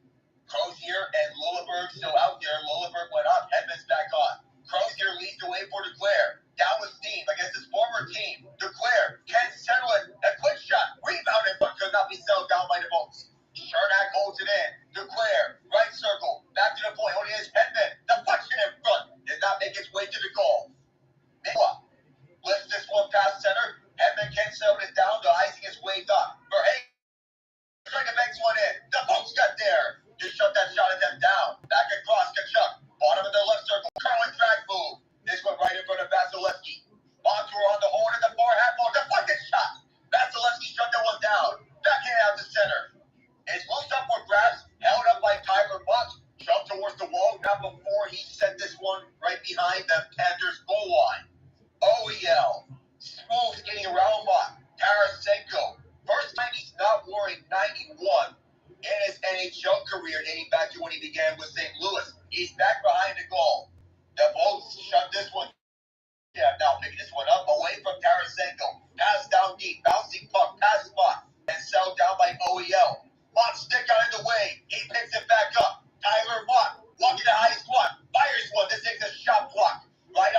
Crozier and Lundberg still out there. Lundberg went up. Hedman's back on. Crozier leads the way for Duclair. Down with steam against his former team. Duclair can't settle it. A quick shot. Rebounded, but could not be settled down by the Bolts. Chernak holds it in. Duclair, right circle. Back to the point. Only is Hedman. Deflection in front. Did not make its way to the goal. Mikhail lifts this one past center. Hedman can't settle it down. The icing is waved up. Verhaeghe trying to bank one in. The Bolts got there. Just shut that shot at them down. Back across Tkachuk. Bottom of the left circle. Curling track move. This one right in front of Vasilevsky. Montour on the horn at the far half wall. Deflected shot. Vasilevsky shut that one down. Backhand out to center. It's loose up for grabs. Held up by Tyler Buck. Jumped towards the wall. Not before he sent this one right behind the Panthers goal line. OEL. Smooth skating around Buck. Tarasenko. First time he's not wearing 91 in his NHL career, dating back to when he began with St. Louis. He's back behind the goal. The Bolts shut this one. Yeah, now picking this one up away from Tarasenko. Pass down deep, bouncing puck, pass spot, and settled down by OEL. Mott stick out in the way. He picks it back up. Tyler Mott, walking the highest one, fires one. This thing's a shot block. Right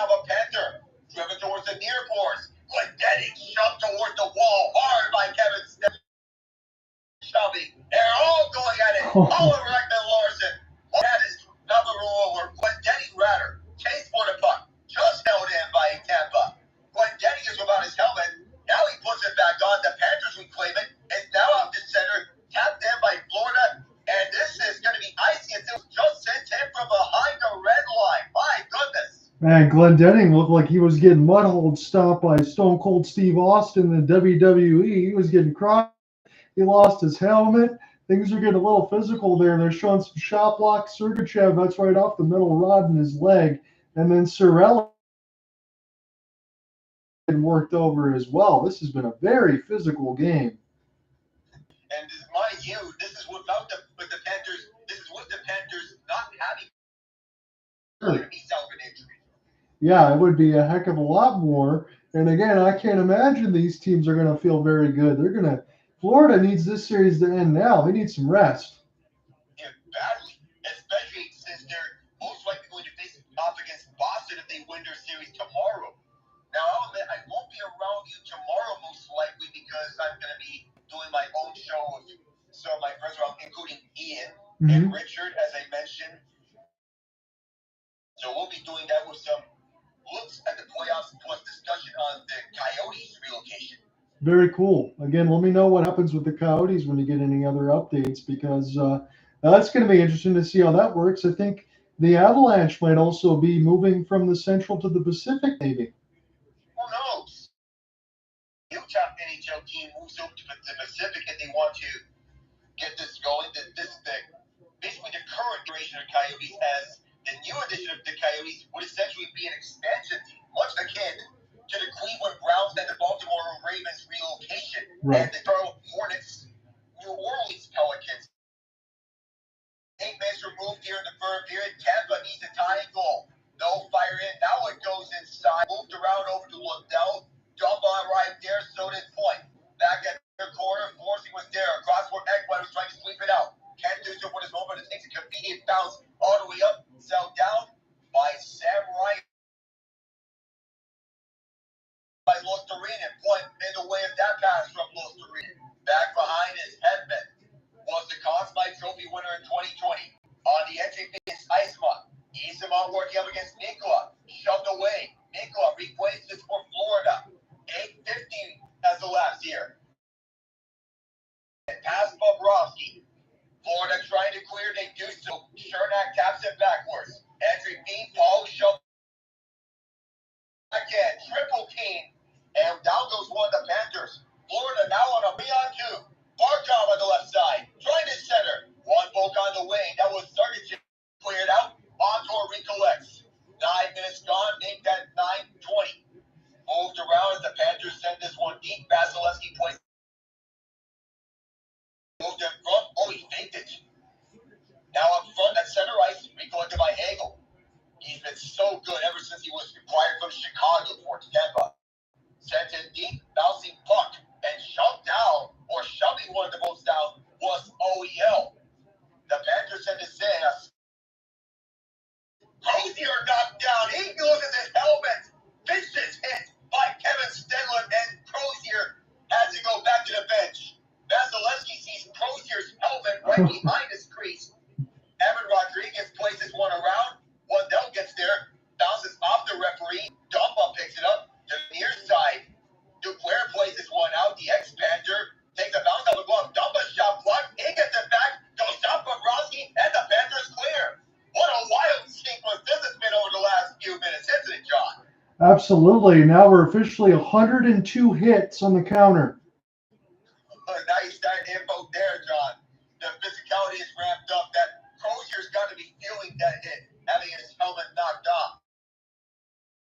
Ekman-Larsson. That is number over. Glendening Ratter. Chase for the puck. Just held in by Tampa. Glendening is without his helmet. Now he puts it back on. The Panthers reclaim it. It's now out to center. Tapped in by Florida. And this is going to be icy until just sent in from behind the red line. My goodness. Man, Glendening looked like he was getting mudholed stomped by Stone Cold Steve Austin in the WWE. He was getting crushed. He lost his helmet. Things are getting a little physical there. They're showing some shot block. Sergachev, that's right off the middle rod in his leg. And then Sorella worked over as well. This has been a very physical game. And mind you, this is without with the Panthers. This is with the Panthers not having to be self-injury. Yeah, it would be a heck of a lot more. And again, I can't imagine these teams are going to feel very good. Florida needs this series to end now. They need some rest. Yeah, badly, especially since they're most likely going to face off against Boston if they win their series tomorrow. Now, I'll admit I won't be around you tomorrow most likely because I'm going to be doing my own show with some of my friends around, including Ian and Richard, as I mentioned. So we'll be doing that with some looks at the playoffs plus discussion on the Coyotes relocation. Very cool. Again, let me know what happens with the Coyotes when you get any other updates because that's going to be interesting to see how that works. I think the Avalanche might also be moving from the Central to the Pacific, maybe. Who knows? Utah NHL team moves over to the Pacific if they want to get this going. Basically the current iteration of Coyotes as the new edition of the Coyotes would essentially be an expansion team, much akin to the Cleveland Browns and the Baltimore Ravens relocation, and the Charlotte Hornets, New Orleans Pelicans. 8 minutes removed here in the third period. Tampa needs a tying goal. No fire in. Now it goes inside. Moved around over to Lundell. Dumba right there. So did Point. Back at their corner. Forsling was there. Across where Ekman was trying to sweep it out. Can't do so for this moment. It takes a convenient bounce all the way up. Sell down by Sam Ryan. By Losterine and Point in the way of that pass from Losterine. Back behind is Hedman. Was the Conn Smythe Trophy winner in 2020. On the entry is Eisman. Eisman working up against Nikita. Shoved away. Nikita replaces for Florida. 8:15 as the last year. And pass Bobrovsky. Florida trying to clear. They do so. Chernak taps it backwards. Entry B. Paul shoved. Again. Triple team. And down goes one of the Panthers. Florida now on a 3-on-2. Barkov on the left side. Trying to center. One poke on the wing. That was Sergachev. Cleared out. Montour recollects. 9 minutes gone. Make that 9:20. Moved around as the Panthers send this one deep. Vasilevsky plays. Moved in front. Oh, he faked it. Now up front at center ice. Recollected by Hagel. He's been so good ever since he was acquired from Chicago for Tampa. Sent in deep, bouncing puck, and shoved down, or shoving one of the boats down, was OEL. The Panthers sent his in. Crozier knocked down. He loses his helmet. Vicious hit by Kevin Stenlund, and Crozier has to go back to the bench. Vasilevsky sees Crozier's helmet right behind his crease. Evan Rodriguez places one around. Wendell gets there, bounces off the referee. Dumba picks it up to the near side. Duclair places one out. The ex-Panther takes a bounce out of the glove. Dumba shot blocked. He gets it back. Goes down Bobrovsky, and the Panthers clear. What a wild sequence this has been over the last few minutes, isn't it, John? Absolutely. Now we're officially 102 hits on the counter. Nice that info there, John. The physicality is ramped up. That Crozier's got to be feeling that hit, having his helmet knocked off.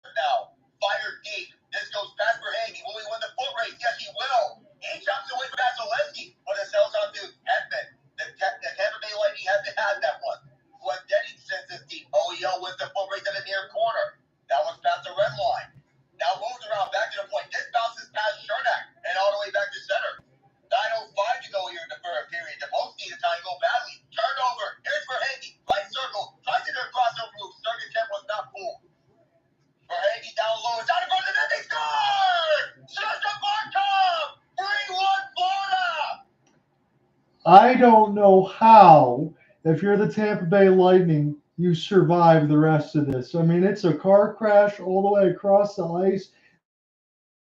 Now, fire deep. This goes past Verhaeghe. Will he win the foot race? Yes, he will. He chops away from Vasilevsky, but it sells on to Hedman. The Tampa Bay Lightning had to have that one. Glendening sends this deep. OEL wins the foot race in the near corner. That was past the red line. Now moves around back to the point. This bounces past Chernak and all the way back. I don't know how, if you're the Tampa Bay Lightning, you survive the rest of this. I mean, it's a car crash all the way across the ice,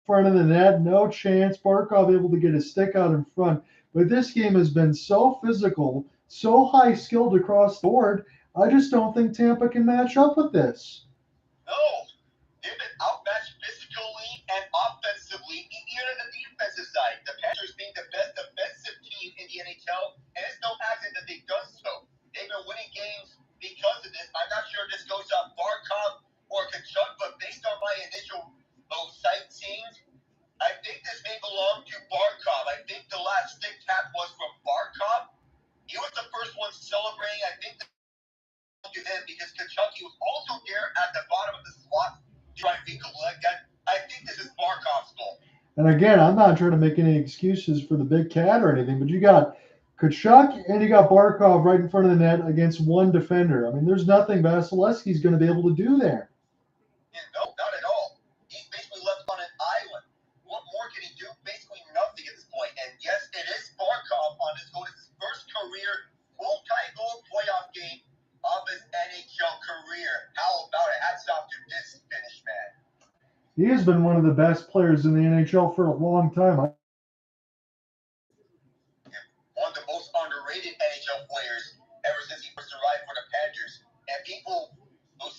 front of the net, no chance. Barkov able to get his stick out in front. But this game has been so physical, so high skilled across the board. I just don't think Tampa can match up with this. No, they've been outmatched physically and offensively, even on the defensive side. The Panthers being the best defensive team in the NHL, and it's no accident that they've done so. They've been winning games because of this. I'm not sure if this goes on Barkov or Tkachuk, but based on my initial sightseeing, I think this may belong to Barkov. I think the last stick tap was from Barkov. He was the first one celebrating. I think to him because Tkachuk was also there at the bottom of the slot trying to collect that. I think this is Barkov's goal. And again, I'm not trying to make any excuses for the big cat or anything, but you got Tkachuk and you got Barkov right in front of the net against one defender. I mean, there's nothing Vasilevsky's going to be able to do there. Yeah, no, not at all. He's basically left on an island. What more can he do? Basically nothing at this point. And yes, it is Barkov on his goal. It's his first career multi-goal playoff game of his NHL career. How about it? Hats off to this Finnish man. He has been one of the best players in the NHL for a long time. One of the most underrated NHL players ever since he first arrived for the Panthers. And people will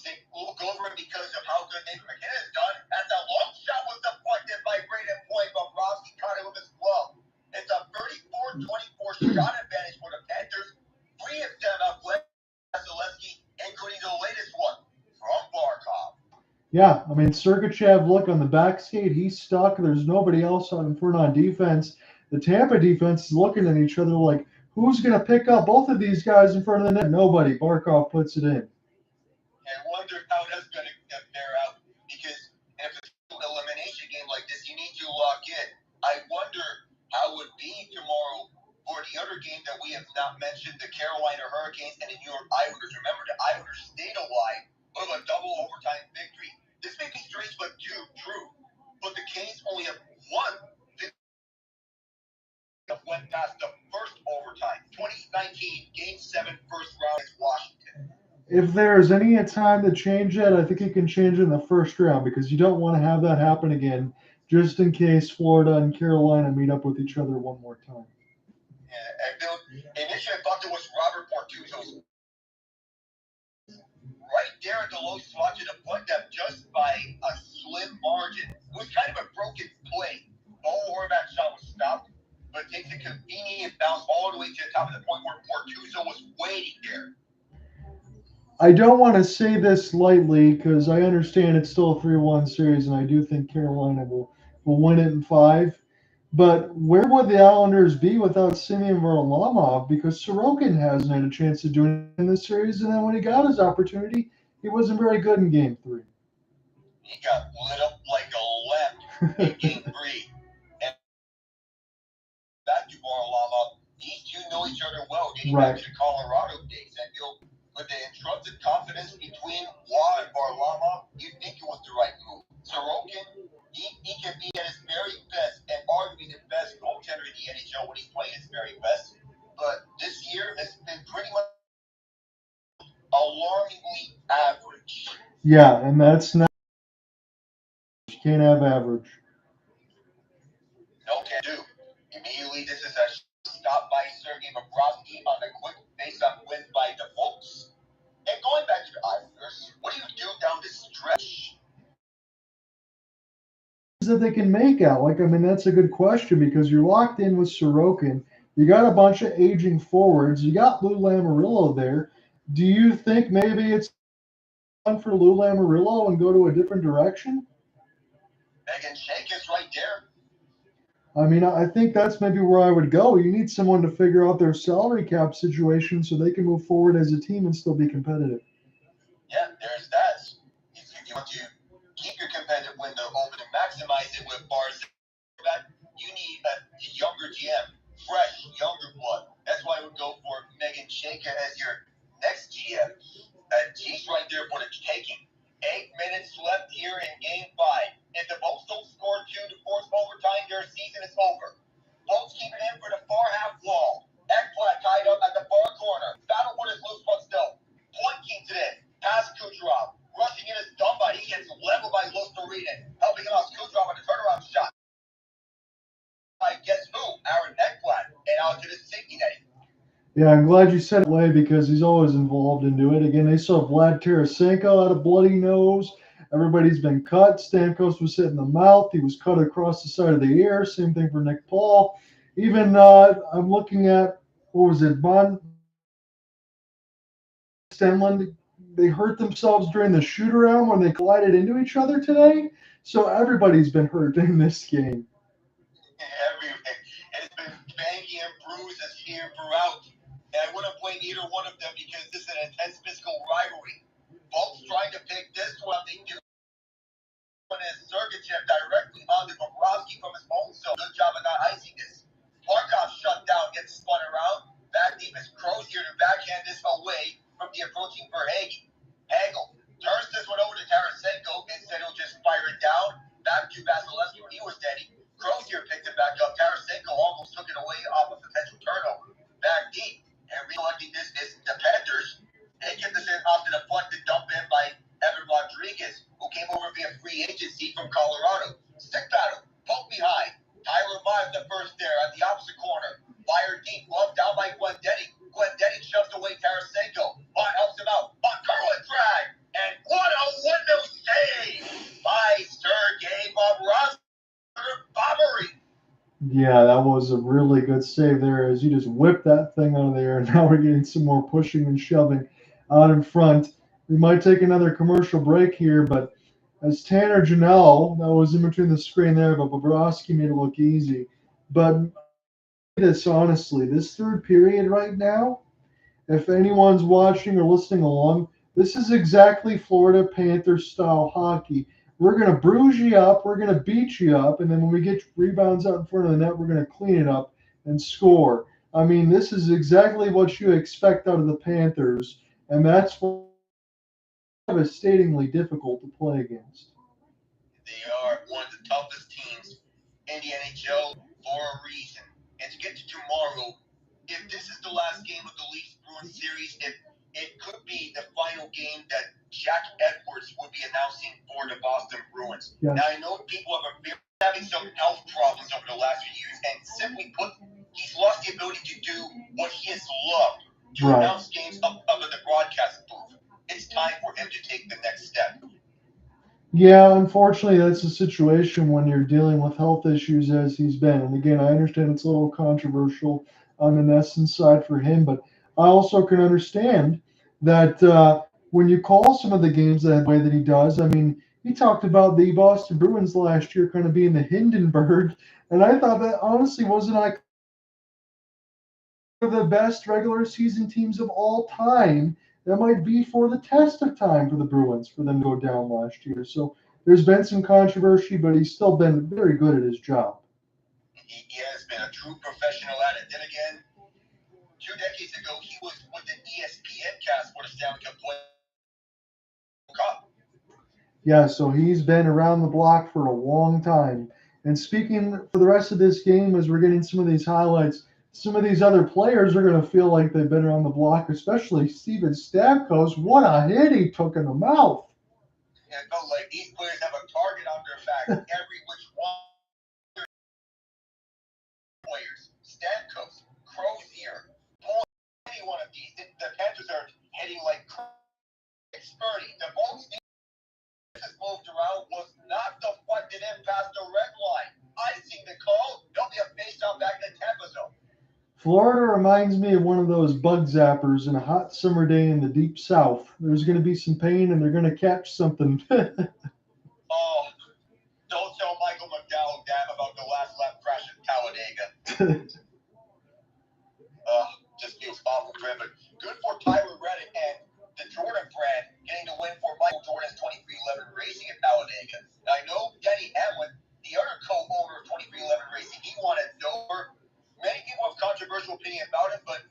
look over him because of how good Nathan McKinnon has done. As that long shot was deflected by Brayden, but Bobrovsky caught it with his glove. It's a 34-24 shot advantage for the Panthers. 3 of them outplayed Vasilevsky, including the latest one from Barkov. Yeah, I mean, Sergachev, look on the back skate, he's stuck. There's nobody else on in front on defense. The Tampa defense is looking at each other like, who's going to pick up both of these guys in front of the net? Nobody. Barkov puts it in. And wonder how that's going to bear out because if it's an elimination game like this, you need to lock in. I wonder how it would be tomorrow for the other game that we have not mentioned, the Carolina Hurricanes and the New York Islanders. Remember, the Islanders stayed alive with a double overtime victory. This may be strange but true, but the Canes only have one that went past the first overtime. 2019 Game 7 first round against Washington. If there's any time to change that, I think you can change it in the first round because you don't want to have that happen again just in case Florida and Carolina meet up with each other one more time. Yeah, initially I thought it was Robert Bortuzzo's right there at the low slot to deflect that just by a slim margin. It was kind of a broken play. Horvat shot was stopped, but takes a convenient bounce all the way to the top of the point where Bortuzzo was waiting there. I don't want to say this lightly because I understand it's still a 3-1 series, and I do think Carolina will win it in 5. But where would the Islanders be without Semyon Varlamov? Because Sorokin hasn't had a chance to do anything in this series, and then when he got his opportunity, he wasn't very good in Game 3. He got lit up like a lamp in Game 3. And back to Varlamov, these two know each other well, dating back to the Colorado days. And with the entrusted confidence between Waugh and Varlamov, you'd think it was the right move. Sorokin, he can be at his very best and arguably the best goaltender in the NHL when he's playing his very best. But this year has been pretty much alarmingly average. Yeah, and that's not. You can't have average. No can do. Immediately, this is a stop by Sergei Bobrovsky on a quick face-off win by the Bolts. And going back to the Islanders, what do you do down the stretch? That they can make out. Like, I mean, that's a good question because you're locked in with Sorokin. You got a bunch of aging forwards. You got Lou Lamoriello there. Do you think maybe it's time for Lou Lamoriello and go to a different direction? Megan Shake is right there. I mean, I think that's maybe where I would go. You need someone to figure out their salary cap situation so they can move forward as a team and still be competitive. Yeah, there's that. If you want to keep your competitive window open and maximize it with bars, you need a younger GM, fresh, younger blood. That's why I would go for Megan Shaker as your next GM. She's right there for the taking. 8 minutes left here in Game 5. If the Bolts don't score 2 to force overtime, their season is over. Bolts keep it in for the far half wall. Brayden, helping out Kucherov on the turnaround shot. I guess who? Aaron Ekman, and out to the safety net. Yeah, I'm glad you said it way because he's always involved into it. Again, they saw Vlad Tarasenko out of bloody nose. Everybody's been cut. Stamkos was hit in the mouth. He was cut across the side of the ear. Same thing for Nick Paul. Even I'm looking at, what was it, Stenlund? They hurt themselves during the shoot-around when they collided into each other today. So everybody's been hurt in this game. Everything. It's been banging and bruises here throughout. And I wouldn't blame either one of them because this is an intense physical rivalry. Both trying to pick this one. They do. One is Sergachev directly onto Bobrovsky from his own zone. Good job of not icing this. Barkov shut down, gets spun around. Back deep is Crozier to backhand this away from the approaching Verhaeghe. Hagel turns this one over to Tarasenko. Instead, he'll just fire it down. Back to Vasilevsky when he was steady. Crozier picked it back up. Tarasenko almost took it away off a potential turnover. Back deep. And recollecting this is the Panthers. They get this in off to the front to dump in by Evan Rodriguez, who came over via free agency from Colorado. Stick battle. Poke behind. Tyler Myers the first there at the opposite corner. Fire deep. Glove down by Glendening. Glendening shoves away Tarasenko. Hart helps him out. On curling drag. And what a window save by Sergei Bobrovsky. Yeah, that was a really good save there as you just whipped that thing out of there. And now we're getting some more pushing and shoving out in front. We might take another commercial break here, but as Tanner Janelle, that was in between the screen there, but Bobrovsky made it look easy. But this honestly, this third period right now, if anyone's watching or listening along, this is exactly Florida Panthers style hockey. We're going to bruise you up, we're going to beat you up, and then when we get rebounds out in front of the net, we're going to clean it up and score. I mean, this is exactly what you expect out of the Panthers, and that's devastatingly difficult to play against. They are one of the toughest teams in the NHL for a reason. And to get to tomorrow, if this is the last game of the Leafs-Bruins series, if it could be the final game that Jack Edwards would be announcing for the Boston Bruins. Yes. Now, I know people have been having some health problems over the last few years, and simply put, he's lost the ability to do what he has loved, to announce games up in the broadcast booth. It's time for him to take the next step. Yeah, unfortunately, that's the situation when you're dealing with health issues as he's been. And again, I understand it's a little controversial on the NESN side for him, but I also can understand that when you call some of the games that way that he does, I mean, he talked about the Boston Bruins last year kind of being the Hindenburg, and I thought that honestly wasn't one of the best regular season teams of all time. That might be for the test of time for the Bruins for them to go down last year. So there's been some controversy, but he's still been very good at his job. He has been a true professional at it. Then again, 2 decades ago, he was with the ESPN cast for the Stanley Cup. Yeah, so he's been around the block for a long time. And speaking for the rest of this game, as we're getting some of these highlights, some of these other players are going to feel like they've been around the block, especially Steven Stamkos. What a hit he took in the mouth. Yeah, it felt like these players have a target on their back. Every which one. Players, Stamkos, Crozier, any one of these. The Panthers are heading like Spurdy. The only thing that moved around was not deflected in past the red line. Icing the call. There'll be a face-off back in the Tampa zone. Florida reminds me of one of those bug zappers in a hot summer day in the deep south. There's going to be some pain and they're going to catch something. Oh, don't tell Michael McDowell that about the last lap crash in Talladega. Just feels awful for him, but good for Tyler Reddick and the Jordan brand getting the win for Michael Jordan's 2311 Racing at Talladega. Now, I know Denny Hamlin, the other co-owner of 2311 Racing, he wanted Dover. Many people have controversial opinion about him, but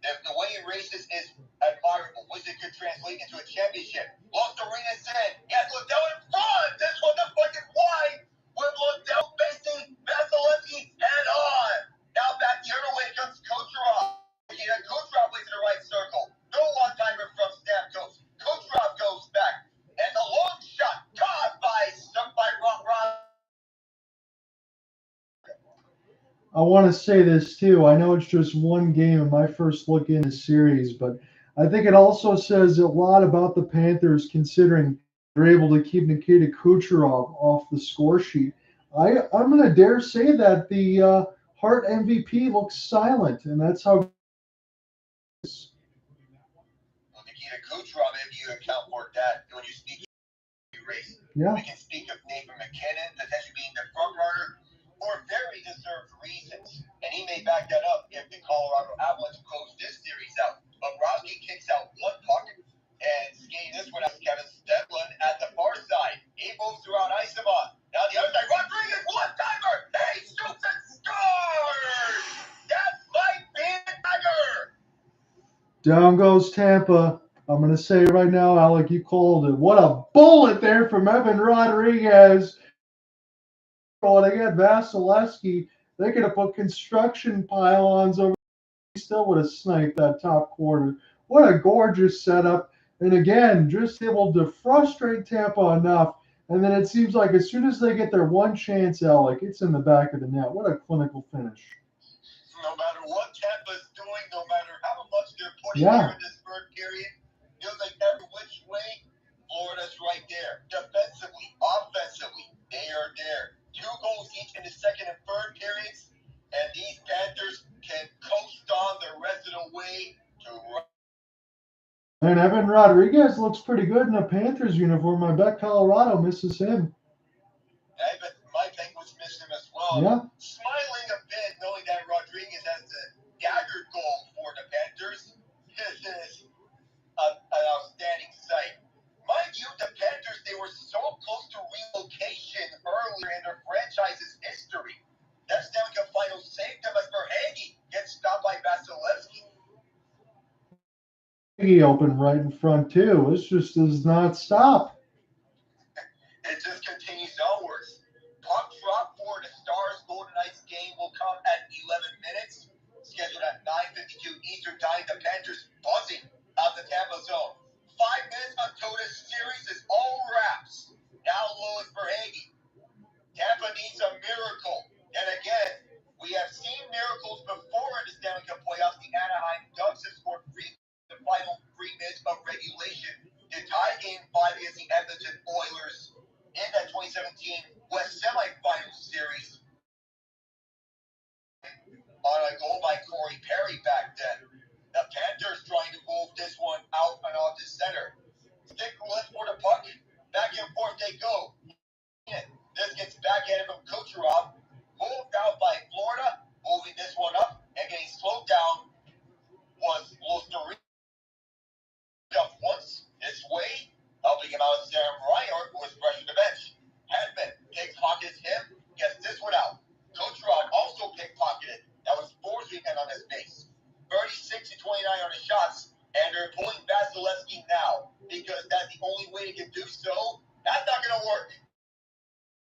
the way he races is admirable. Wish it could translate into a championship. Lost arena said, yes, Liddell in front. This one deflected wide with Liddell facing Vasilevsky head on. Now back the other way comes Kucherov. Kucherov plays in the right circle. No one-timer from Stamkos. Kucherov goes back. And the long shot caught by I want to say this too. I know it's just one game in my first look in the series, but I think it also says a lot about the Panthers considering they're able to keep Nikita Kucherov off the score sheet. I'm going to dare say that the Hart MVP looks silent, and that's how. Well, Nikita Kucherov, if you account for that, when you speak race, Yeah. we can speak of Nathan McKinnon potentially being the front runner for very deserved reasons. And he may back that up if the Colorado Avalanche close this series out. But Roski kicks out one puck and skating this one out Kevin Stedlin at the far side. He moves around Isamon. Now the other side, Rodriguez, one-timer! He shoots and scores! That might be a dagger! Down goes Tampa. I'm going to say right now, Alec, you called it. What a bullet there from Evan Rodriguez. Oh, they got Vasilevsky. They could have put construction pylons over. He still would have sniped that top quarter. What a gorgeous setup. And again, just able to frustrate Tampa enough. And then it seems like as soon as they get their one chance, Alec, it's in the back of the net. What a clinical finish. No matter what Tampa's doing, no matter how much they're putting here in this third period, feels like every which way, Florida's right there. Defensively, offensively, they are there. 2 goals each in the second and third periods, and these Panthers can coast on the rest of the way to. And Evan Rodriguez looks pretty good in a Panthers uniform. I bet Colorado misses him. My thing was missing him as well. Yeah. Smiling a bit, knowing that Rodriguez has the dagger goal for the Panthers. This is an outstanding sight. Mind you, the Panthers, they were so close to relocation earlier in their franchise's history. That Stanley Cup final saved them as Verhaeghe gets stopped by Vasilevsky. He opened right in front too. This just does not stop. It just continues onwards. Puck drop for the Stars Golden Knights game will come at 11 minutes. Scheduled at 9:52 Eastern Time. The Panthers buzzing out the Tampa zone. 5 minutes until this series is all wraps. Now low is Verhaeghe. Tampa needs a miracle. And again, we have seen miracles before in the Stanley Cup playoffs. The Anaheim Ducks have scored 3 the final 3 minutes of regulation. The tie game 5 against the Edmonton Oilers in that 2017 West semifinal series on a goal by Corey Perry back then. The Panthers trying to move this one out and off the center. Stick left for the puck. Back and forth they go. This gets backhanded from Kucherov. Moved out by Florida. Moving this one up and getting slowed down was Luster. Up once this way, helping him out is Reinhart, who was fresh on the bench. Hedman pickpockets him, gets this one out. Kucherov also pickpocketed. That was Forsling on his base. 36-29 on the shots, and they're pulling Vasilevsky now because that's the only way they can do so. That's not going to work.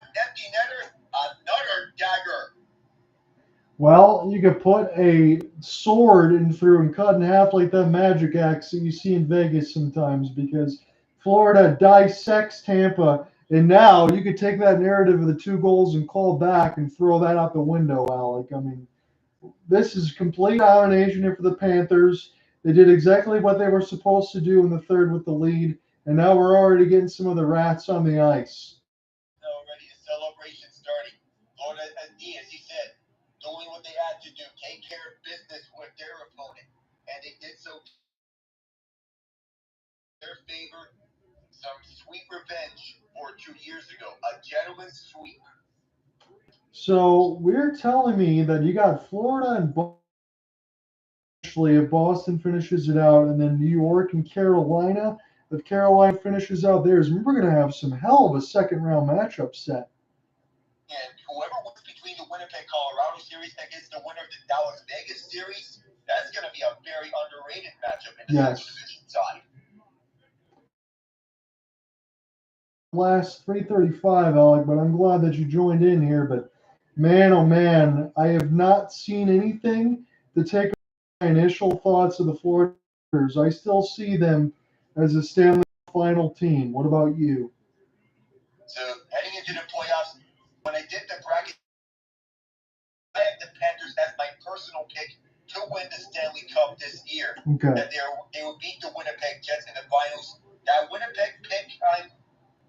Empty netter, another dagger. Well, you could put a sword in through and cut in half like that magic axe that you see in Vegas sometimes because Florida dissects Tampa. And now you could take that narrative of the 2 goals and call back and throw that out the window, Alec. I mean, this is complete domination here for the Panthers. They did exactly what they were supposed to do in the third with the lead. And now we're already getting some of the rats on the ice. Already the celebration starting. Florida, as he said, doing what they had to do, take care of business with their opponent, and they did so. Their favor, some sweet revenge for 2 years ago, a gentleman's sweep. So we're telling me that you got Florida and Boston. If Boston finishes it out, and then New York and Carolina. If Carolina finishes out theirs, we're going to have some hell of a second round matchup set. And whoever wins between the Winnipeg, Colorado series against the winner of the Dallas Vegas series, that's going to be a very underrated matchup in the Central Division side. Last 3:35, Alec, but I'm glad that you joined in here. But man, oh man, I have not seen anything to take my initial thoughts of the Florida Panthers. I still see them as a Stanley final team. What about you? So heading into the playoffs, when I did the bracket, I have the Panthers the Stanley Cup this year. Okay. That they would beat the Winnipeg Jets in the finals. That Winnipeg pick, I'm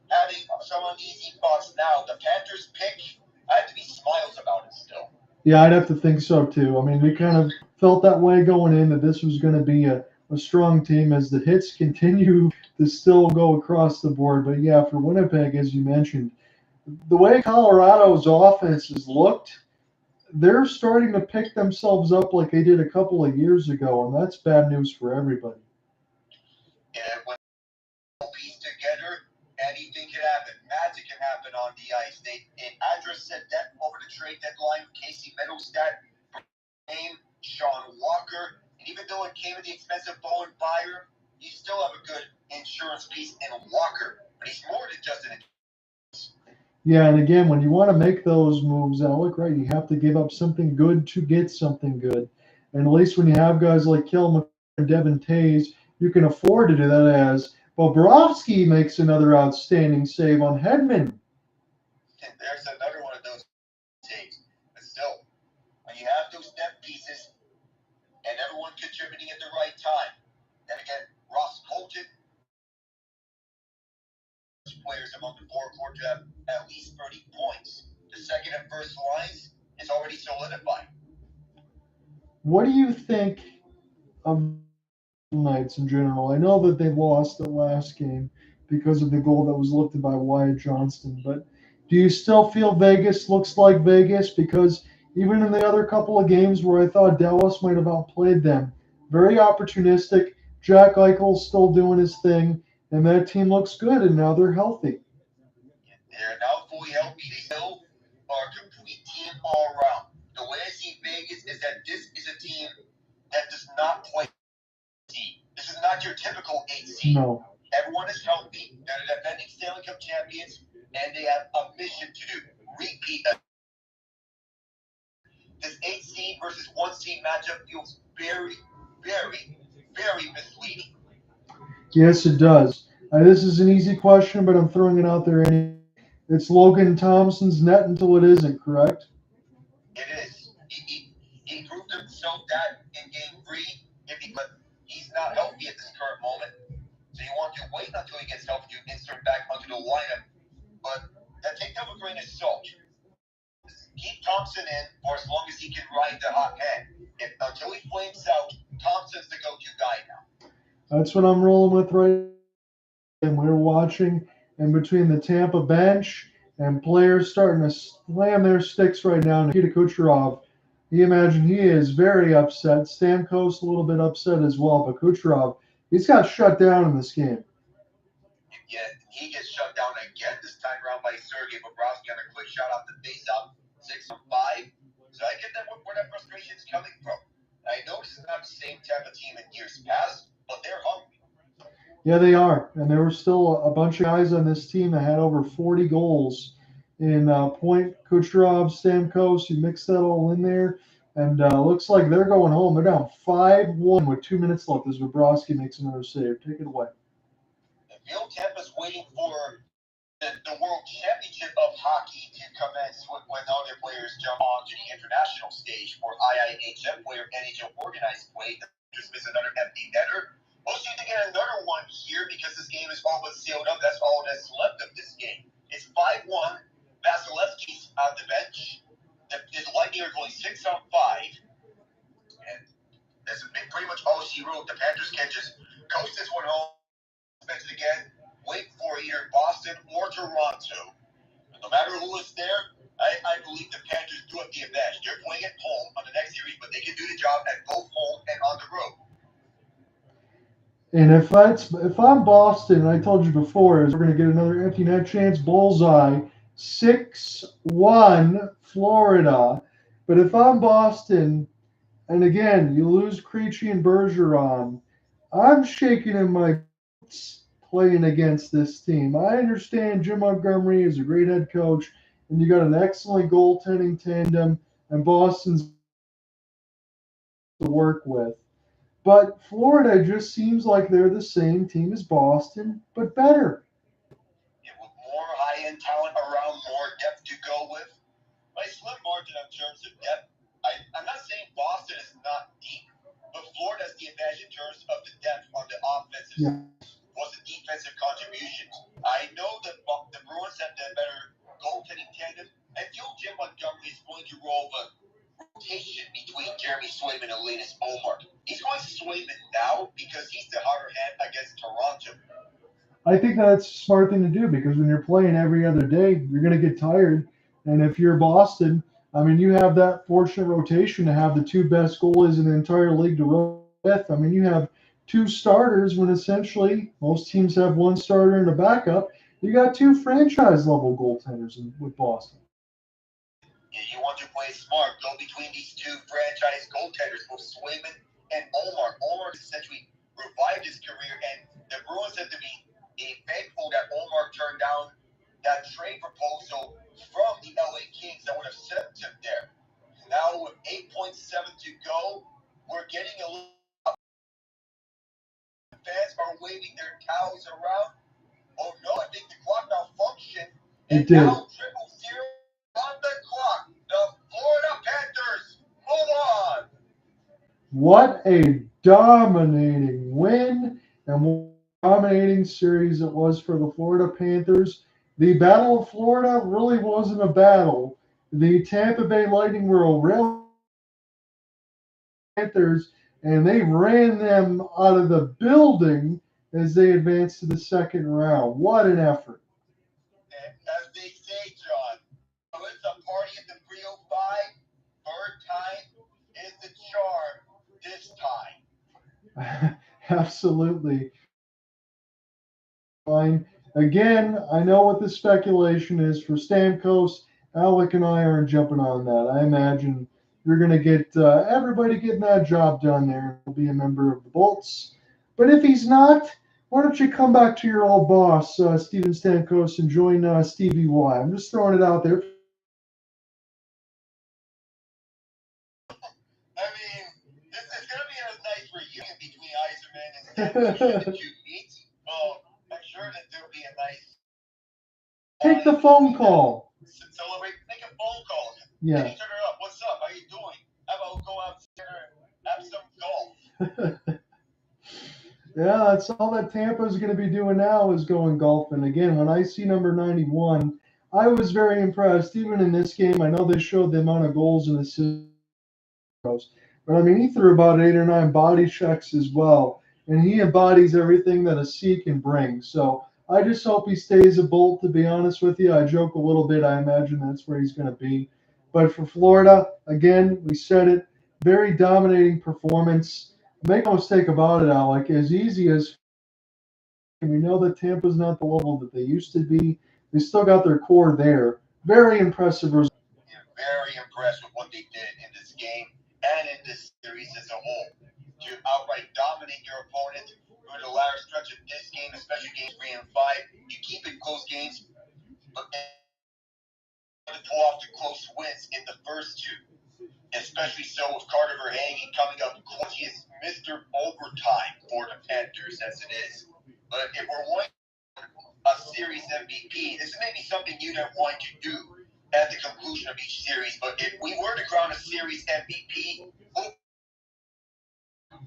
having some uneasy thoughts now. The Panthers pick, I have to be smiles about it still. Yeah, I'd have to think so too. I mean, we kind of felt that way going in, that this was going to be a strong team as the hits continue to still go across the board. But yeah, for Winnipeg, as you mentioned, the way Colorado's offense has looked, they're starting to pick themselves up like they did a couple of years ago, and that's bad news for everybody. And when they piece together, anything can happen. Magic can happen on the ice. They addressed that over the trade deadline. Casey Middlestat, name Sean Walker, and even though it came at the expense of Bowen Byram, you still have a good insurance piece in Walker. But he's more than just an. Yeah, and again, when you want to make those moves, Alec, right, you have to give up something good to get something good. And at least when you have guys like Kelman and Devin Tays, you can afford to do that, as Bobrovsky makes another outstanding save on Hedman. And there's another one of those saves. But still, when you have those depth pieces and everyone contributing at the right time, then again, Ross Colton, players among the forecourt to have at least 30 points. The second and first lines is already solidified. What do you think of Knights in general? I know that they lost the last game because of the goal that was lifted by Wyatt Johnston, but do you still feel Vegas looks like Vegas? Because even in the other couple of games where I thought Dallas might have outplayed them, very opportunistic. Jack Eichel's still doing his thing, and that team looks good, and now they're healthy. They're now fully healthy. They still are a complete team all around. The way I see Vegas is that this is a team that does not play team. This is not your typical 8 seed. No. Everyone is healthy. They're the defending Stanley Cup champions, and they have a mission to do. Repeat. This 8 seed versus 1 seed matchup feels very, very, very misleading. Yes, it does. This is an easy question, but I'm throwing it out there anyway. It's Logan Thompson's net until it isn't, correct? It is. He proved himself that in game 3, but he's not healthy at this current moment. So you want to wait until he gets healthy to insert back onto the lineup. But take that with a grain of salt. Keep Thompson in for as long as he can ride the hot hand. Until he flames out, Thompson's the go-to guy now. That's what I'm rolling with right now. And we're watching, and between the Tampa bench and players starting to slam their sticks right now, Nikita Kucherov, you imagine he is very upset. Stamkos a little bit upset as well, but Kucherov, he's got shut down in this game. Yeah, he gets shut down again this time around by Sergei Bobrovsky on a quick shot off the face-off, 6-5. So I get that where that frustration is coming from. I know this is not the same type of team in years past, but they're hungry. Yeah, they are. And there were still a bunch of guys on this team that had over 40 goals in point. Kucherov, Stamkos, you mix that all in there. And looks like they're going home. They're down 5-1 with 2 minutes left as Bobrovsky makes another save. Take it away. The old Tampa's waiting for the World Championship of Hockey to commence when other players jump onto the international stage for IIHF play or NHL organized play. Just miss another empty netter. We'll see if they get another one here because this game is all but sealed up. That's all that's left of this game. It's 5-1. Vasilevsky's on the bench. The Lightning are going 6-5. And that's pretty much all she wrote. The Panthers can just coast this one home. Mentioned again, wait for either Boston or Toronto. No matter who is there, I believe the Panthers do have the advantage. They're playing at home on the next series, but they can do the job at both home and on the road. And if I'm Boston, and I told you before, is we're going to get another empty net chance bullseye, 6-1 Florida. But if I'm Boston, and again, you lose Krejci and Bergeron, I'm shaking in my boots playing against this team. I understand Jim Montgomery is a great head coach, and you got an excellent goaltending tandem, and Boston's to work with. But Florida just seems like they're the same team as Boston, but better. Yeah, with more high-end talent around, more depth to go with. By slim margin in terms of depth, I'm not saying Boston is not deep. but Florida has the advantage in terms of the depth on the offensive Yeah. was the defensive contributions. I know that the Bruins have the better goaltending tandem, and Jim Montgomery is going to roll the rotation between Jeremy Swayman and Linus Omar. He's going Swayman now because he's the harder hand against Toronto. I think that's a smart thing to do because when you're playing every other day, you're going to get tired. And if you're Boston, I mean, you have that fortunate rotation to have the two best goalies in the entire league to roll with. I mean, you have two starters when essentially most teams have one starter and a backup. You got two franchise-level goaltenders with Boston. Yeah, you want to play smart. Go between these two franchise goaltenders, both Swayman and Omar. Omar essentially revived his career, and the Bruins have to be thankful that Omar turned down that trade proposal from the LA Kings that would have sent him there. Now with 8.7 to go, we're getting a little. Fans are waving their towels around. Oh no, I think the clock malfunctioned. And It did. now 0-0 on the clock. The Florida Panthers move on. What a dominating win and what a dominating series it was for the Florida Panthers. The Battle of Florida really wasn't a battle. The Tampa Bay Lightning were around the Panthers, and they ran them out of the building as they advanced to the second round. What an effort. And as they say, John, it's a party at the 305. Third time is the charm this time. Absolutely. Fine. Again, I know what the speculation is for Stamkos. Alec and I aren't jumping on that. I imagine you're going to get everybody getting that job done there. He'll be a member of the Bolts. But if he's not, why don't you come back to your old boss, Steven Stamkos, and join Stevie Y? I'm just throwing it out there. I mean, it's going to be a nice reunion between Iserman and Stamkos the two meets. Well, I'm sure that there'll be a nice. Take the phone call. Celebrate, make a phone call. Yeah. Hey, turn her up. What's up? How you doing? How about go out and have some golf? Yeah, that's all that Tampa is going to be doing now is going golfing. Again, when I see number 91, I was very impressed. Even in this game, I know they showed the amount of goals and assists. But I mean, he threw about 8 or 9 body checks as well. And he embodies everything that a C can bring. So I just hope he stays a Bolt, to be honest with you. I joke a little bit. I imagine that's where he's going to be. But for Florida, again, we said it, very dominating performance. Make no mistake about it, Alec, as easy as we know that Tampa's not the level that they used to be. They still got their core there. Very impressive result. You're very impressed with what they did in this game and in this series as a whole. To outright dominate your opponent through the latter stretch of this game, especially games 3 and 5. You keep it close games, but to pull off the close wins in the first two. Especially so with Carter Verhaeghe coming up close. He is Mr. Overtime for the Panthers as it is. But if we're wanting a series MVP, this may be something you don't want to do at the conclusion of each series. But if we were to crown a series MVP,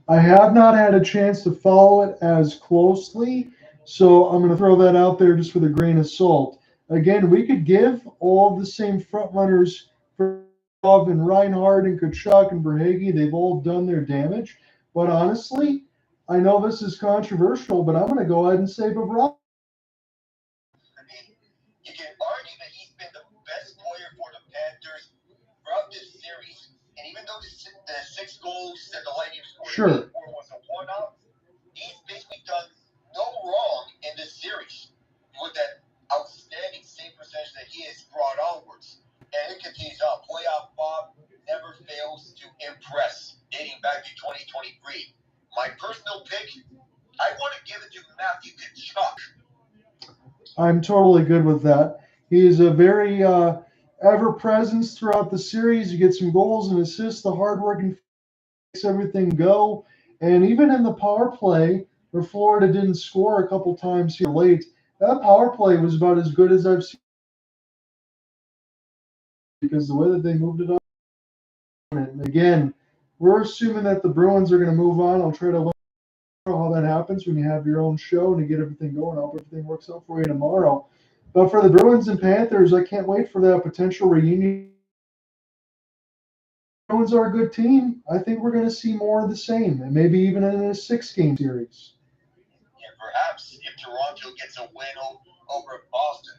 I have not had a chance to follow it as closely, so I'm going to throw that out there just with a grain of salt. Again, we could give all the same front runners for and Reinhart and Tkachuk and Verhaeghe. They've all done their damage. But honestly, I know this is controversial, but I'm going to go ahead and say Bobrovsky. I mean, you can argue that he's been the best player for the Panthers throughout this series. And even though the 6 goals that the Lightning scored Sure. was a one-out, he's basically done no wrong in this series with that outstanding save percentage that he has brought onwards. And it continues on. Playoff Bob never fails to impress, dating back to 2023. My personal pick, I want to give it to Matthew Tkachuk. I'm totally good with that. He is a very ever-presence throughout the series. You get some goals and assists. The hard-working makes everything go. And even in the power play, where Florida didn't score a couple times here late, that power play was about as good as I've seen. Because the way that they moved it up, and again, we're assuming that the Bruins are going to move on. I'll try to let you know how that happens when you have your own show and to get everything going. I hope everything works out for you tomorrow. But for the Bruins and Panthers, I can't wait for that potential reunion. The Bruins are a good team. I think we're going to see more of the same, and maybe even in a 6-game series. Yeah, perhaps if Toronto gets a win over Boston,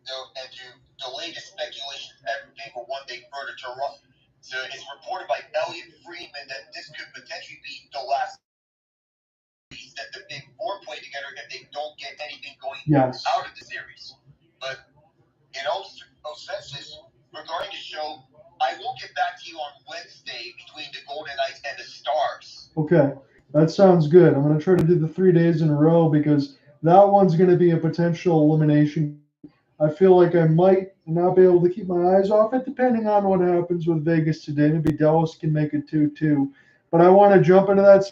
and to delay the speculation everything for one day further, Toronto. So it's reported by Elliot Friedman that this could potentially be the last series that the Big Four play together if they don't get anything going out of the series. But in all senses, regarding the show, I will get back to you on Wednesday between the Golden Knights and the Stars. Okay, that sounds good. I'm going to try to do the 3 days in a row because that one's going to be a potential elimination. I feel like I might not be able to keep my eyes off it, depending on what happens with Vegas today. Maybe Dallas can make it 2-2. But I want to jump into that.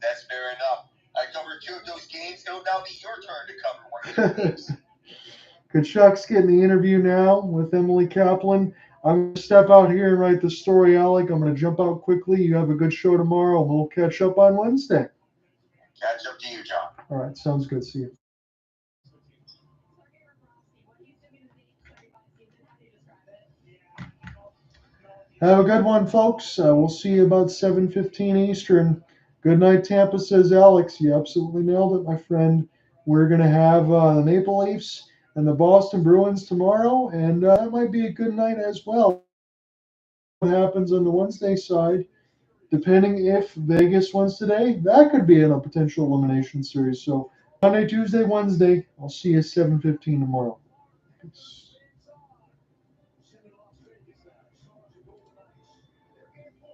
That's fair enough. I covered 2 of those games. It'll now be your turn to cover one of those games. Tkachuk's getting the interview now with Emily Kaplan. I'm going to step out here and write the story, Alec. I'm going to jump out quickly. You have a good show tomorrow, and we'll catch up on Wednesday. Catch up to you, John. All right, sounds good. See you. Have a good one, folks. We'll see you about 7:15 Eastern. Good night, Tampa, says Alex. You absolutely nailed it, my friend. We're going to have the Maple Leafs and the Boston Bruins tomorrow, and that might be a good night as well. What happens on the Wednesday side, depending if Vegas wins today, that could be in a potential elimination series. So Monday, Tuesday, Wednesday, I'll see you at 7:15 tomorrow. Peace.